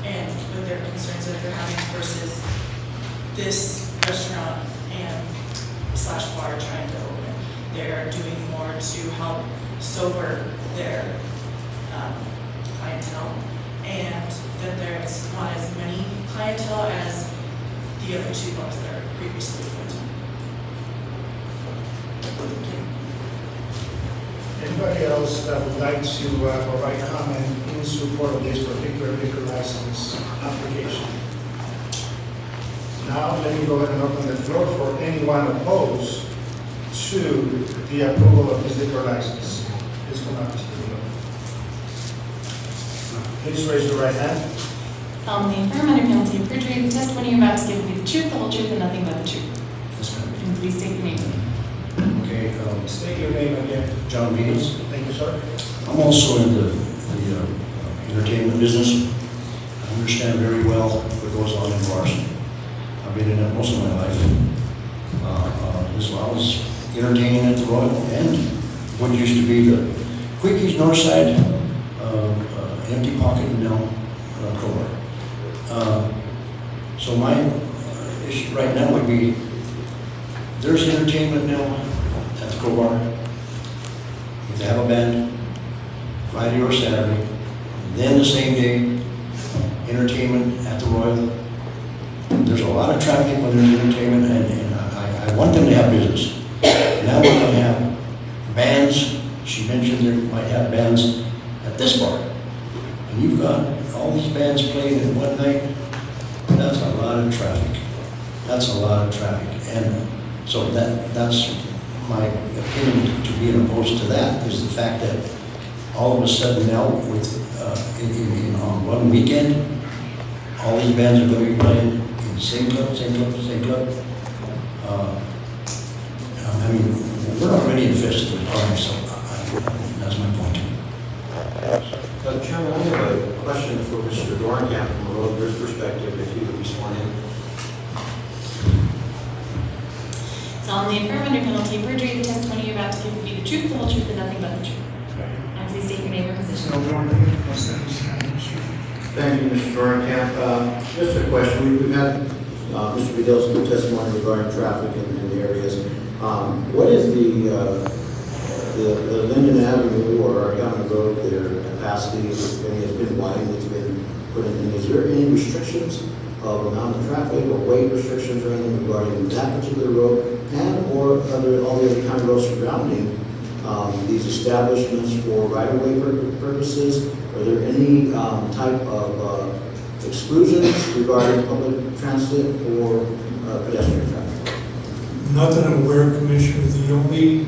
and with their concerns that they're having versus this restaurant and slash bar trying to open. They're doing more to help sober their clientele, and that there's not as many clientele as the other two bars that are previously open. Anybody else that would like to provide comment in support of this particular liquor license application? Now, let me go ahead and open the floor for anyone opposed to the approval of this liquor license. Please come up, Mr. Villa. Please raise your right hand. Solemnly affirm under penalty of perjury, the testimony you're about to give will be the truth, the whole truth, and nothing but the truth. Yes, ma'am. And please state your name. Okay, State your name again. John Beans. Thank you, sir. I'm also in the entertainment business. I understand very well what goes on in bars. I've been in it most of my life, as well as entertaining at the Royal and what used to be the Quickies Northside, Empty Pocket, and now Crowbar. So my issue right now would be, there's entertainment now at the Crowbar. If they have a band, Friday or Saturday, then the same day, entertainment at the Royal. There's a lot of traffic when there's entertainment, and I want them to have business. Now we're going to have bands. She mentioned there might have bands at this bar. And you've got all these bands playing in one night. That's a lot of traffic. That's a lot of traffic. And so that's my opinion to being opposed to that, is the fact that all of a sudden now with on one weekend, all these bands are going to be playing in the same club. I mean, we're already infested with crime, so that's my point. Chairman, I have a question for Mr. Dornkamp from a roadman's perspective, if he would be sworn in. Solemnly affirm under penalty of perjury, the testimony you're about to give will be the truth, the whole truth, and nothing but the truth. And please state your name and position. Thank you, Mr. Dornkamp. Just a question. We've had Mr. Vidal's good testimony regarding traffic in the areas. What is the Linden Avenue or our county road there capacity? Has been widened, it's been put in. Is there any restrictions of amount of traffic or weight restrictions or anything regarding that particular road and or all the other county roads surrounding these establishments for right-of-way purposes? Are there any type of exclusions regarding public transit or pedestrian traffic? Not that I'm aware of, Commissioner. The only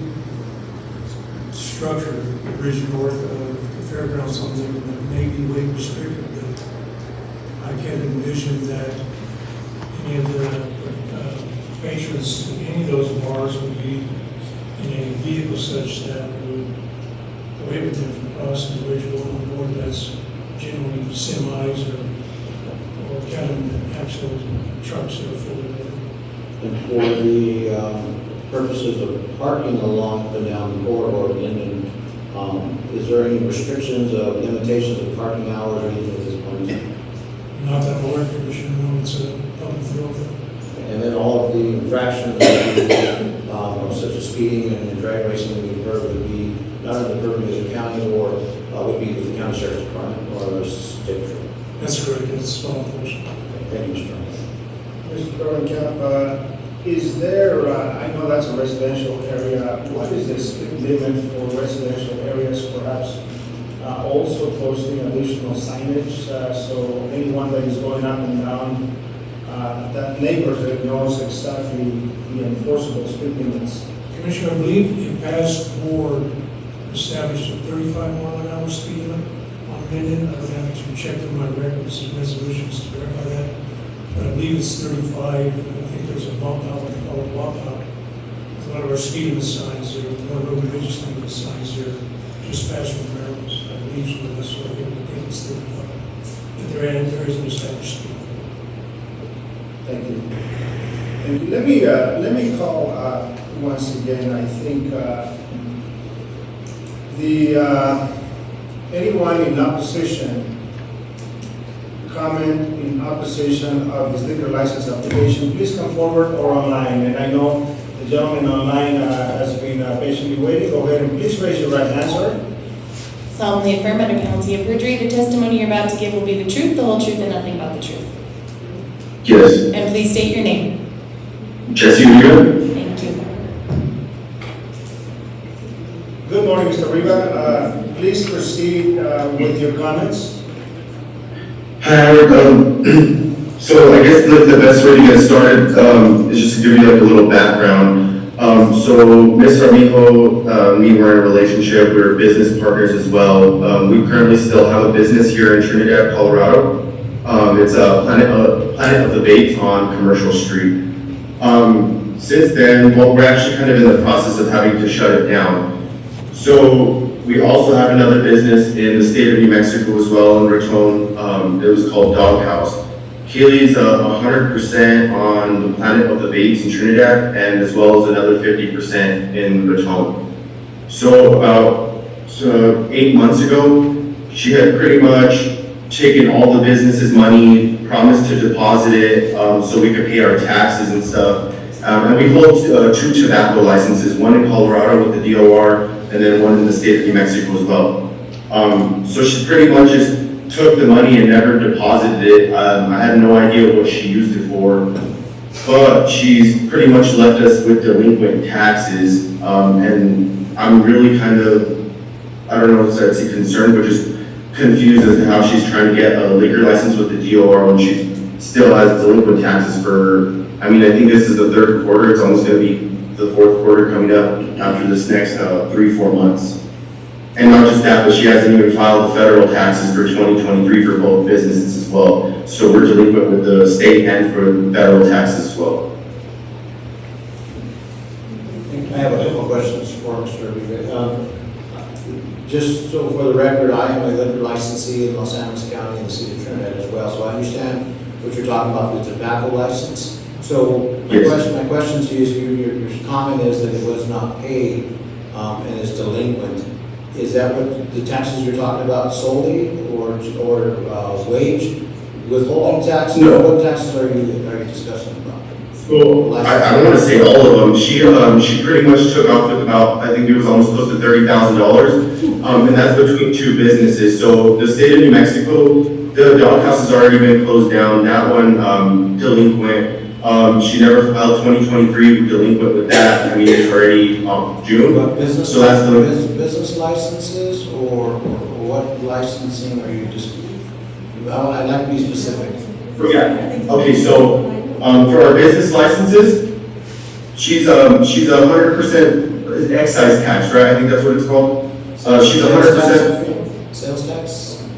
structure, the bridge north of the fairgrounds on there that may be weight restricted, but I can't envision that any of the patrons in any of those bars would be in a vehicle such that would prohibit them from crossing the bridge going on board. That's generally semis or kind of actual trucks that are fully loaded. And for the purposes of parking along and down the corridor, Linden, is there any restrictions of limitations of parking hours or anything at this point? Not that I'm aware of, Commissioner. No, it's a public thoroughfare. And then all of the infractions such as speeding and drag racing would be not under the purview of the county or would be with the county sheriff's department or the state patrol. That's correct. It's law enforcement. Thank you, Mr. Mr. Dornkamp, is there, I know that's a residential area, what is the speed limit for residential areas, perhaps also posting additional signage, so anyone that is going up and down that neighborhood knows exactly the enforceable speed limits? Commissioner, I believe the past board established a 35-mile-an-hour speed limit on Linden. I would have to check in my records and resolutions to verify that. But I believe it's 35. I think there's a bump out, what they call a bump out. One of our speed limit signs there, one of our road speed limit signs there, just past from Maryland's. I believe so. That's what I think it's 35. But there is an established speed limit. Thank you. And let me call once again. I think anyone in opposition comment in opposition of this liquor license application, please come forward or online. And I know the gentleman online has been patiently waiting. Go ahead and please raise your right hand, sir. Solemnly affirm under penalty of perjury, the testimony you're about to give will be the truth, the whole truth, and nothing but the truth. Yes. And please state your name. Jesse Riva. Thank you. Good morning, Mr. Riva. Please proceed with your comments. Hi, so I guess the best way to get started is just to give you like a little background. So Ms. Armijo, me, we're in a relationship, we're business partners as well. We currently still have a business here in Trinidad, Colorado. It's a Planet of the Baits on Commercial Street. Since then, well, we're actually kind of in the process of having to shut it down. So we also have another business in the state of New Mexico as well, in Raton. It was called Doghouse. Kaylee's 100% on the Planet of the Baits in Trinidad, and as well as another 50% in Raton. So about 8 months ago, she had pretty much taken all the business's money, promised to deposit it so we could pay our taxes and stuff. And we hold 2 tobacco licenses, one in Colorado with the DOR, and then one in the state of New Mexico as well. So she pretty much just took the money and never deposited it. I had no idea what she used it for, but she's pretty much left us with delinquent taxes. And I'm really kind of, I don't know if I'd say concerned, but just confused as to how she's trying to get a liquor license with the DOR when she still has delinquent taxes for, I mean, I think this is the 3rd quarter. It's almost going to be the 4th quarter coming up after this next 3-4 months. And not just that, but she hasn't even filed the federal taxes for 2023 for both businesses as well. So we're delinquent with the state and for federal taxes as well. I have a couple of questions for Mr. Riva. Just so for the record, I am a liquor licensee in Los Angeles County in the city of Trinidad as well, so I understand what you're talking about with the tobacco license. So my question to you is, your comment is that it was not paid and is delinquent. Is that what the taxes you're talking about solely, or wage withholding taxes? No. What taxes are you discussing about? So I don't want to say all of them. She pretty much took off with about, I think it was almost close to $30,000, and that's between 2 businesses. So the state of New Mexico, the Doghouse has already been closed down. That one delinquent. She never filed 2023 delinquent with that. I mean, it's already June. But business, so that's the business licenses, or what licensing are you disputing? I'd like to be specific. Yeah. Okay. So for our business licenses, she's 100% excise tax, right? I think that's what it's called. She's 100% sales tax.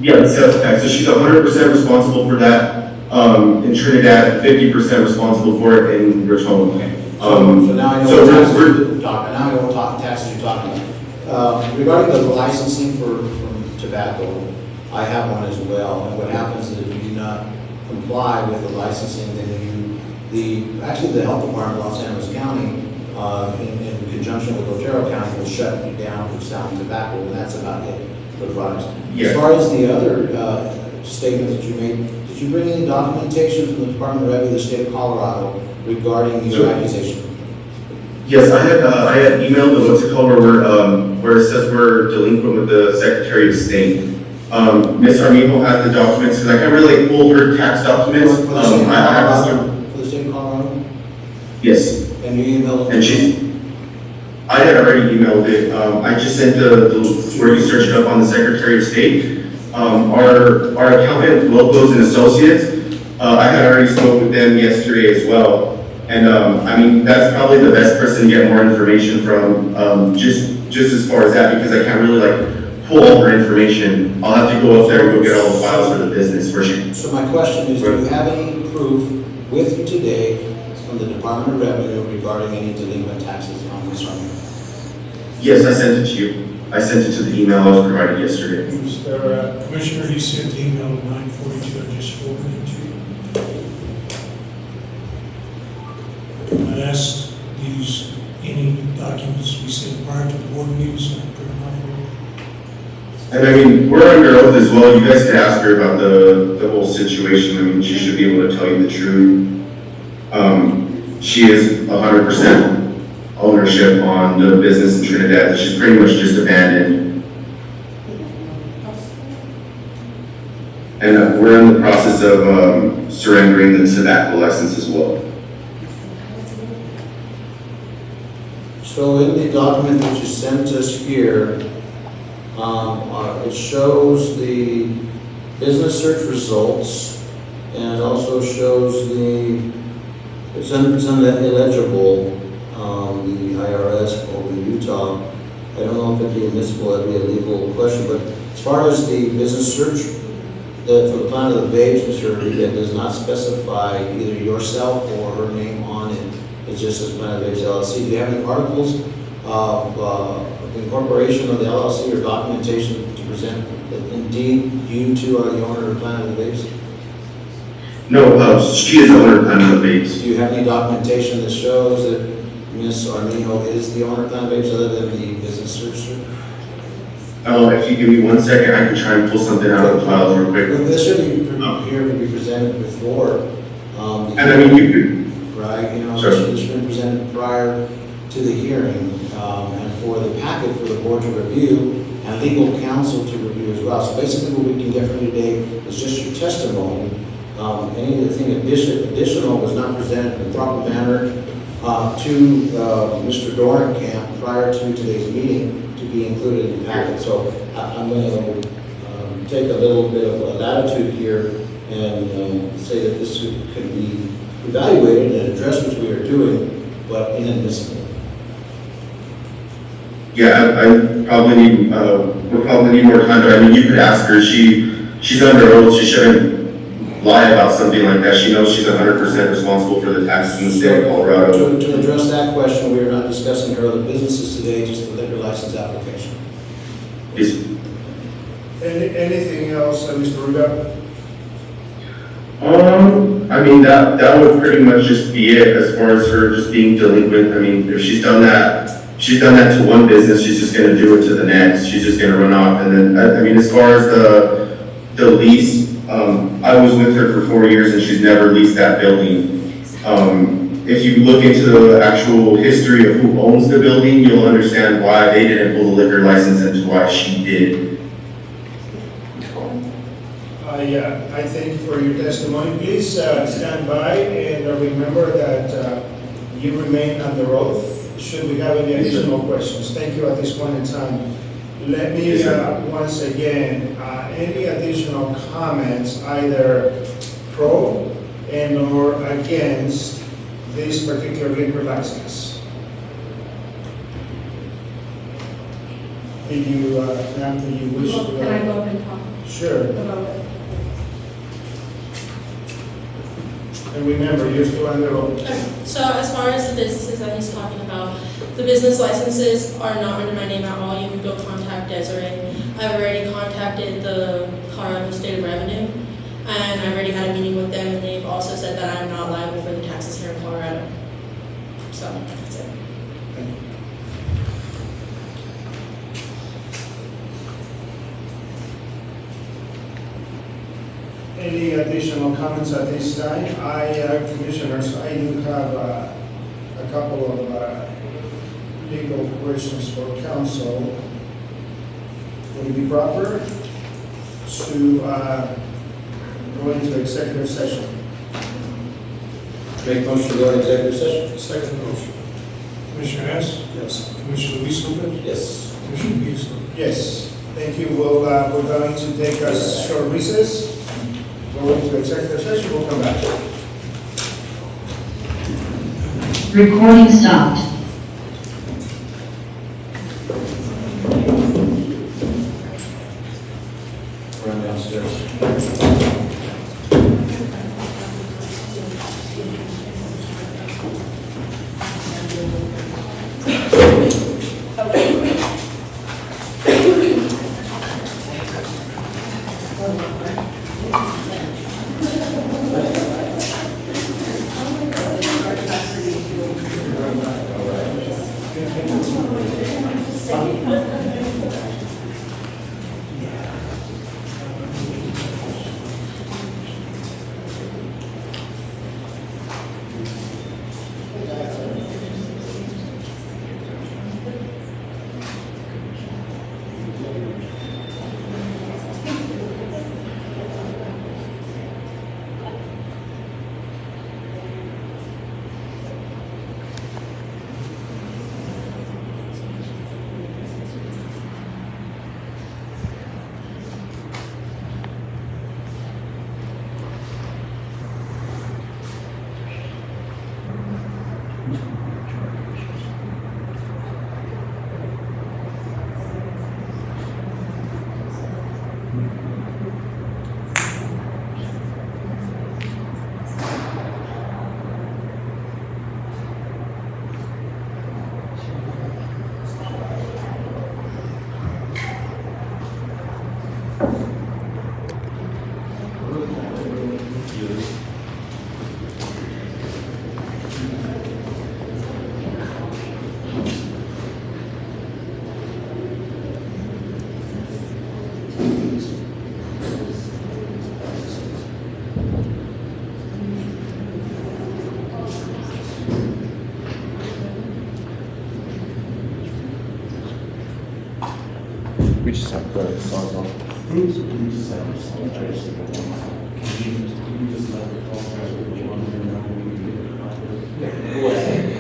Yeah, the sales tax. So she's 100% responsible for that. In Trinidad, 50% responsible for it in Raton. So now I know what taxes you're talking. Now I know what taxes you're talking about. Regarding the licensing for tobacco, I have one as well. And what happens is if you do not comply with the licensing, then actually the health department of Los Angeles County, in conjunction with Otero County, will shut you down for selling tobacco, and that's about it for products. Yeah. As far as the other statements that you made, did you bring any documentation from the Department of Revenue of the state of Colorado regarding your accusation? Yes, I had emailed the what's it called where it says we're delinquent with the Secretary of State. Ms. Armijo has the documents because I can't really pull her tax documents. For the state of Colorado? Yes. And you emailed it? And I had already emailed it. I just sent the where you search it up on the Secretary of State. Our accountant, Locos and Associates, I had already spoke with them yesterday as well. And I mean, that's probably the best person to get more information from, just as far as that, because I can't really like pull all her information. I'll have to go up there and go get all the files for the business for sure. So my question is, do you have any proof with you today from the Department of Revenue regarding any delinquent taxes on this army? Yes, I sent it to you. I sent it to the email I was provided yesterday. Mr. Commissioner, he sent the email at 9:42. I just forwarded it to you. I asked to use any documents we sent prior to the board meeting so I can print them out for you. I And I mean, we're under oath as well. You guys could ask her about the whole situation. I mean, she should be able to tell you the truth. She is 100% ownership on the business in Trinidad that she's pretty much just abandoned. And we're in the process of surrendering the tobacco license as well. So in the document that you sent us here, it shows the business search results, and it also shows it's on the illegible, the IRS over Utah. I don't know if it'd be admissible, that'd be a legal question, but as far as the business search, for the Planet of the Babes, Mr. Rodriguez does not specify either yourself or her name on it. It just says Planet of the Babes LLC. Do you have any articles of incorporation of the LLC or documentation to present that indeed you two are the owner of Planet of the Babes? No, she is the owner of Planet of the Babes. Do you have any documentation that shows that Ms. Armijo is the owner of Planet of the Babes other than the business search? If you give me 1 second, I can try and pull something out of the file real quick. This should be here to be presented before. And I mean, you could. Right, Sure. This should be presented prior to the hearing, and for the packet for the board to review and legal counsel to review as well. So basically what we can get from you today is just your testimony. Anything additional was not presented in the proper manner to Mr. Dornkamp prior to today's meeting to be included in the packet. So I'm going to take a little bit of latitude here and say that this could be evaluated and addressed, which we are doing, but inadmissible. Yeah, I probably need, we'll probably need more time, but I mean, you could ask her. She's under oath. She shouldn't lie about something like that. She knows she's 100% responsible for the taxes in the state of Colorado. To address that question, we are not discussing her other businesses today, just the liquor license application. Yes. Anything else, Mr. Rubio? I mean, that would pretty much just be it as far as her just being delinquent. I mean, if she's done that to one business, she's just going to do it to the next. She's just going to run off. And then, I mean, as far as the lease, I was with her for 4 years and she's never leased that building. If you look into the actual history of who owns the building, you'll understand why they didn't pull the liquor license and why she did. I thank you for your testimony. Please stand by and remember that you remain under oath should we have any additional questions. Thank you at this point in time. Let me once again, any additional comments, either pro and or against this particular liquor license? Do you, ma'am, do you wish to? Can I go up and talk? Sure. About it? And remember, you're still under oath. So as far as the businesses that he's talking about, the business licenses are not under my name at all. You can go contact Desiree. I've already contacted the Colorado State of Revenue, and I've already had a meeting with them, and they've also said that I'm not liable for the taxes here in Colorado. So that's it. Thank you. Any additional comments at this time? Commissioners, I do have a couple of legal questions for counsel. Would it be proper to go into executive session? Make motion to go into executive session? Second motion. Commissioner Hess? Yes. Commissioner Luis Lopez? Yes. Commissioner Peterson? Yes. Thank you. We're going to take a short recess. Go into executive session. We'll come back. Recording stopped. Run downstairs. We just have the songs on. We just have the song trace. Can you just let the call track go on and then we go ahead.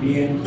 Bien.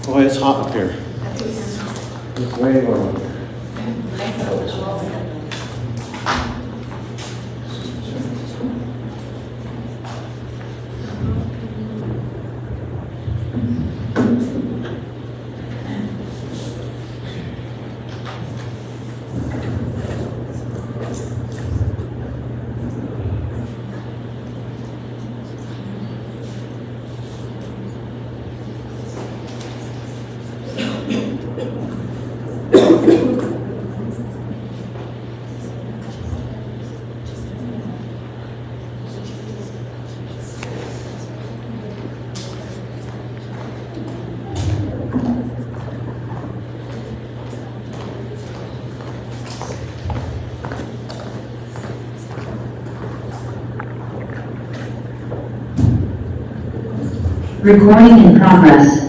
Boy, it's hot up here. It's way warm up here. Recording in progress.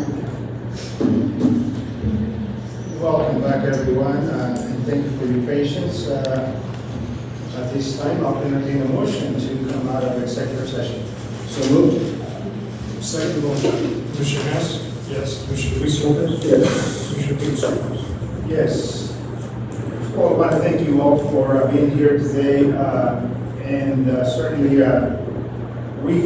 Welcome back, everyone, and thank you for your patience. At this time, I'll entertain a motion to come out of executive session. So moved. Second motion. Commissioner Hess? Yes. Commissioner Luis? Yes. Commissioner Peters? Yes. Well, I want to thank you all for being here today. And certainly, we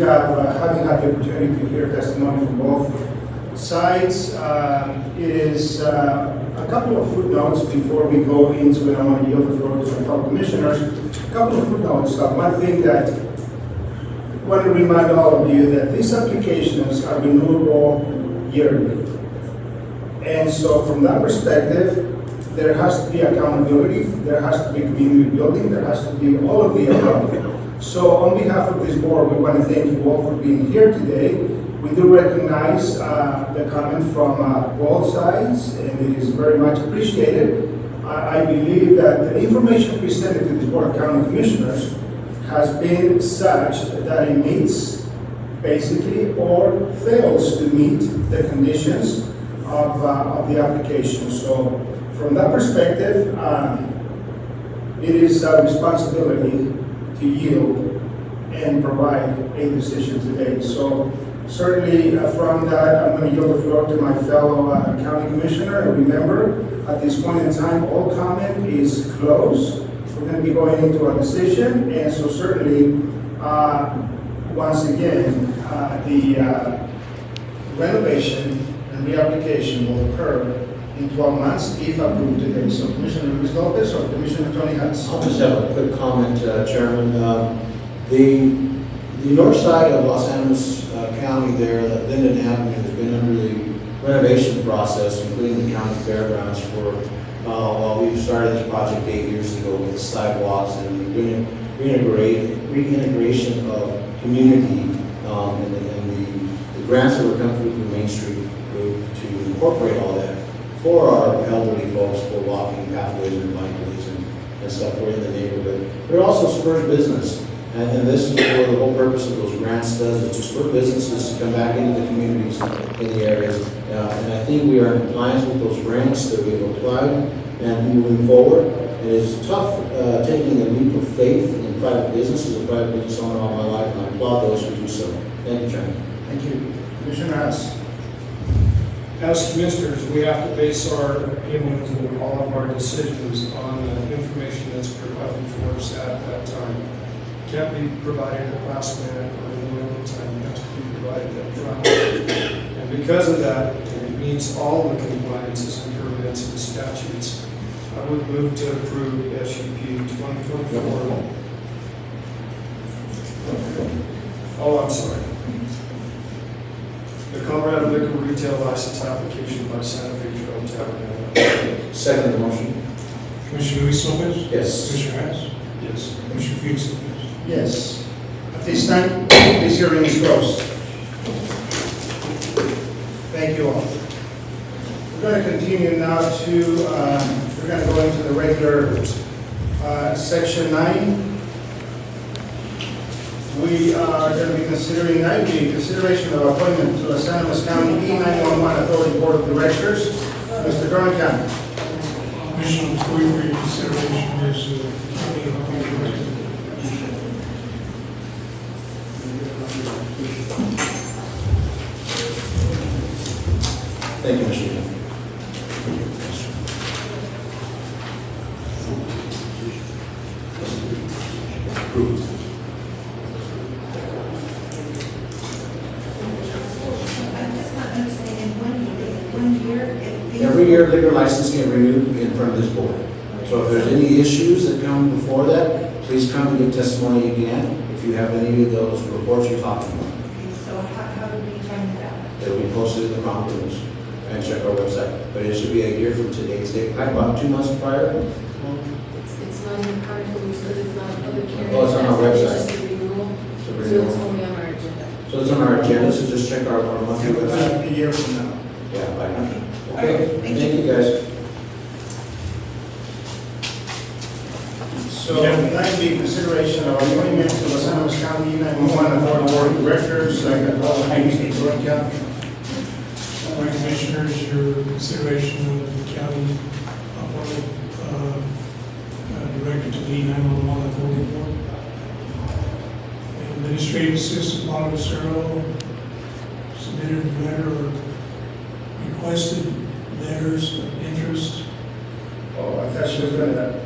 have, having had the opportunity to hear testimony from both sides, it is a couple of footnotes before we go into, and I want to yield the floor to my fellow commissioners. A couple of footnotes. One thing that I want to remind all of you that these applications are renewable yearly. And so from that perspective, there has to be accountability, there has to be community building, there has to be all of the above. So on behalf of this board, we want to thank you all for being here today. We do recognize the comment from both sides, and it is very much appreciated. I believe that the information presented to this Board of County Commissioners has been such that it meets basically or fails to meet the conditions of the application. So from that perspective, it is our responsibility to yield and provide a decision today. So certainly from that, I'm going to yield the floor to my fellow county commissioner. And remember, at this point in time, all comment is closed. We're going to be going into a decision, and so certainly, once again, the renovation and reapplication will occur in 12 months if approved today. So Commissioner Luis Lopez or Commissioner Tony Hatz? I'll just have a quick comment, Chairman. The north side of Los Angeles County there, Linden Avenue, has been under the renovation process, including the county fairgrounds for, well, we started this project 8 years ago with the sidewalks and the reintegration of community and the grants that were coming through from Main Street Group to incorporate all that for our elderly folks, for walking pathways and bikeways and stuff for in the neighborhood. But it also spurs business. And this is where the whole purpose of those grants does, is to spur businesses to come back into the communities in the areas. And I think we are in compliance with those grants that we've applied and moving forward. It is tough taking a leap of faith in private business. As a private business owner all my life, and I applaud those who do so. Thank you, Chairman. Thank you. Commissioner Hatz? As commissioners, we have to base our opinions and all of our decisions on the information that's provided for us at that time. Can't be provided at last minute or in the middle of time. It has to be provided up front. And because of that, it meets all the compliances and permits and statutes. I would move to approve SUP 2024. Oh, I'm sorry. The Colorado Liquor Retail License Application by Santa Fe Trail Tavern. Second the motion. Commissioner Luis Lopez? Yes. Commissioner Hatch? Yes. Commissioner Felix Lopez? Yes. At this time, this hearing is closed. Thank you all. We're going to continue now to, we're going to go into the regular section 9. We are going to be considering 9B, consideration of appointment to the San Luis County E911 Authority Board of Directors. Mr. Dorncamp. Commissioner, before you for your consideration is county appointment. Thank you, Mr. Chairman. Approved. Every year, liquor license get renewed in front of this board. So if there's any issues that come before that, please come and give testimony again if you have any of those reports you're talking about. So how do we find that out? It'll be posted in the prompt rooms and check our website. But it should be a year from today's date, probably about 2 months prior. It's not in the current rules, because it's not a public hearing. Oh, it's on our website. It's just a renewal. It's a So renewal. it's only on our agenda. So it's on our agenda, so just check our monthly website. A year from now. Yeah, by now. Okay, thank you guys. So 9B, consideration of appointment to the San Luis County E911 Authority Board of Directors. I got all the names, Mr. Dorncamp. My commissioners, your consideration of the county appointed director to the E911 Authority Board. Administrative Assistant Bob Lucero submitted a letter or requested letters of interest. Oh, I thought she was going to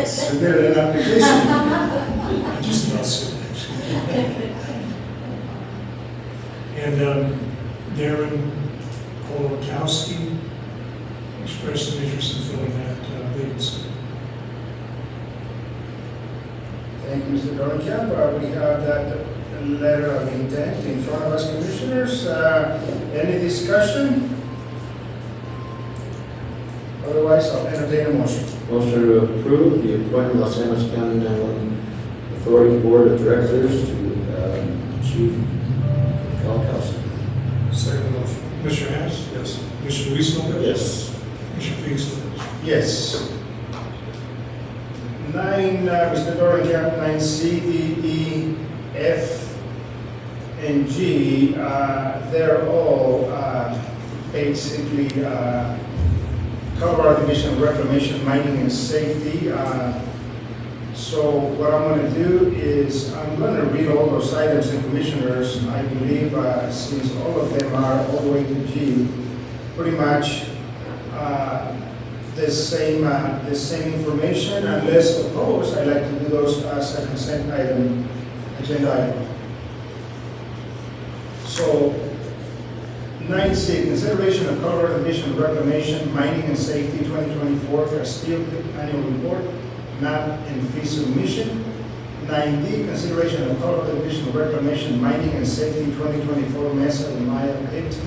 submitted an application. Just about so. And Darren Kolakowski expressed an interest in filling that vacancy. Thank you, Mr. Dorncamp. We have that letter of intent in front of us, Commissioners. Any discussion? Otherwise, I'll entertain a motion. Motion to approve the appointment of Los Angeles County 911 Authority Board of Directors to Chief Kalkowski. Second motion. Mr. Hess? Yes. Mr. Weisel? Yes. Mr. Feasel? Yes. 9, Mr. Dorncamp, 9C, D, E, F, and G, they're all basically Colorado Division of Reclamation, Mining, and Safety. So what I'm going to do is I'm going to read all those items, and Commissioners, I believe since all of them are all the way to G, pretty much the same information. Unless opposed, I'd like to do those as a consent item, agenda item. So 9C, consideration of Colorado Division of Reclamation, Mining and Safety 2024 Castillo Annual Report, map and fee submission. 9D, consideration of Colorado Division of Reclamation, Mining and Safety 2024 Mesa de Mayo Pit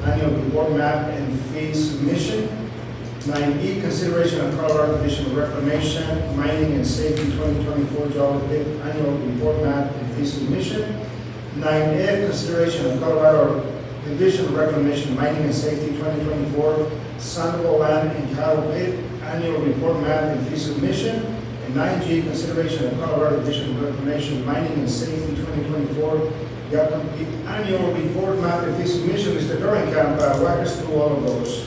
Annual Report, map and fee submission. 9E, consideration of Colorado Division of Reclamation, Mining and Safety 2024 Jolly Pit Annual Report, map and fee submission. 9F, consideration of Colorado Division of Reclamation, Mining and Safety 2024 Sandoval Land and Cattle Pit Annual Report, map and fee submission. And 9G, consideration of Colorado Division of Reclamation, Mining and Safety 2024 Yapan Pit Annual Report, map and fee submission. Mr. Dorncamp, walk us through all of those.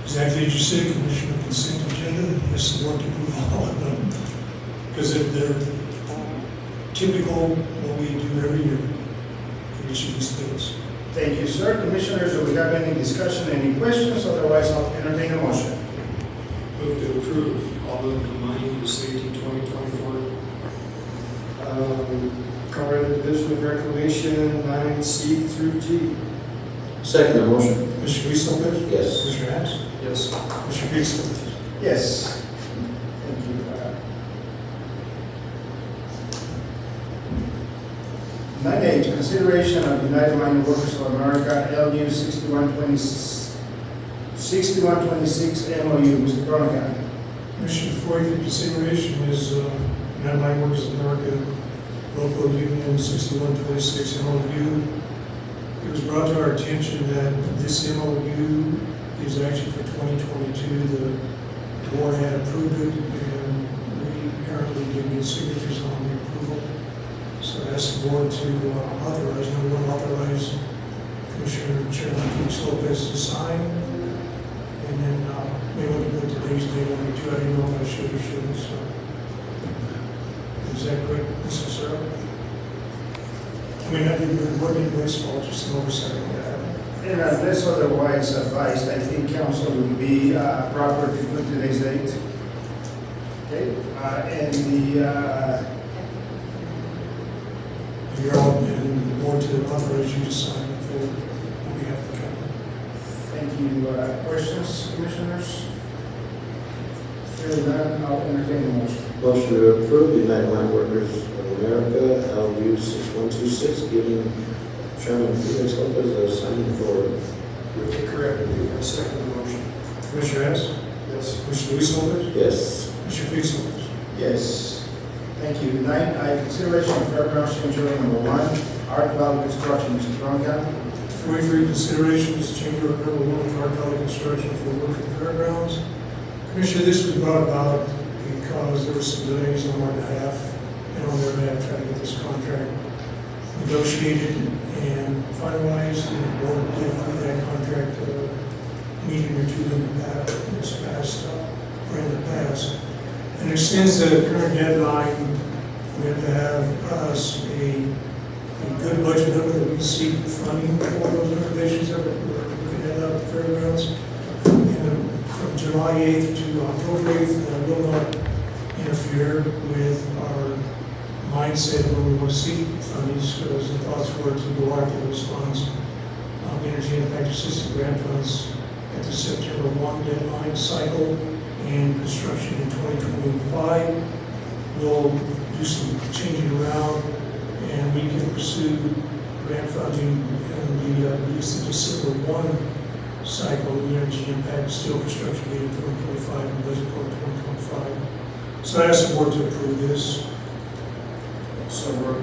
Exactly as you said, Commissioner, consent agenda, yes, the board to approve all of them, because they're typical what we do every year for each of these things. Thank you, sir. Commissioners, do we have any discussion, any questions? Otherwise, I'll entertain a motion. Move to approve all of the Mining and Safety 2024 Colorado Division of Reclamation 9C through G. Second motion. Mr. Weisel? Yes. Mr. Hess? Yes. Mr. Feasel? Yes. Thank you. 9H, consideration of United Mining Workers of America, LU 6126 MOU. Mr. Dorncamp. Commissioner, for your consideration is United Mine Workers of America, Local Union 6126 MOU. It was brought to our attention that this MOU is actually for 2022. The board had approved it, and we apparently didn't get signatures on the approval. So I asked the board to authorize, number one, authorize Commissioner Chairman Felix Lopez to sign, and then maybe we can put today's date on it too. I didn't know if I should or shouldn't, so. Is that correct, Mr. Sarah? I mean, I didn't, it wasn't anybody's fault, just an oversight on that. And unless otherwise advised, I think council would be proper to put today's date. Okay, and You're all, and the board to authorize you to sign for on behalf of the county. thank you. Questions, commissioners? Hearing none, I'll entertain the motion. Motion to approve the United Mine Workers of America, LU 6126, giving Chairman Felix Lopez a signing authority. Correct. I second the motion. Commissioner Hess? Yes. Commissioner Weisel? Yes. Mr. Feasel? Yes. Thank you. 9I, consideration of fairgrounds change order number 1, Art Valley Construction. Mr. Dorncamp. For your consideration is change order number 1 for Art Valley Construction for work at the fairgrounds. Commissioner, this was brought about because there were some delays on our behalf and on their behalf trying to get this contract negotiated and finalized, and the board did approve that contract meeting or two in the past, and extends the current deadline. We have to have us a good budget number that we can seek funding for those renovations that we're looking at the fairgrounds. And from July 8th to October 8th will not interfere with our mindset of when we want to seek funds, because the thoughts were to go after those funds. Energy Impact Assistance Grant funds at the September 1 deadline cycle and construction in 2025. We'll do some changing around and we can pursue grant funding and release the December 1 cycle of Energy Impact Steel Construction Meeting 2025 and budget for 2025. So I ask the board to approve this. So we're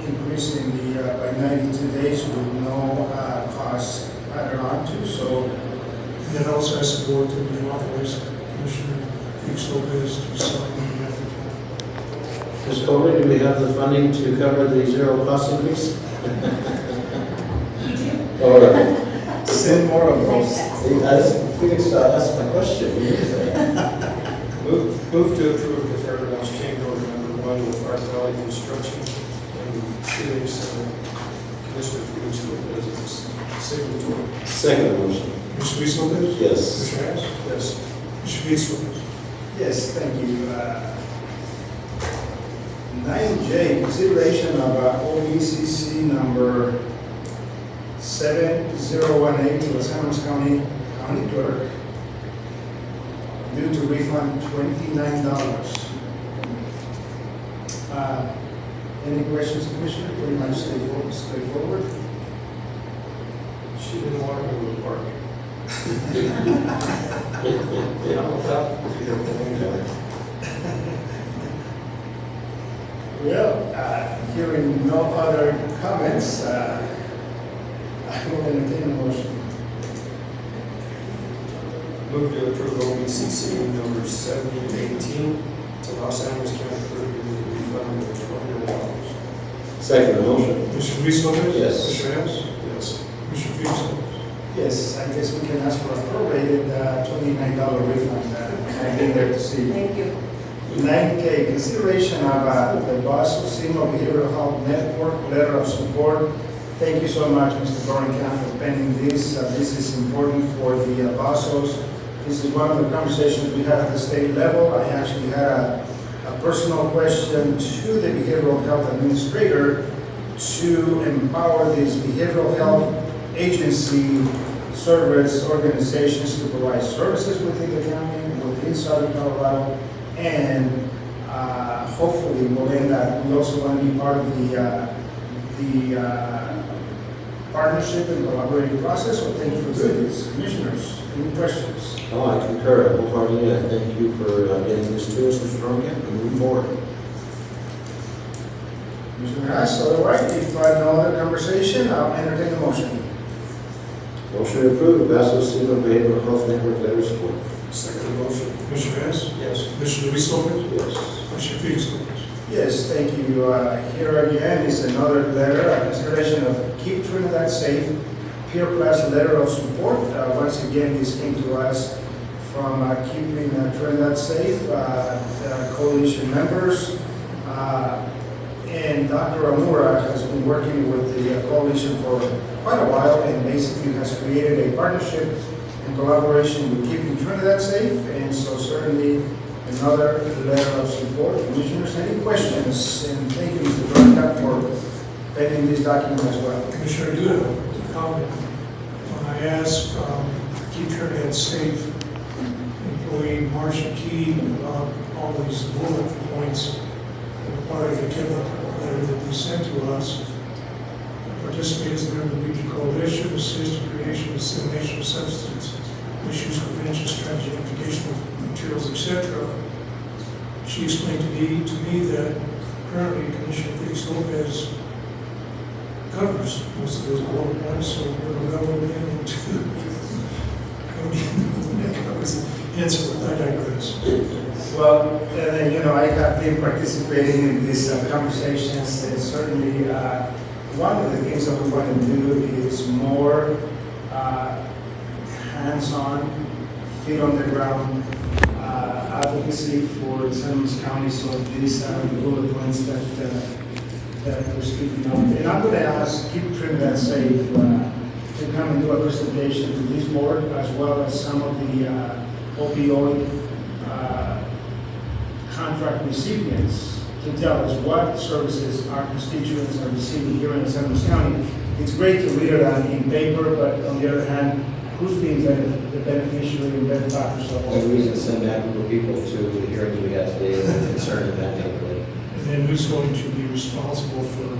increasing the, by 92 days with no cost added on to, so. And then also ask the board to authorize Commissioner Felix Lopez to sign the application. Ms. Coley, do we have the funding to cover the zero cost increase? All right. Send more of those. Felix, that's my question. Move to approve the fair amounts change order number 1 with Park Valley Construction and Phoenix Commissioner Felix Lopez as signatory. Second motion. Mr. Felix Lopez? Yes. Mr. Harris? Yes. Mr. Felix Lopez? Yes, thank you. 9J, consideration of OBCC number 7018 to Los Angeles County Clerk due to refund $29. Any questions, Commissioner? Pretty much straightforward. She didn't want to go to the park. Well, hearing no other comments, I will entertain a motion. Move to approve OBCC number 7018 to Los Angeles County Clerk with a refund of $29. Second motion. Mr. Felix Lopez? Yes. Mr. Harris? Yes. Mr. Felix Lopez? Yes, I guess we can ask for a prorated $29 refund. I've been there to see. Thank you. 9K, consideration of the Basso Simo Behavioral Health Network letter of support. Thank you so much, Mr. Dorncamp, for penning this. This is important for the Bassos. This is one of the conversations we had at the state level. I actually had a personal question to the behavioral health administrator to empower these behavioral health agency service organizations to provide services within the county, within Southern Colorado, and hopefully we also want to be part of the partnership and collaborative process. So thank you for doing this. Commissioners, any questions? Oh, I concur wholeheartedly. I thank you for getting this to us, Mr. Dorncamp, and moving forward. Commissioner Haas, otherwise, if I no other conversation, I'll entertain the motion. Motion to approve the Basso Simo Behavioral Health Network letter of support. Second motion. Mr. Harris? Yes. Mr. Luis Lopez? Yes. Mr. Felix Lopez? Yes, thank you. Here again is another letter, a consideration of Keep Trinidad Safe, Peer Plus letter of support. Once again, this came to us from Keeping Trinidad Safe, coalition members. And Dr. Amura has been working with the coalition for quite a while and basically has created a partnership in collaboration with Keeping Trinidad Safe. And so certainly another letter of support. Commissioners, any questions? And thank you, Mr. Dorncamp, for penning this document as well. Commissioner, I do have a comment. When I asked Keep Trinidad Safe employee Marsha Key about all these bullet points that were part of the template letter that they sent to us, participate as a member of the Region Coalition, assist in creation and dissemination of substance issues, prevention strategy, educational materials, etc. She explained to me that currently Commissioner Felix Lopez covers most of those bullet points, so we're going to go into hence I digress. Well, I have been participating in these conversations, and certainly one of the things that we want to do is more hands-on, feet on the ground advocacy for San Luis County. So these are the bullet points that we're speaking of. And I'm going to ask Keep Trinidad Safe to come and do a presentation to this board, as well as some of the opioid contract recipients can tell us what services our constituents are receiving here in San Luis County. It's great to read it in paper, but on the other hand, who's being the beneficiary and benefactors of all And we this? can send back the people to the hearings we had today and the concern in that neighborhood. And then who's going to be responsible for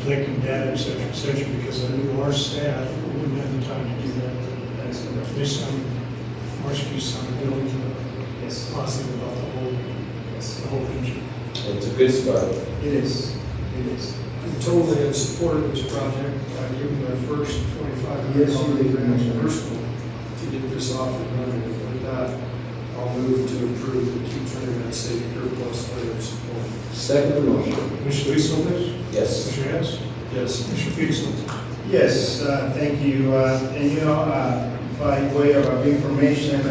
collecting data, et cetera, because I knew our staff wouldn't have the time to do that. There's some, Marshall, some ability to possibly about the whole country. It's a good start. It is. It is. I'm totally in support of this project. I gave my first 25 years Yes, you did. personal to get this off and running. And with that, I'll move to approve the Keep Trinidad Safe Pure Plus letter of support. Second motion. Commissioner Luis Lopez? Yes. Commissioner Hess? Yes. Commissioner Peterson? Yes, thank you. And you know, by way of information,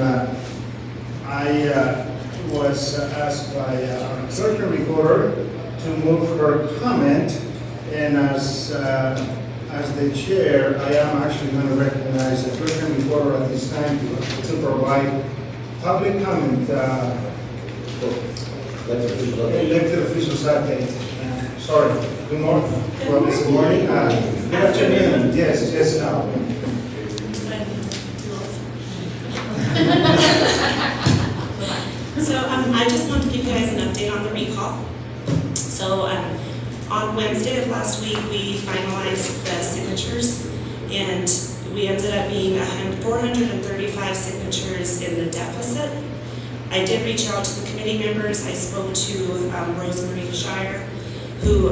I was asked by our clerk and recorder to move her comment, and as the chair, I am actually going to recognize the clerk and recorder at this time to provide public comment. Elected officials update. Sorry. Good morning. Well, this morning. Good afternoon. Yes, just now. So I just want to give you guys an update on the recall. So on Wednesday of last week, we finalized the signatures, and we ended up being 435 signatures in the deficit. I did reach out to the committee members. I spoke to Rosemary Shire, who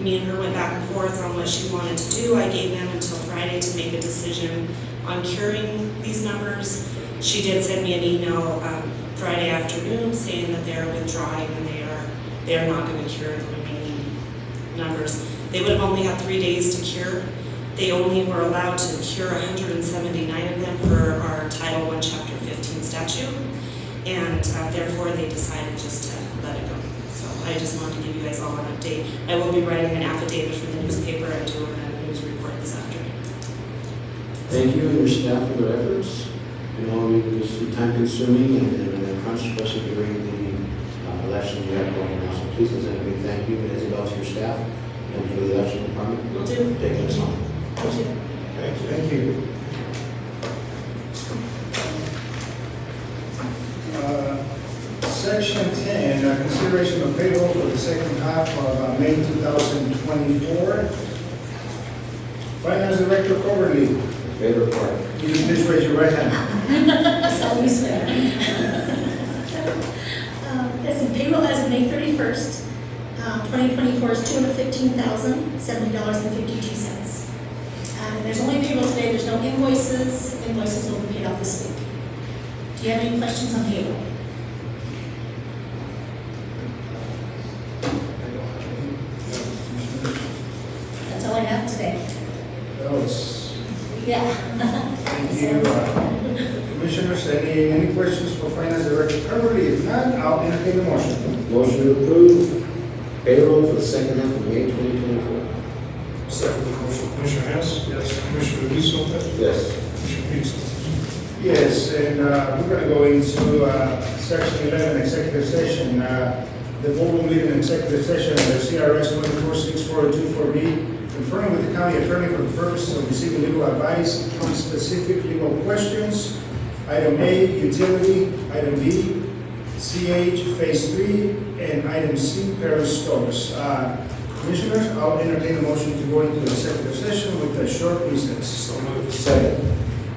me and her went back and forth on what she wanted to do. I gave them until Friday to make a decision on curing these numbers. She did send me an email Friday afternoon saying that they're withdrawing and they are not going to cure the remaining numbers. They would have only had 3 days to cure. They only were allowed to cure 179 of them per our Title I, Chapter 15 statute, and therefore they decided just to let it go. So I just wanted to give you guys all an update. I will be writing an affidavit for the newspaper and doing a news report this afternoon. Thank you and your staff for their efforts. You know, it was time consuming and crunch, especially during the election you have going now. So please, as a big thank you, and Isabel, to your staff and for the election department. Will do. Taking us on. Will do. Thank you. Section 10, consideration of payroll for the second half of May 2024. Finance Director Coverly. Favorite part. Will you please raise your right hand? Solemnly swear. As in payroll as of May 31st, 2024 is $215,070.52. There's only payroll today, there's no invoices. Invoices will be paid out this week. Do you have any questions on payroll? That's all I have today. That was, Yeah. thank you. Commissioners, any questions for Finance Director Coverly? If not, I'll entertain the motion. Motion to approve payroll for the second half of May 2024. Second motion. Commissioner Hess? Yes. Commissioner Luis Lopez? Yes. Commissioner Peterson? Yes, and we're going to go into Section 11, executive session. The board will meet in executive session under CRS 246424B, conferring with the county attorney for the purposes of receiving legal advice on specific legal questions. Item A, utility. Item B, CH Phase 3, and item C, Paris stores. Commissioners, I'll entertain a motion to go into executive session with a short recess. So moved. Second.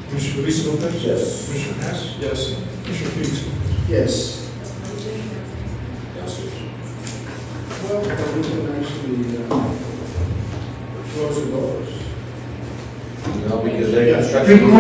Commissioner Luis Lopez? Yes. Commissioner Hess? Yes. Commissioner Peterson? Yes. Well, we can actually close the doors. No, because they're construction.